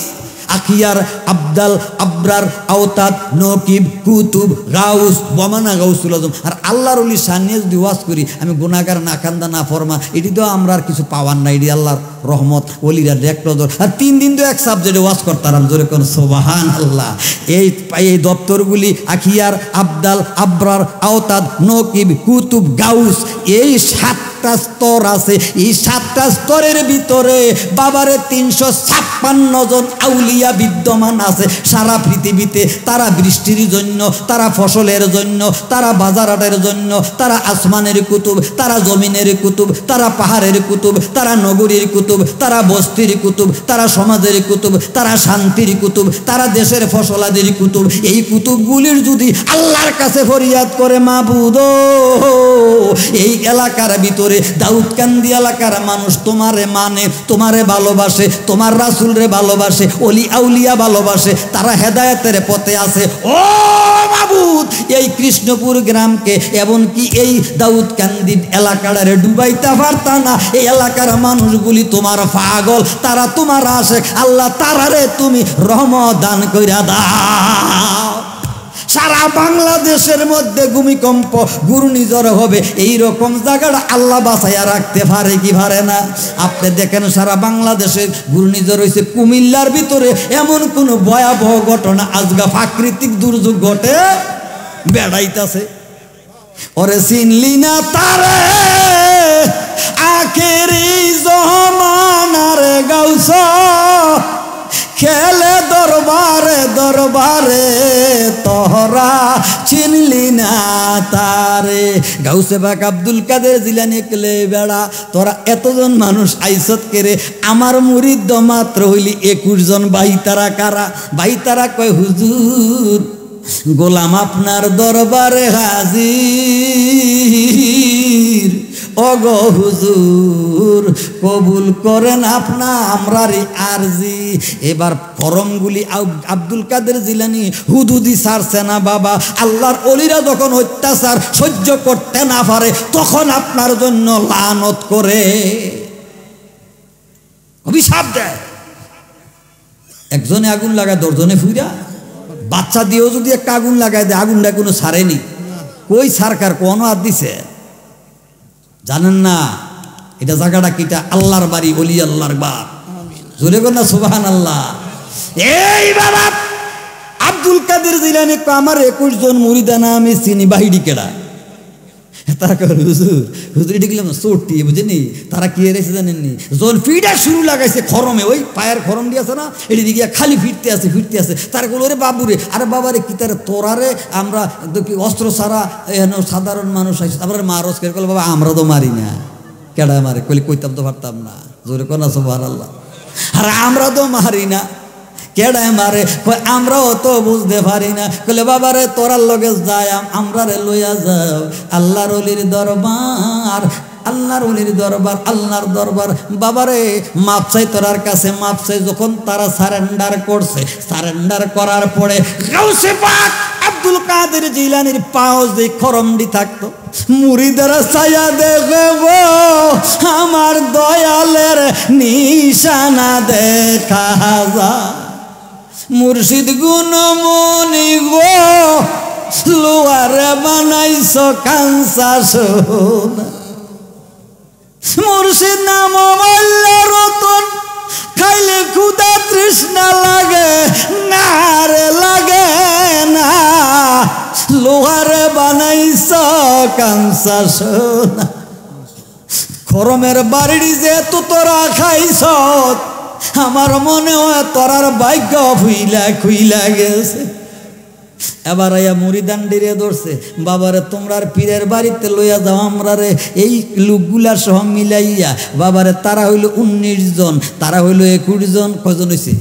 আখিয়ার আব্দাল আবরার আওতাদ নকিব কুতুব গাউস বমানা গাউসুল আজম আর আল্লাহর ওলি সানিয়ে যদি ওয়াজ করি আমি গুনাহগার না কান্দা না ফরমা এটি তো আমরা আর কিছু পাওয়ার না এটি আল্লাহর রহমত ওলিরা দেখলদর আর 3 দিন তো এক সাবজেক্টে ওয়াজ করতাম জোরে কোন সুবহানাল্লাহ এই দপ্তরগুলি আখিয়ার আব্দাল আবরার আওতাদ নকিব কুতুব গাউস এই 7টা স্তর আছে এই 7টা স্তরের ভিতরে বাবারে 356 জন আউলিয়া বিদ্যমান আছে সারা পৃথিবীতে তারা বৃষ্টির জন্য তারা ফসলের জন্য তারা বাজারহাটের জন্য তারা আসমানের কুতুব তারা জমিনের কুতুব তারা পাহাড়ের কুতুব তারা নগরীর কুতুব তারা বস্তির কুতুব তারা সমাজের কুতুব তারা শান্তির কুতুব তারা দেশের ফসলাদের কুতুব এই কুতুবগুলির যদি আল্লাহর কাছে ফরিয়াদ করে মাবুদ এই এলাকার ভিতরে দাউদকান্দি এলাকার মানুষ তোমারে মানে তোমারে ভালোবাসে তোমার রাসূলরে ভালোবাসে ওলি আউলিয়া ভালোবাসে তারা হেদায়েতের পথে আছে ও মাবুদ এই কৃষ্ণপুর গ্রামকে এমনকি এই দাউদকান্দি এলাকাটারে ডুবাইতে পারতা না এই এলাকার মানুষগুলি তোমার পাগল তারা তোমার আশেক আল্লাহ তারারে তুমি রহমত দান কইরা দাও সারা বাংলাদেশের মধ্যে ভূমিকম্প ঘূর্ণিঝড় হবে এই রকম জায়গাটা আল্লাহ বাঁচাইয়া রাখতে পারে কি পারে না আপনি দেখেন সারা বাংলাদেশে ঘূর্ণিঝড় হয়েছে কুমিল্লার ভিতরে এমন কোন ভয়াবহ ঘটনা আজকে প্রাকৃতিক দুর্যোগ ঘটে বেড়াইতেছে ওরে চিনলি না তারে আখেরি জমানার গাউস খেলে দরবারে দরবারে তোরা চিনলি না তারে। গাউসে পাক আব্দুল কাদের জিলানী কলে বেড়া তোরা এতজন মানুষ আইসত করে আমার মুরিদ মাত্র হইলি 21 জন। ভাইতারা কারা? ভাইতারা কয় হুজুর গোলাম আপনার দরবারে হাজির, ওগো হুজুর কবুল করেন আপনা আমরারই আরজি। এবার ফরমগুলি আব্দুল কাদের জিলানী হুদুদি ছাড়ছে না বাবা। আল্লাহর ওলিরা যখন অত্যাচার সহ্য করতে না পারে তখন আপনার জন্য লানত করে, অভিশাপ দেয়। একজনে আগুন লাগায় 10 জনে ফুইরা, বাচ্চা দিয়েও যদি একটা আগুন লাগায় দেয় আগুনটা কোনো ছাড়েনি। কই সরকার কোনো হাত দিছে জানেন না? এটা জায়গাটা কিটা? আল্লাহর বাড়ি, ওলি আল্লাহর বাপ। জোরে কর না সুবহানাল্লাহ। এই বাবা আব্দুল কাদের জিলানী আমার 21 জন মুরিদানা আমি চিনি, বাহিরি কেডা? তারা হুজুর হুজুর এটি গেলাম চোরটি বুঝেনি। তারা কি এসে জানেননি? যখন ফিটা শুরু লাগাইছে খরমে, ওই পায়ের খরম দিয়েছে না, এটি দিকে খালি ফিরতে আছে। তারা বলল ওরে বাবুরে, আরে বাবারে কি তারে তোরারে আমরা কি অস্ত্র ছাড়া সাধারণ মানুষ আইসে তারপরে মারস করে বলে বাবা আমরা তো মারি না। কেডা মারে? কইলে কইতাম তো পারতাম না। জোরে কর না সুবহানাল্লাহ। আরে আমরা তো মারি না। কেডায় মারে? আমরাও তো বুঝতে পারি না। কলে বাবারে তোরার লগে যায় আমরা রে লইয়া যাও আল্লাহর ওলির দরবার, আল্লাহর ওলির দরবার, আল্লাহর দরবার। বাবারে মাপ চাই তোরার কাছে, মাপ চাই। যখন তারা সারেন্ডার করছে, সারেন্ডার করার পরে গাউসে পাক আব্দুল কাদের জিলানীর পাও যে খরমডি থাকতো, মুরিদেরা ছায়া দেখে গো আমার দয়ালের নিশানা দেখা যায়। মুর্শিদ গুণমণি গো লোয়ারে বানাইছ কাঞ্চা সোনা, মুর্শিদ নাম মাল্য রতন খাইলে ক্ষুধা তৃষ্ণা লাগে না রে লাগে না, লোহারে বানাইছ কাঞ্চা সোনা। খরমের বাড়ি যে তো তোরা খাইছ আমার মনে হয় তোরার ভাগ্য খুইলা গেছে। এবার আয়া মুরিদান্ডিরে ধরছে, বাবারে তোমরা পীরের বাড়িতে লইয়া যাও আমরা রে। এই লোকগুলা সহ মিলাইয়া বাবারে তারা হইল 19 জন, তারা হইল 21 জন। কজন হয়েছে?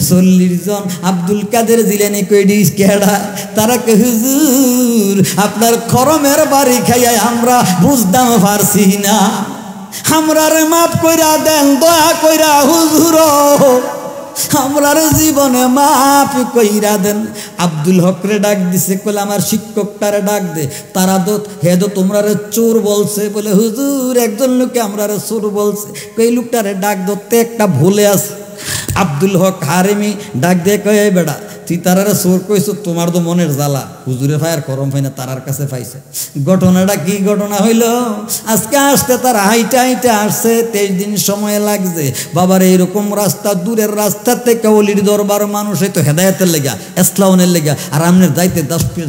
40 জন। আব্দুল কাদের জিলানী কইডি কেডা? তারা কে হুজুর আপনার খরমের বাড়ি খাইয়া আমরা বুঝতাম পারছি না, আমরার মাফ কইরা দেন দয়া কইরা হুজুর, আমরার জীবনে মাফ কইরা দেন। আব্দুল হকরে ডাক দিছে, কইলে আমার শিক্ষকটারে ডাক দে। তারা তো হেদো তোমরারে চোর বলছে। বলে হুজুর একজন লোকে আমরারে চোর বলছে। কই লোকটারে ডাক দতে একটা ভুলে আছে। আব্দুল হক হারেমি ডাক দিয়ে কয় এই বেড়া তুই তারারে চোর কইছ, তোমার তো মনের জ্বালা হুজুরে ফায়ার করম ফাইনা তারার কাছে পাইছে। ঘটনাটা কি ঘটনা হইল? আজকে আসতে তারা হাইটা আসছে, 23 দিন সময় লাগছে। বাবার এইরকম রাস্তা, দূরের রাস্তা থেকে অলির দরবার মানুষ তো হেদায়তের লেগা, ইসলামের লেগা। আর আমনের যাইতে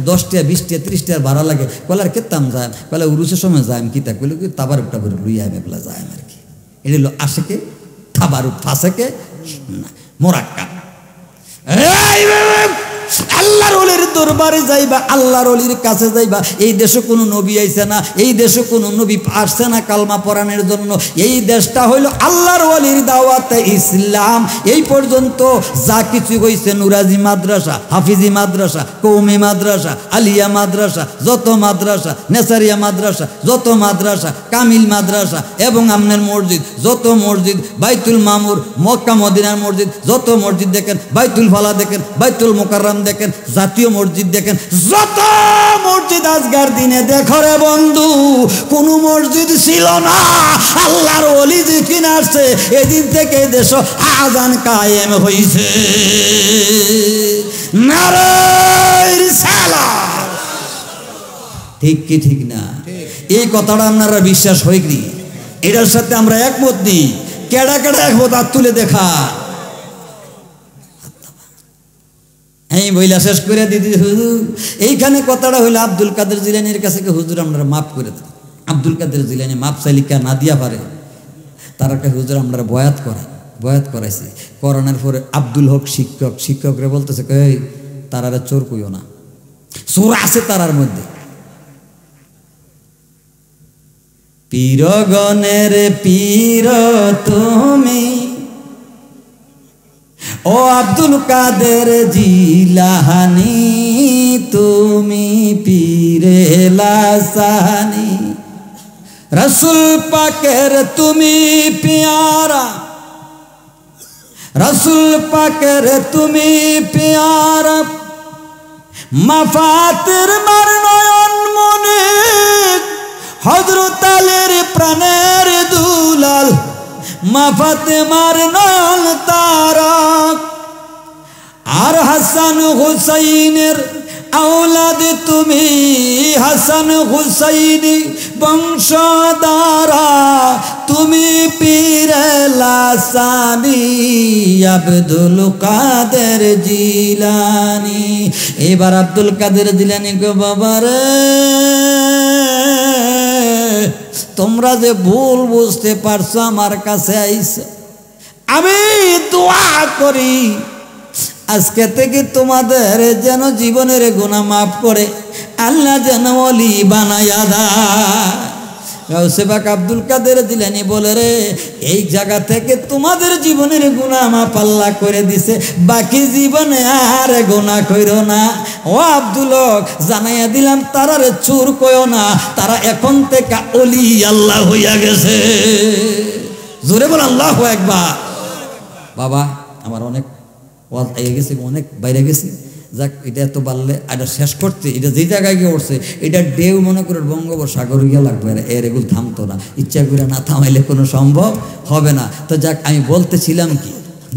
10 টা 20 টা 30 টা ভাড়া লাগে। কলে আর কেতাম যায়, কলে উরুসের সময় যায় আমি কিতা কইল কি তাবার একটা করে লুইয়া আমি বলে যায় আর কি। এটা হলো আশেকে খাবারু ফাঁসেকে মোরাক্কা। আল্লাহর ওলির দরবারে যাইবা, আল্লাহর ওলির কাছে যাইবা। এই দেশে কোনো নবী আইছে না, এই দেশে কোনো নবী আসছে না কালমা পড়ানোর জন্য। এই দেশটা হইল আল্লাহর ওলির দাওয়াতে ইসলাম। এই পর্যন্ত যা কিছু হয়েছে, নুরাজি মাদ্রাসা, হাফিজি মাদ্রাসা, কৌমি মাদ্রাসা, আলিয়া মাদ্রাসা, যত মাদ্রাসা, নেসারিয়া মাদ্রাসা, যত মাদ্রাসা, কামিল মাদ্রাসা এবং আমনের মসজিদ, যত মসজিদ, বাইতুল মামুর, মক্কা মদিনার মসজিদ, যত মসজিদ দেখেন, বাইতুল ফালা দেখেন, বাইতুল মুকাররম দেখেন, জাতীয় মসজিদ দেখেন, যত মসজিদ আজকের দিনে দেখো রে বন্ধু, কোন মসজিদ ছিল না। আল্লাহর ওলি যেদিন আসছে এদিন থেকে দেশ আযান কায়েম হইছে। নারায়ে রিসালাত। ঠিক কি ঠিক না? এই কথাটা আপনারা বিশ্বাস হয় কি? এটার সাথে আমরা একমত নেই। কেডা কেডা একমত হাত তুলে দেখা। এই বইলা শেষ করে দিদি হুজুর এইখানে কথাটা হইলো আব্দুল কাদের জিলানীর কাছে হুজুর আমরা মাফ করে দেন। আব্দুল কাদের জিলানী মাফ চাইলিকা না দিয়া পারে, তার একটা হুজুর আমরা বয়াত করেন। বয়াত করাইছি, করানোর পরে আব্দুল হক শিক্ষকরে বলতেছে এই তারারে চোর কইও না, চোর আছে তারার মধ্যে। পীরগণের পীর তুমি, ও আব্দুল কাদের জিলানি, তুমি পীরে লাসানি, রসুল পাকের তুমি পিয়ারা, রসুল পাকের তুমি পিয়ারা, মাফাতের মার নয়ন মনে, হযরত আলীর প্রাণের দুলাল, মাফাতেমার নয়ন তারক, আর হাসান হুসাইনের আওলাদ তুমি, হাসান হুসাইনি বংশধারা, তুমি পীরে লাসানি, আব্দুল কাদের জিলানি। এবার আব্দুল কাদের জিলানি গো বাবারে, তোমরা যে ভুল বুঝতে পারছো আমার কাছে আইছো, আমি দোয়া করি আজকে থেকে তোমাদের যেন জীবনের গুনাহ মাফ করে আল্লাহ যেন ওলি বানায়া দেয়। গাউসে পাক আব্দুল কাদের জিলানী বলে রে, এই জায়গা থেকে তোমাদের জীবনের গুনাহ মাফ আল্লাহ করে দিছে, বাকি জীবনে আর গুনাহ কইরো না। ও আব্দুল হক জানাইয়া দিলাম তারারে চোর কইও না, তারা এখন থেকে ওলি আল্লাহ হইয়া গেছে। জোরে বল আল্লাহু আকবার। বাবা আমার অনেক ওয়াজ আইয়া গেছে, অনেক বাইরে গেছি, যাক এটা এত বাড়লে এটা শেষ করতে, এটা যে জায়গায় গিয়ে উঠছে এটা ঢেউ মনে করে বঙ্গোপসাগর গিয়ে লাগবে না, এর এগুলো থামতো না, ইচ্ছা করে না থামাইলে কোনো সম্ভব হবে না। তো যাক আমি বলতেছিলাম কি,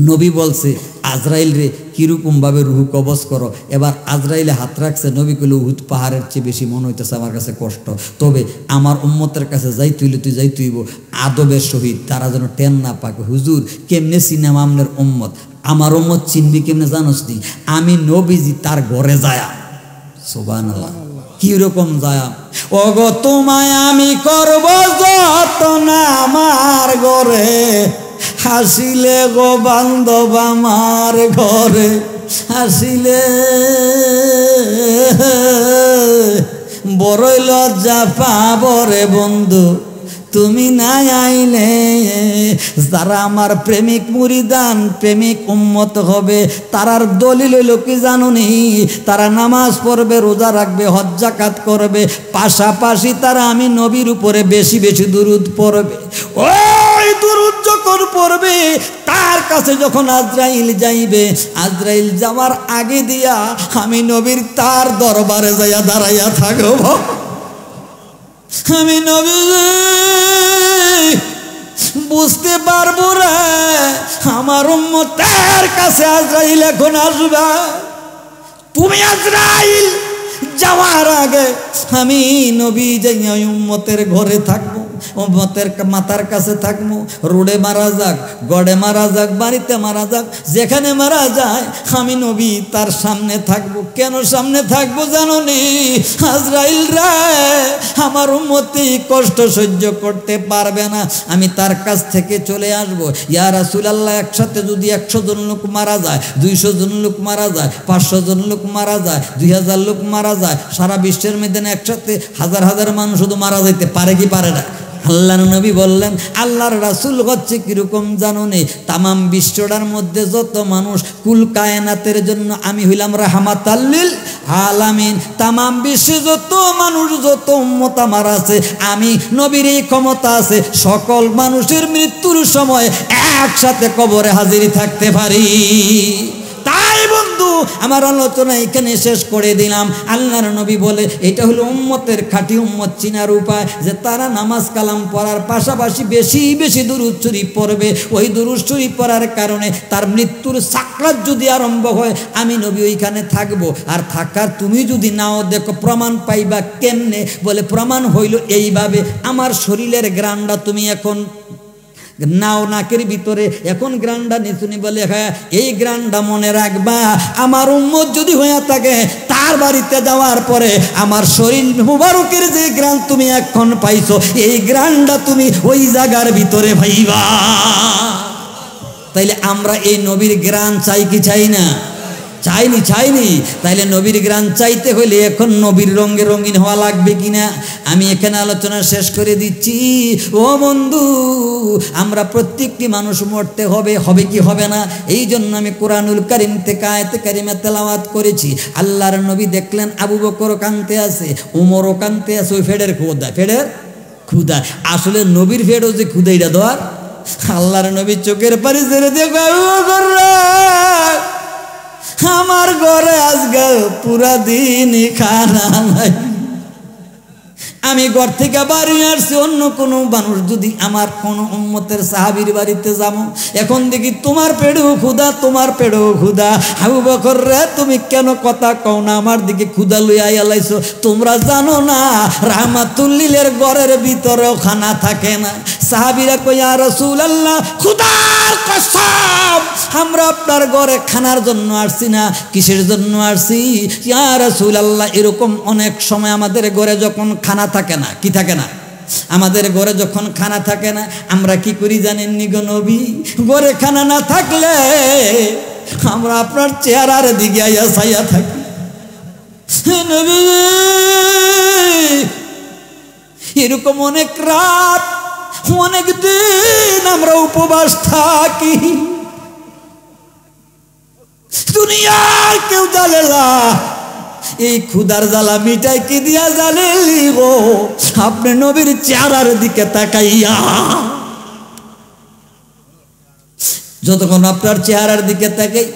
নবী বলছে আজরাইল রে কীরকমভাবে রুহ কবজ করো। এবার আজরাইলে হাত রাখছে, নবী কইল উহুদ পাহাড়ের চেয়ে বেশি মনে হইতেছে আমার কাছে কষ্ট, তবে আমার উম্মতের কাছে যাই তুইলে তুই যাই তুইব আদবের সহিত, তারা যেন টেন না পাকে। হুজুর কেমনে চিনাম আমনের উম্মত? আমার উম্মত চিনবি কেমনে জানোস নি? আমি নবীজি তার ঘরে যায়া, সুবহানাল্লাহ, কিরকম যায়া, ও গো তোমায় আমি করব যতন আমার ঘরে, হাসিলে গো বান্ধব আমার ঘরে, হাসিলে বড়ই লজ্জা পাবো রে বন্ধু তুমি না আইলে। যারা আমার প্রেমিক মুরিদান প্রেমিক উম্মত হবে তারার দলিল হইল কি জানুনি? তারা নামাজ পড়বে, রোজা রাখবে, হজ যাকাত করবে, পাশাপাশি তারা আমি নবীর উপরে বেশি বেশি দুরূদ পড়বে। ওই দুরূদ যখন পড়বে তার কাছে যখন আজরাইল যাইবে, আজরাইল যাওয়ার আগে দিয়া আমি নবীর তার দরবারে যাইয়া দাঁড়াইয়া থাকব। আমি নবী বুঝতে পারবো রে আমার উম্মতের কাছে আজরাইল এখন আসবে। তুমি আজরাইল যাওয়ার আগে আমি নবী যাইয়া উম্মতের ঘরে থাকবো, উম্মতের মাথার কাছে থাকবো। রোডে মারা যাক, গড়ে মারা যাক, বাড়িতে মারা যাক, যেখানে মারা যায় আমি নবী তার সামনে থাকবো। কেন সামনে থাকবো জানো নি? আজরাইল রে আমার উম্মতি কষ্ট সহ্য করতে পারবে না, আমি তার কাছ থেকে চলে আসবো। ইয়া রাসূলুল্লাহ, একসাথে যদি 100 জন লোক মারা যায়, 200 জন লোক মারা যায়, 500 জন লোক মারা যায়, 2000 লোক মারা যায়, সারা বিশ্বের মধ্যে একসাথে হাজার হাজার মানুষ শুধু মারা যাইতে পারে কি পারে না? আল্লাহর নবী বললেন, আল্লাহর রাসূল হচ্ছে কিরকম জানো নে? তামাম বিশ্বটার মধ্যে যত মানুষ, কুল কায়নাতের জন্য আমি হইলাম রাহমাতাল লিল আলামিন। তামাম বিশ্বে যত মানুষ, যত উম্মত আমার আছে, আমি নবীর এই ক্ষমতা আছে সকল মানুষের মৃত্যুর সময় একসাথে কবরে হাজির থাকতে পারি। তাই বন্ধু আমার আলোচনা এখানে শেষ করে দিলাম। আল্লাহর নবী বলে এটা হলো উম্মতের খাঁটি উম্মত চিনার উপায়, যে তারা নামাজ কালাম পড়ার পাশাপাশি বেশি বেশি দুরূদ শরীফ পড়বে। ওই দুরূদ শরীফ পড়ার কারণে তার মৃত্যুর সাকরাত যদি আরম্ভ হয় আমি নবী ওইখানে থাকবো। আর থাকার তুমি যদি নাও দেখো প্রমাণ পাইবা কেমনে? বলে প্রমাণ হইল এইভাবে, আমার শরীরের গ্রানটা তুমি এখন নাও নাকের ভিতরে এখন গ্রানটা নিচুনি বলে, হ্যাঁ এই গ্রানটা মনে রাখবা, আমার উম্মত যদি হইয়া থাকে তার বাড়িতে যাওয়ার পরে আমার শরীর মুবারকের যে গ্রান তুমি এখন পাইছো, এই গ্রানটা তুমি ওই জায়গার ভিতরে ভাইবা। তাইলে আমরা এই নবীর গ্রান চাই কি চাই না? চাইনি। তাইলে নবীর গ্রান চাইতে হলে এখন নবীর রঙে রঙিন হওয়া লাগবে কিনা? আমি এখানে আলোচনা শেষ করে দিচ্ছি। ও বন্ধু, আমরা প্রত্যেকটি মানুষ মরতে হবে কি হবে না? এই জন্য আমি কোরআনুল কারীম থেকে আয়াতে কারিমা তেলাওয়াত করেছি। আল্লাহর নবী দেখলেন আবু বকর কাঁদতে আছে, উমরও কাঁদতে আছে, ওই ফেডের ক্ষুদা। আসলে নবীর ফেডও যে ক্ষুদা, এটা দেওয়ার আল্লাহর নবী চোখের পানি ছেড়ে দেখো, আমার ঘরে আজকে পুরা দিন খানা নাই। আমি ঘর থেকে বাড়ি আসছি, অন্য কোনো মানুষ যদি আমার কোনো উম্মতের সাহাবীর বাড়িতে যাবো, এখন দেখি তোমার পেটেও ক্ষুধা। আবু বকর রে, তুমি কেন কথা কও না? আমার দিকে ক্ষুধা লইয়া আইলাইছো। তোমরা জানো না রাহমাতুল্লিলের ঘরের ভিতরেও খানা থাকে না। সাহাবীরা কই, ইয়া রাসূলুল্লাহ, খোদার কসম, আমরা আপনার ঘরে খানার জন্য আসছি না, কিসের জন্য আসছি? ইয়া রাসূলুল্লাহ, এরকম অনেক সময় আমাদের ঘরে যখন খানা থাকে না, কি থাকে না, আমাদের ঘরে যখন খানা থাকে না, আমরা কি করি জানেননি গো নবী? ঘরে খানা না থাকলে আমরা আপনার চেহারার দিকে আইয়া ছাইয়া থাকি। নবী, এরকম অনেক রাত, অনেক দিন আমরা উপবাস থাকি। দুনিয়ার কেউ জানে না এই ক্ষুধার জ্বালা মিটাই কি দিয়া জানেলি গো? আপনি নবীর চেহারার দিকে তাকাইয়া। যতক্ষণ আপনার চেহারার দিকে তাকাই,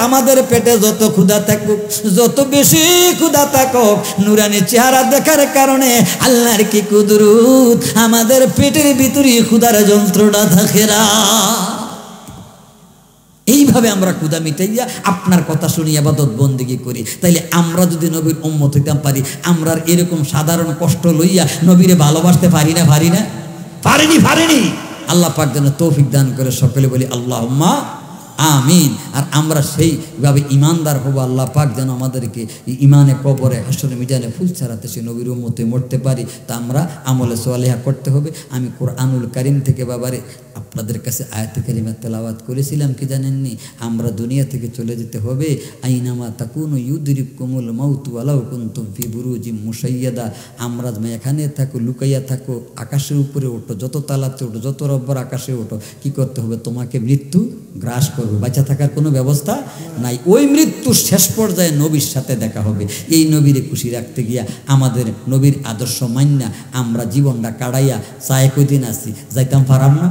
আমাদের পেটে যত ক্ষুধা থাকুক, যত বেশি ক্ষুধা থাকুক, নুরানি চেহারা দেখার কারণে আল্লাহর কি কুদরত, আমাদের পেটের ভিতরে ক্ষুধার যন্ত্রণা থাকে না। এইভাবে আমরা ক্ষুধা মিটাইয়া আপনার কথা শুনি ইবাদত বন্দেগী করি। তাইলে আমরা যদি নবীর উম্মত হইতাম পারি, আমরা এরকম সাধারণ কষ্ট লইয়া নবীরে ভালোবাসতে পারি না? পারিনি। আল্লাহ পাক যেন তৌফিক দান করে। সকলে বলি আল্লাহুম্মা আমিন। আর আমরা সেইভাবে ইমানদার হব। আল্লাহ পাক যেন আমাদেরকে ইমানে, কবরে, হাসরে, মিজানে ফুল ছাড়াতে সে নবীর উম্মতে মরতে পারি। তা আমরা আমলে সালেহা করতে হবে। আমি কোরআনুল কারীম থেকে বাবারে আপনাদের কাছে আয়াতে কারিমা তেলাওয়াত করেছিলাম, কি জানেননি? আমরা দুনিয়া থেকে চলে যেতে হবে। আইনামা তাকুনু ইউদরিকুমুল মাউতু ওয়ালাউ কুনতুম ফি বুরুজিম মুশাইয়াদা। আমরা এখানে থাকো, লুকাইয়া থাকো, আকাশের উপরে ওঠো, যত তালাতে ওঠো, যত রব্বর আকাশে ওঠো, কি করতে হবে? তোমাকে মৃত্যু গ্রাস করবে। বাঁচা থাকার কোনো ব্যবস্থা নাই। ওই মৃত্যুর শেষ পর্যায়ে নবীর সাথে দেখা হবে। এই নবীরে খুশি রাখতে গিয়া আমাদের নবীর আদর্শ মান্যা আমরা জীবনটা কাটাইয়া চায় কদিন আসি, যাইতাম পারাম না?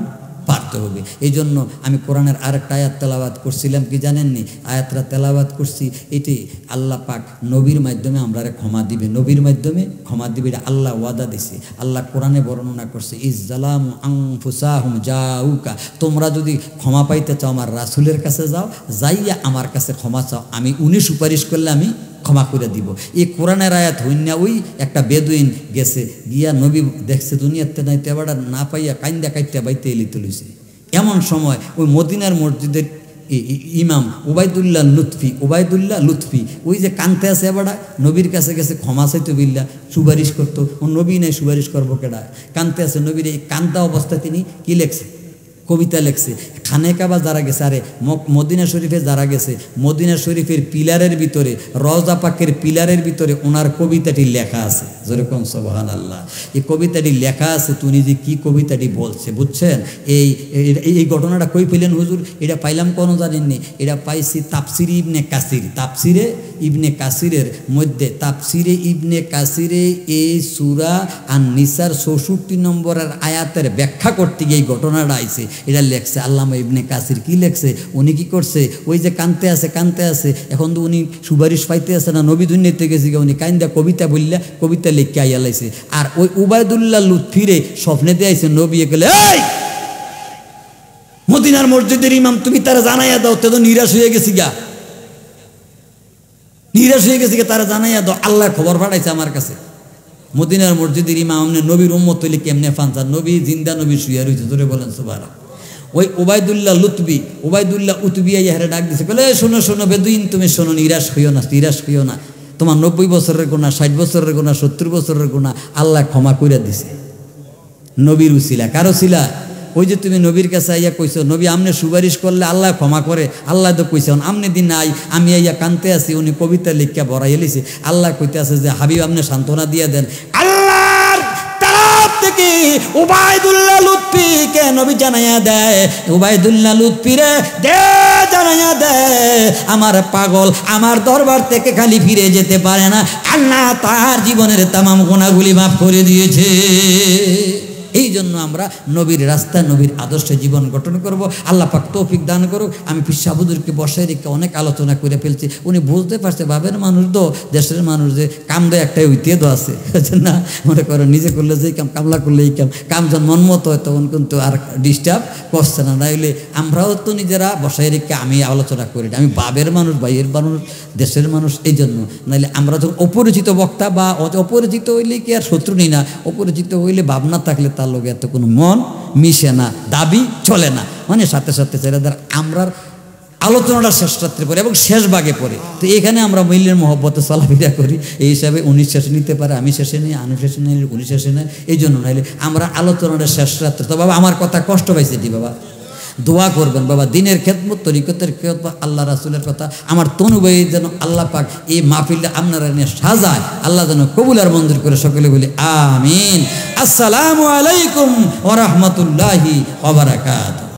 পারতে হবে। এই জন্য আমি কোরআনের আরেকটা আয়াত তেলাওয়াত করছিলাম, কি জানেননি? আয়াতটা তেলাওয়াত করছি, এটি আল্লাহ পাক নবীর মাধ্যমে আমরা ক্ষমা দিবে, নবীর মাধ্যমে ক্ষমা দিবে, এটা আল্লাহ ওয়াদা দিছে। আল্লাহ কোরআনে বর্ণনা করছে, ইজ্জালামু আনফুসাহুম জাউকা, তোমরা যদি ক্ষমা পাইতে চাও আমার রাসূলের কাছে যাও, যাইয়া আমার কাছে ক্ষমা চাও, আমি উনি সুপারিশ করলে আমি ক্ষমা করে দিব। এই কোরআনের আয়াত হইনা ওই একটা বেদুইন গেছে, গিয়া নবী দেখছে দুনিয়াতে নাই, তেবাটা না পাইয়া কাইন্দা কাইটা বাইতে এলি তুলিছে। এমন সময় ওই মদিনার মসজিদের ইমাম ওবায়দুল্লাহ লুৎফি ওই যে কানতে আছে, এবারটা নবীর কাছে গেছে ক্ষমা চাইতো, বিল্লা সুপারিশ করতো। ও নবী নাই, সুপারিশ করবো কেডা? কানতে আছে নবীর। এই কান্দা অবস্থায় তিনি কি লেখছে? কবিতা লেখছে। খানে কাবা যারা গেছে, আরে মদিনা শরীফে যারা গেছে, মদিনা শরীফের পিলারের ভিতরে, রওজা পাকের পিলারের ভিতরে ওনার কবিতাটি লেখা আছে। যেরকম সুবহানাল্লাহ, এই কবিতাটি লেখা আছে। তুমি যে কি কবিতাটি বলছে, বুঝছেন? এই ঘটনাটা কই পেলেন হুজুর? এটা পাইলাম কোনো জানেননি? এটা পাইছি তাফসিরে ইবনে কাসিরের মধ্যে। তাফসিরে ইবনে কাসিরে এই সূরা আন-নিসার 64 নম্বরের আয়াতের ব্যাখ্যা করতে গিয়ে এই ঘটনাটা আইছে। এটা লেখছে আল্লামা ইবনে কাসির। কি লেখছে? উনি কি করছে? ওই যে কানতে আছে, এখন তো উনি সুপারিশ পাইতে আছে না, নবী দুনিয়াতে গেছে, উনি কাইন্দা কবিতা বললা, কবিতা লিখে আইয়া লাইছে। আর ওই উবায়দুল্লাহ লুৎফিরে স্বপ্নে দিয়ে আইছে, নবী গেলে, এই মদিনার মসজিদের ইমাম, তুমি তারা জানাইয়া দাও, তো নিরাশ হয়ে গেছি গা, তারা জানাইয়া দাও। আল্লাহ খবর পাঠাইছে আমার কাছে, মদিনার মসজিদের ইমাম নবীর উম্মত হইলে কেমনে ফানসার? নবী জিন্দা, নবী শুয়ে রয়েছে। ধরে বলেন সুবহানাল্লাহ। ওই ওবায়দুল্লাহ উতবি হেরে ডাক দিছে, বলে শোনো বেদুইন, তুমি শোনো, নিরাশ হইও না, তোমার 90 বছরের গুনাহ, 60 বছরের গুনাহ, 70 বছরের গুনাহ আল্লাহ ক্ষমা করে দিছে নবীর উসিলা। কারো ছিলা? ওই যে তুমি নবীর কাছে আইয়া কইছো নবী আমনে সুপারিশ করলে আল্লাহ ক্ষমা করে, আল্লাহ তো কইছে আমনে দিন নাই আমি আইয়া কানতে আছি, উনি কবিতা লিখা বড়াই এলিছে, আল্লাহ কইতে আছে যে হাবিব আপনি সান্ত্বনা দিয়ে দেন। আল্লাহর তরফ থেকে উবাইদুল্লাহ লুৎফিকে নবী জানাইয়া দেয়, উবাইদুল্লাহ লুৎফিরে দে জানাইয়া দেয় আমার পাগল আমার দরবার থেকে খালি ফিরে যেতে পারে না, আল্লাহ তার জীবনের তামাম গুনাহগুলি মাফ করে দিয়েছে। এই জন্য আমরা নবীর রাস্তা নবীর আদর্শে জীবন গঠন করব। আল্লাহ পাক তৌফিক দান করুক। আমি পীর সাহেব হুজুরকে বসায় রেখে অনেক আলোচনা করে ফেলছি, উনি বুঝতে পারছে বাবের মানুষ তো দেশের মানুষ যে কাম তো একটাই হইতে তো আছে না, মনে করো নিজে করলে যেই কাম কামলা করলে এই কাম যখন মন মতো হয় তখন কিন্তু আর ডিস্টার্ব করছে না। নাইলে আমরাও তো নিজেরা বসায় রেখে আমি আলোচনা করি, আমি বাবের মানুষ ভাইয়ের মানুষ দেশের মানুষ, এই জন্য। নাইলে আমরা যখন অপরিচিত বক্তা বা অপরিচিত হইলে কি আর শত্রু নেই না, অপরিচিত হইলে ভাবনা থাকলে তার লোক এত কোনো মন মিশে না, দাবি চলে না, মানে সাথে সাথে ছেলেদের আমরা আলোচনাটা শেষ রাত্রে পরে এবং শেষ ভাগে পড়ে। তো এখানে আমরা মিলের মহব্বতে চলাফেরা করি, এই হিসাবে উনি শেষে নিতে পারে, আমি শেষে নিই, আনু শেষে নিই, উনি শেষে নেয়, এই জন্য নাইলে আমরা আলোচনাটা শেষ রাত্রে। তো বাবা আমার কথা কষ্ট পাইছে দি বাবা, দোয়া করবেন বাবা, দিনের খেদমত তরিকতের খেদমত আল্লাহ রাসূলের কথা আমার তনুবাই যেন আল্লাহ পাক এই মাহফিলটা আপনারা নিয়ে সাজায়, আল্লাহ যেন কবুল আর মঞ্জুর করে, সকলে বলি আমিন। আসসালামু আলাইকুম ওয়া রাহমাতুল্লাহি ওয়া বারাকাতুহু।